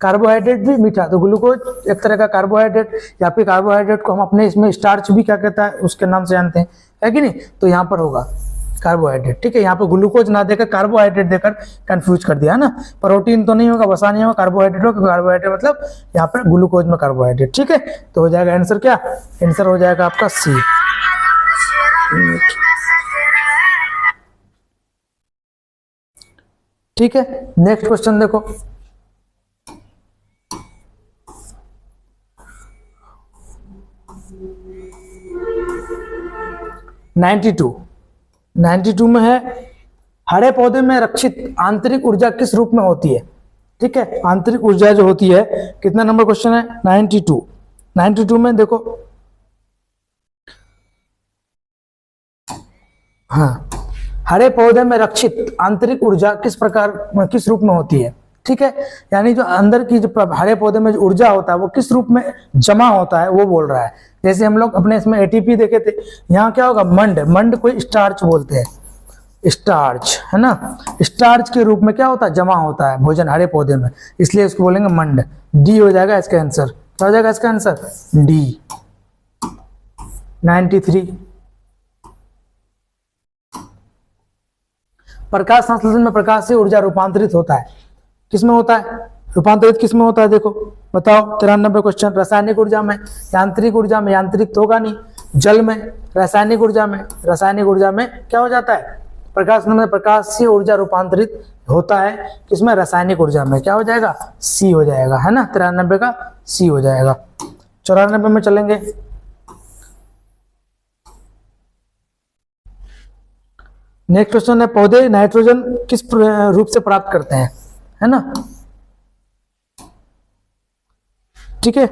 कार्बोहाइड्रेट भी मीठा, तो ग्लूकोज एक तरह का कार्बोहाइड्रेट, या फिर कार्बोहाइड्रेट को हम अपने इसमें स्टार्च भी क्या कहता है उसके नाम से जानते हैं, है कि नहीं। तो यहाँ पर होगा कार्बोहाइड्रेट। ठीक है, यहाँ पर ग्लूकोज ना देकर कार्बोहाइड्रेट देकर कंफ्यूज कर दिया ना। प्रोटीन तो नहीं होगा, वसा नहीं होगा, कार्बोहाइड्रेट होगा। कार्बोहाइड्रेट मतलब यहाँ पर ग्लूकोज में कार्बोहाइड्रेट। ठीक है, तो हो जाएगा आंसर क्या? आंसर हो जाएगा आपका सी। ठीक है, नेक्स्ट क्वेश्चन देखो। नाइन्टी टू में है, हरे पौधे में रक्षित आंतरिक ऊर्जा किस रूप में होती है? ठीक है, आंतरिक ऊर्जा जो होती है, कितना नंबर क्वेश्चन है? 92 में देखो, हाँ, हरे पौधे में रक्षित आंतरिक ऊर्जा किस प्रकार, किस रूप में होती है? ठीक है, यानी जो अंदर की जो हरे पौधे में जो ऊर्जा होता है वो किस रूप में जमा होता है वो बोल रहा है। जैसे हम लोग अपने इसमें एटीपी देखे थे, यहाँ क्या होगा? मंड को स्टार्च बोलते हैं, स्टार्च है ना। स्टार्च के रूप में क्या होता है? जमा होता है भोजन हरे पौधे में, इसलिए इसको बोलेंगे मंड। डी हो जाएगा इसका आंसर। क्या हो जाएगा इसका आंसर? डी। 93, प्रकाश संश्लेषण में प्रकाश से ऊर्जा रूपांतरित होता है। किसमें होता है? रूपांतरित किसमें होता है? देखो बताओ, 93 क्वेश्चन। रासायनिक ऊर्जा में, यांत्रिक ऊर्जा में, यांत्रिक तो होगा नहीं, जल में, रासायनिक ऊर्जा में। रासायनिक ऊर्जा में क्या हो जाता है? प्रकाश में प्रकाश से ऊर्जा रूपांतरित होता है। किसमें? रासायनिक ऊर्जा में। क्या हो जाएगा? सी हो जाएगा, है ना। 93 का सी हो जाएगा। 94 में चलेंगे। नेक्स्ट क्वेश्चन है, पौधे नाइट्रोजन किस रूप से प्राप्त करते हैं, है ना। ठीक है,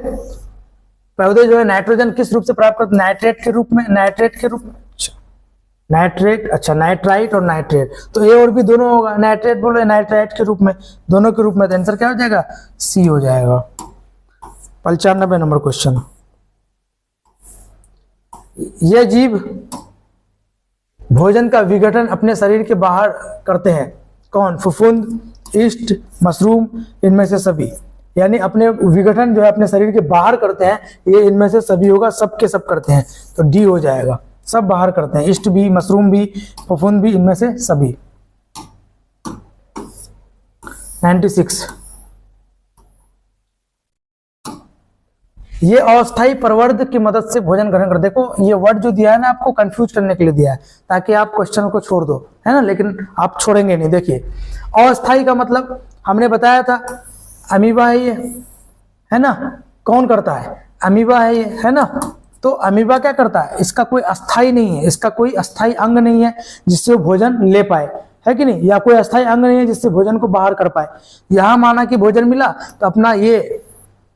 पौधे जो है नाइट्रोजन किस रूप से प्राप्त करते हैं? नाइट्रेट के रूप में, नाइट्रेट के रूप में। अच्छा नाइट्रेट, अच्छा नाइट्राइट और नाइट्रेट, तो ए और बी दोनों होगा। नाइट्रेट बोलो, नाइट्राइट के रूप में, दोनों के रूप में। तो आंसर क्या हो जाएगा? सी हो जाएगा। 95 नंबर क्वेश्चन। ये जीव भोजन का विघटन अपने शरीर के बाहर करते हैं। कौन? फफूंद, ईस्ट, मशरूम, इनमें से सभी। यानी अपने विघटन जो है अपने शरीर के बाहर करते हैं, ये इनमें से सभी होगा, सब के सब करते हैं। तो डी हो जाएगा, सब बाहर करते हैं, ईस्ट भी, मशरूम भी, फफूंद भी, इनमें से सभी। 96, ये अस्थाई प्रवर्ध की मदद से भोजन ग्रहण कर। देखो ये वर्ड जो दिया है ना आपको कंफ्यूज करने के लिए दिया है, ताकि आप क्वेश्चन को छोड़ दो, है ना, लेकिन आप छोड़ेंगे नहीं। देखिए अस्थाई का मतलब हमने बताया था अमीबा है ये, है ना, कौन करता है, अमीबा है ये, है ना। तो अमीबा क्या करता है, इसका कोई अस्थाई नहीं है, इसका कोई अस्थाई अंग नहीं है जिससे वो भोजन ले पाए, है कि नहीं, या कोई अस्थाई अंग नहीं है जिससे भोजन को बाहर कर पाए। यहां माना कि भोजन मिला तो अपना ये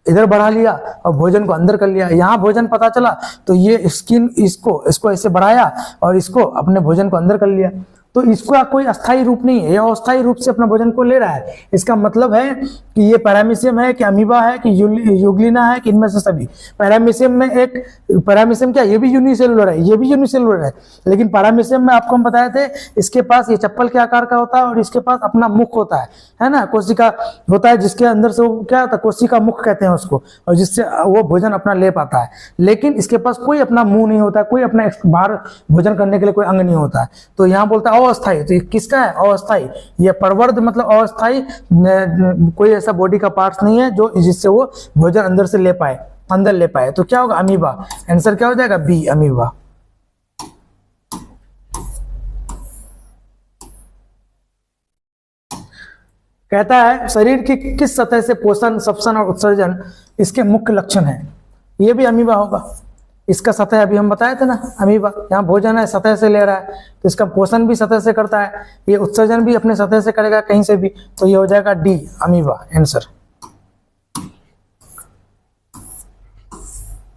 इधर बढ़ा लिया और भोजन को अंदर कर लिया। यहाँ भोजन पता चला तो ये स्किन इसको ऐसे बढ़ाया और इसको अपने भोजन को अंदर कर लिया। तो इसका कोई अस्थाई रूप नहीं है, यह अस्थाई रूप से अपना भोजन को ले रहा है। इसका मतलब है कि ये पैरामीशियम है कि अमीबा है कि यूग्लिना है कि इनमें से सभी। पैरामीशियम में एक पैरामीशियम क्या, ये भी यूनिसेलुलर है, ये भी यूनिसेलुलर है, लेकिन पैरामीशियम में आपको हम बताए थे इसके पास ये चप्पल के आकार का होता है और इसके पास अपना मुख होता है ना, कोशिका होता है जिसके अंदर से वो क्या होता है, कोशिका मुख कहते हैं उसको, और जिससे वो भोजन अपना ले पाता है। लेकिन इसके पास कोई अपना मुंह नहीं होता है, कोई अपना बाहर भोजन करने के लिए कोई अंग नहीं होता है। तो यहाँ बोलता है अस्थाई, तो ये किसका है, अस्थाई। ये प्रवर्ध मतलब अस्थाई, कोई ऐसा बॉडी का पार्ट्स नहीं है जो जिससे वो भोजन अंदर से ले पाए, अंदर ले पाए। तो क्या होगा, अमीबा। आंसर क्या हो जाएगा, बी, अमीबा। कहता है शरीर की किस सतह से पोषण, श्वसन और उत्सर्जन इसके मुख्य लक्षण है। ये भी अमीबा होगा। इसका सतह अभी हम बताए थे ना, अमीबा, यहाँ भोजन है सतह से ले रहा है तो इसका पोषण भी सतह से करता है, ये उत्सर्जन भी अपने सतह से करेगा कहीं से भी, तो ये हो जाएगा डी, अमीबा आंसर।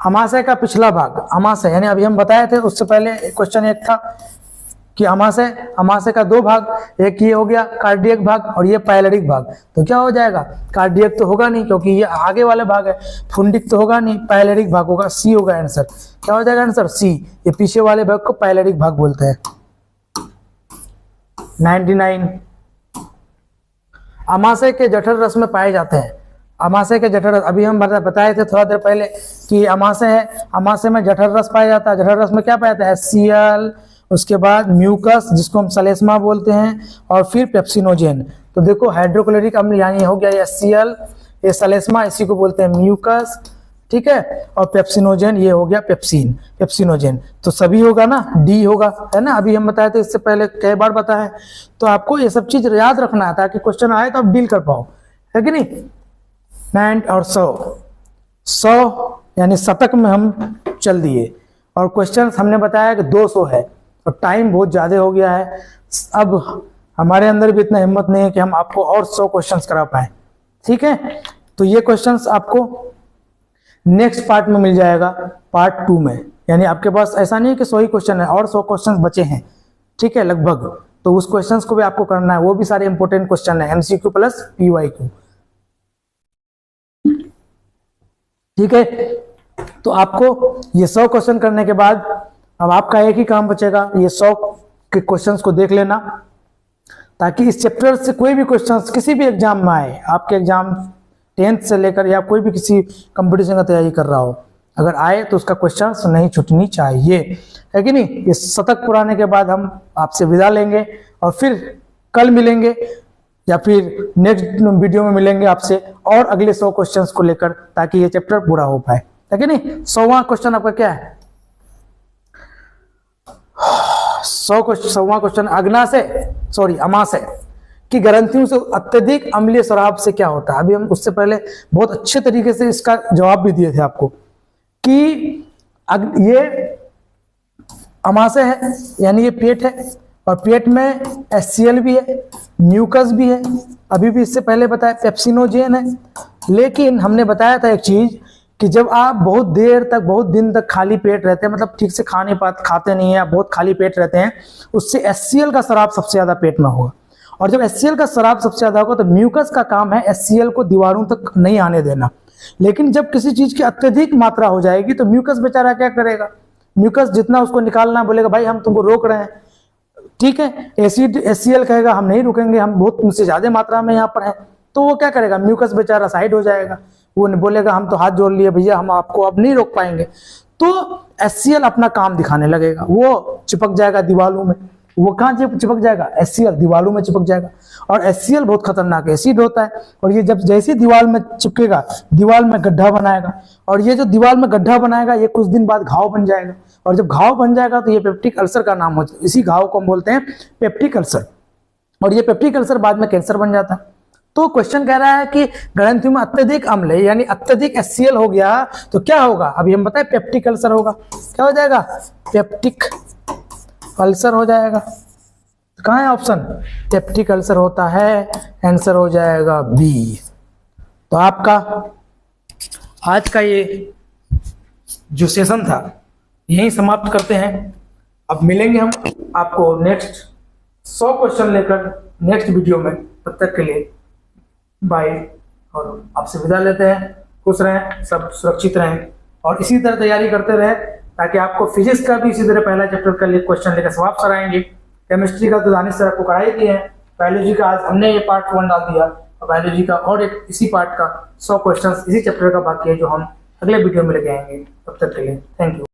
अमाशय का पिछला भाग, अमाशय यानी अभी हम बताए थे, उससे पहले क्वेश्चन एक था कि अमाशय का दो भाग, एक ये हो गया कार्डियक भाग और ये पायलरिक भाग। तो क्या हो जाएगा, कार्डियक तो होगा नहीं क्योंकि ये आगे वाले भाग है, फुंडिक तो होगा नहीं, पायलरिक भाग होगा, सी होगा आंसर। क्या हो जाएगा आंसर, सी। ये पीछे वाले भाग को पायलरिक भाग बोलते हैं। 99 अमाशय के जठर रस में पाए जाते हैं। अमाशय के जठर रस अभी हम बताए थे थोड़ा देर पहले कि अमाशय है, अमाशय में जठर रस पाया जाता है। जठर रस में क्या पाया जाता है, HCl, उसके बाद म्यूकस जिसको हम सलेस्मा बोलते हैं, और फिर पेप्सिनोजेन। तो देखो हाइड्रोक्लोरिक अम्ल यानी हो गया ये HCl, ये सलेस्मा, इसी को बोलते हैं म्यूकस, ठीक है, और पेप्सिनोजेन ये हो गया पेप्सिन, पेप्सिनोजेन। तो सभी होगा ना, डी होगा, है ना। अभी हम बताए थे इससे पहले कई बार बताया, तो आपको ये सब चीज याद रखना है ताकि क्वेश्चन आए तो आप डील कर पाओ, है कि नहीं। 9 और 100 यानी शतक में हम चल दिए, और क्वेश्चन हमने बताया कि 200 है और टाइम बहुत ज्यादा हो गया है। अब हमारे अंदर भी इतना हिम्मत नहीं है कि हम आपको और 100 क्वेश्चंस करा पाए, ठीक है। तो ये क्वेश्चंस आपको नेक्स्ट पार्ट में मिल जाएगा, पार्ट 2 में। यानी आपके पास ऐसा नहीं है कि 100 ही क्वेश्चन है, और 100 क्वेश्चंस बचे हैं, ठीक है, लगभग। तो उस क्वेश्चंस को भी आपको करना है, वो भी सारे इंपॉर्टेंट क्वेश्चन है, MCQ प्लस PYQ, ठीक है। तो आपको ये 100 क्वेश्चन करने के बाद अब आपका एक ही काम बचेगा, ये 100 के क्वेश्चंस को देख लेना, ताकि इस चैप्टर से कोई भी क्वेश्चंस किसी भी एग्जाम में आए, आपके एग्जाम 10th से लेकर या कोई भी किसी कंपटीशन का तैयारी कर रहा हो, अगर आए तो उसका क्वेश्चंस नहीं छूटनी चाहिए, है कि नहीं। ये शतक पुराने के बाद हम आपसे विदा लेंगे और फिर कल मिलेंगे या फिर नेक्स्ट वीडियो में मिलेंगे आपसे और अगले 100 क्वेश्चंस को लेकर, ताकि ये चैप्टर पूरा हो पाए, है कि नहीं। 100वां क्वेश्चन आपका क्या है, 100वां क्वेश्चन अमाशय की ग्रंथियों से अत्यधिक अम्लीय शराब से क्या होता है। अभी हम उससे पहले बहुत अच्छे तरीके से इसका जवाब भी दिए थे आपको कि ये अमाशय है यानी ये पेट है, और पेट में HCl भी है, म्यूकस भी है, अभी भी इससे पहले बताया पेप्सिनोजेन है। लेकिन हमने बताया था एक चीज कि जब आप बहुत देर तक, बहुत दिन तक खाली पेट रहते हैं, मतलब ठीक से खाते नहीं है, आप बहुत खाली पेट रहते हैं, उससे HCl का स्राव सबसे ज्यादा पेट में होगा। और जब HCl का स्राव सबसे ज्यादा होगा तो म्यूकस का काम है HCl को दीवारों तक नहीं आने देना। लेकिन जब किसी चीज की अत्यधिक मात्रा हो जाएगी तो म्यूकस बेचारा क्या करेगा, म्यूकस जितना उसको निकालना, बोलेगा भाई हम तुमको रोक रहे हैं, ठीक है। एसिड HCl कहेगा हम नहीं रुकेंगे, हम बहुत तुमसे ज्यादा मात्रा में यहाँ पर है, तो वो क्या करेगा, म्यूकस बेचारा साइड हो जाएगा, वो बोलेगा हम तो हाथ जोड़ लिए भैया, हम आपको अब नहीं रोक पाएंगे। तो HCl अपना काम दिखाने लगेगा, वो चिपक जाएगा दीवारों में, वो कहाँ चिपक जाएगा, HCl दीवारों में चिपक जाएगा। और HCl बहुत खतरनाक एसिड होता है, और ये जब जैसे दीवार में चिपकेगा दीवार में गड्ढा बनाएगा, और ये जो दीवार में गड्ढा बनाएगा ये कुछ दिन बाद घाव बन जाएगा, और जब घाव बन जाएगा तो ये पेप्टिक अल्सर का नाम होता है। इसी घाव को हम बोलते हैं पेप्टिक अल्सर, और ये पेप्टिक अल्सर बाद में कैंसर बन जाता है। तो क्वेश्चन कह रहा है कि ग्रंथियों में अत्यधिक अम्ल है, यानी अत्यधिक HCl हो गया तो क्या होगा, अभी हम बताएं पेप्टिक अल्सर होगा। क्या हो जाएगा, पेप्टिक अल्सर हो जाएगा। तो कहाँ है ऑप्शन, पेप्टिक अल्सर होता है, आंसर हो जाएगा बी। तो आपका आज का ये जो सेशन था यहीं समाप्त करते हैं। अब मिलेंगे हम आपको नेक्स्ट 100 क्वेश्चन लेकर नेक्स्ट वीडियो में। तब तक के लिए बाय, और आपसे विदा लेते हैं। खुश रहें, सब सुरक्षित रहें, और इसी तरह तैयारी करते रहें ताकि आपको फिजिक्स का भी इसी तरह पहला चैप्टर का क्वेश्चन लेकर सब आप आएंगे। केमिस्ट्री का तो दानिश सर आपको कराई दिए हैं। बायोलॉजी का आज हमने ये पार्ट 1 डाल दिया, और बायोलॉजी का और एक इसी पार्ट का 100 क्वेश्चन इसी चैप्टर का बाकी है जो हम अगले वीडियो में लेके आएंगे। तब तक के लिए थैंक यू।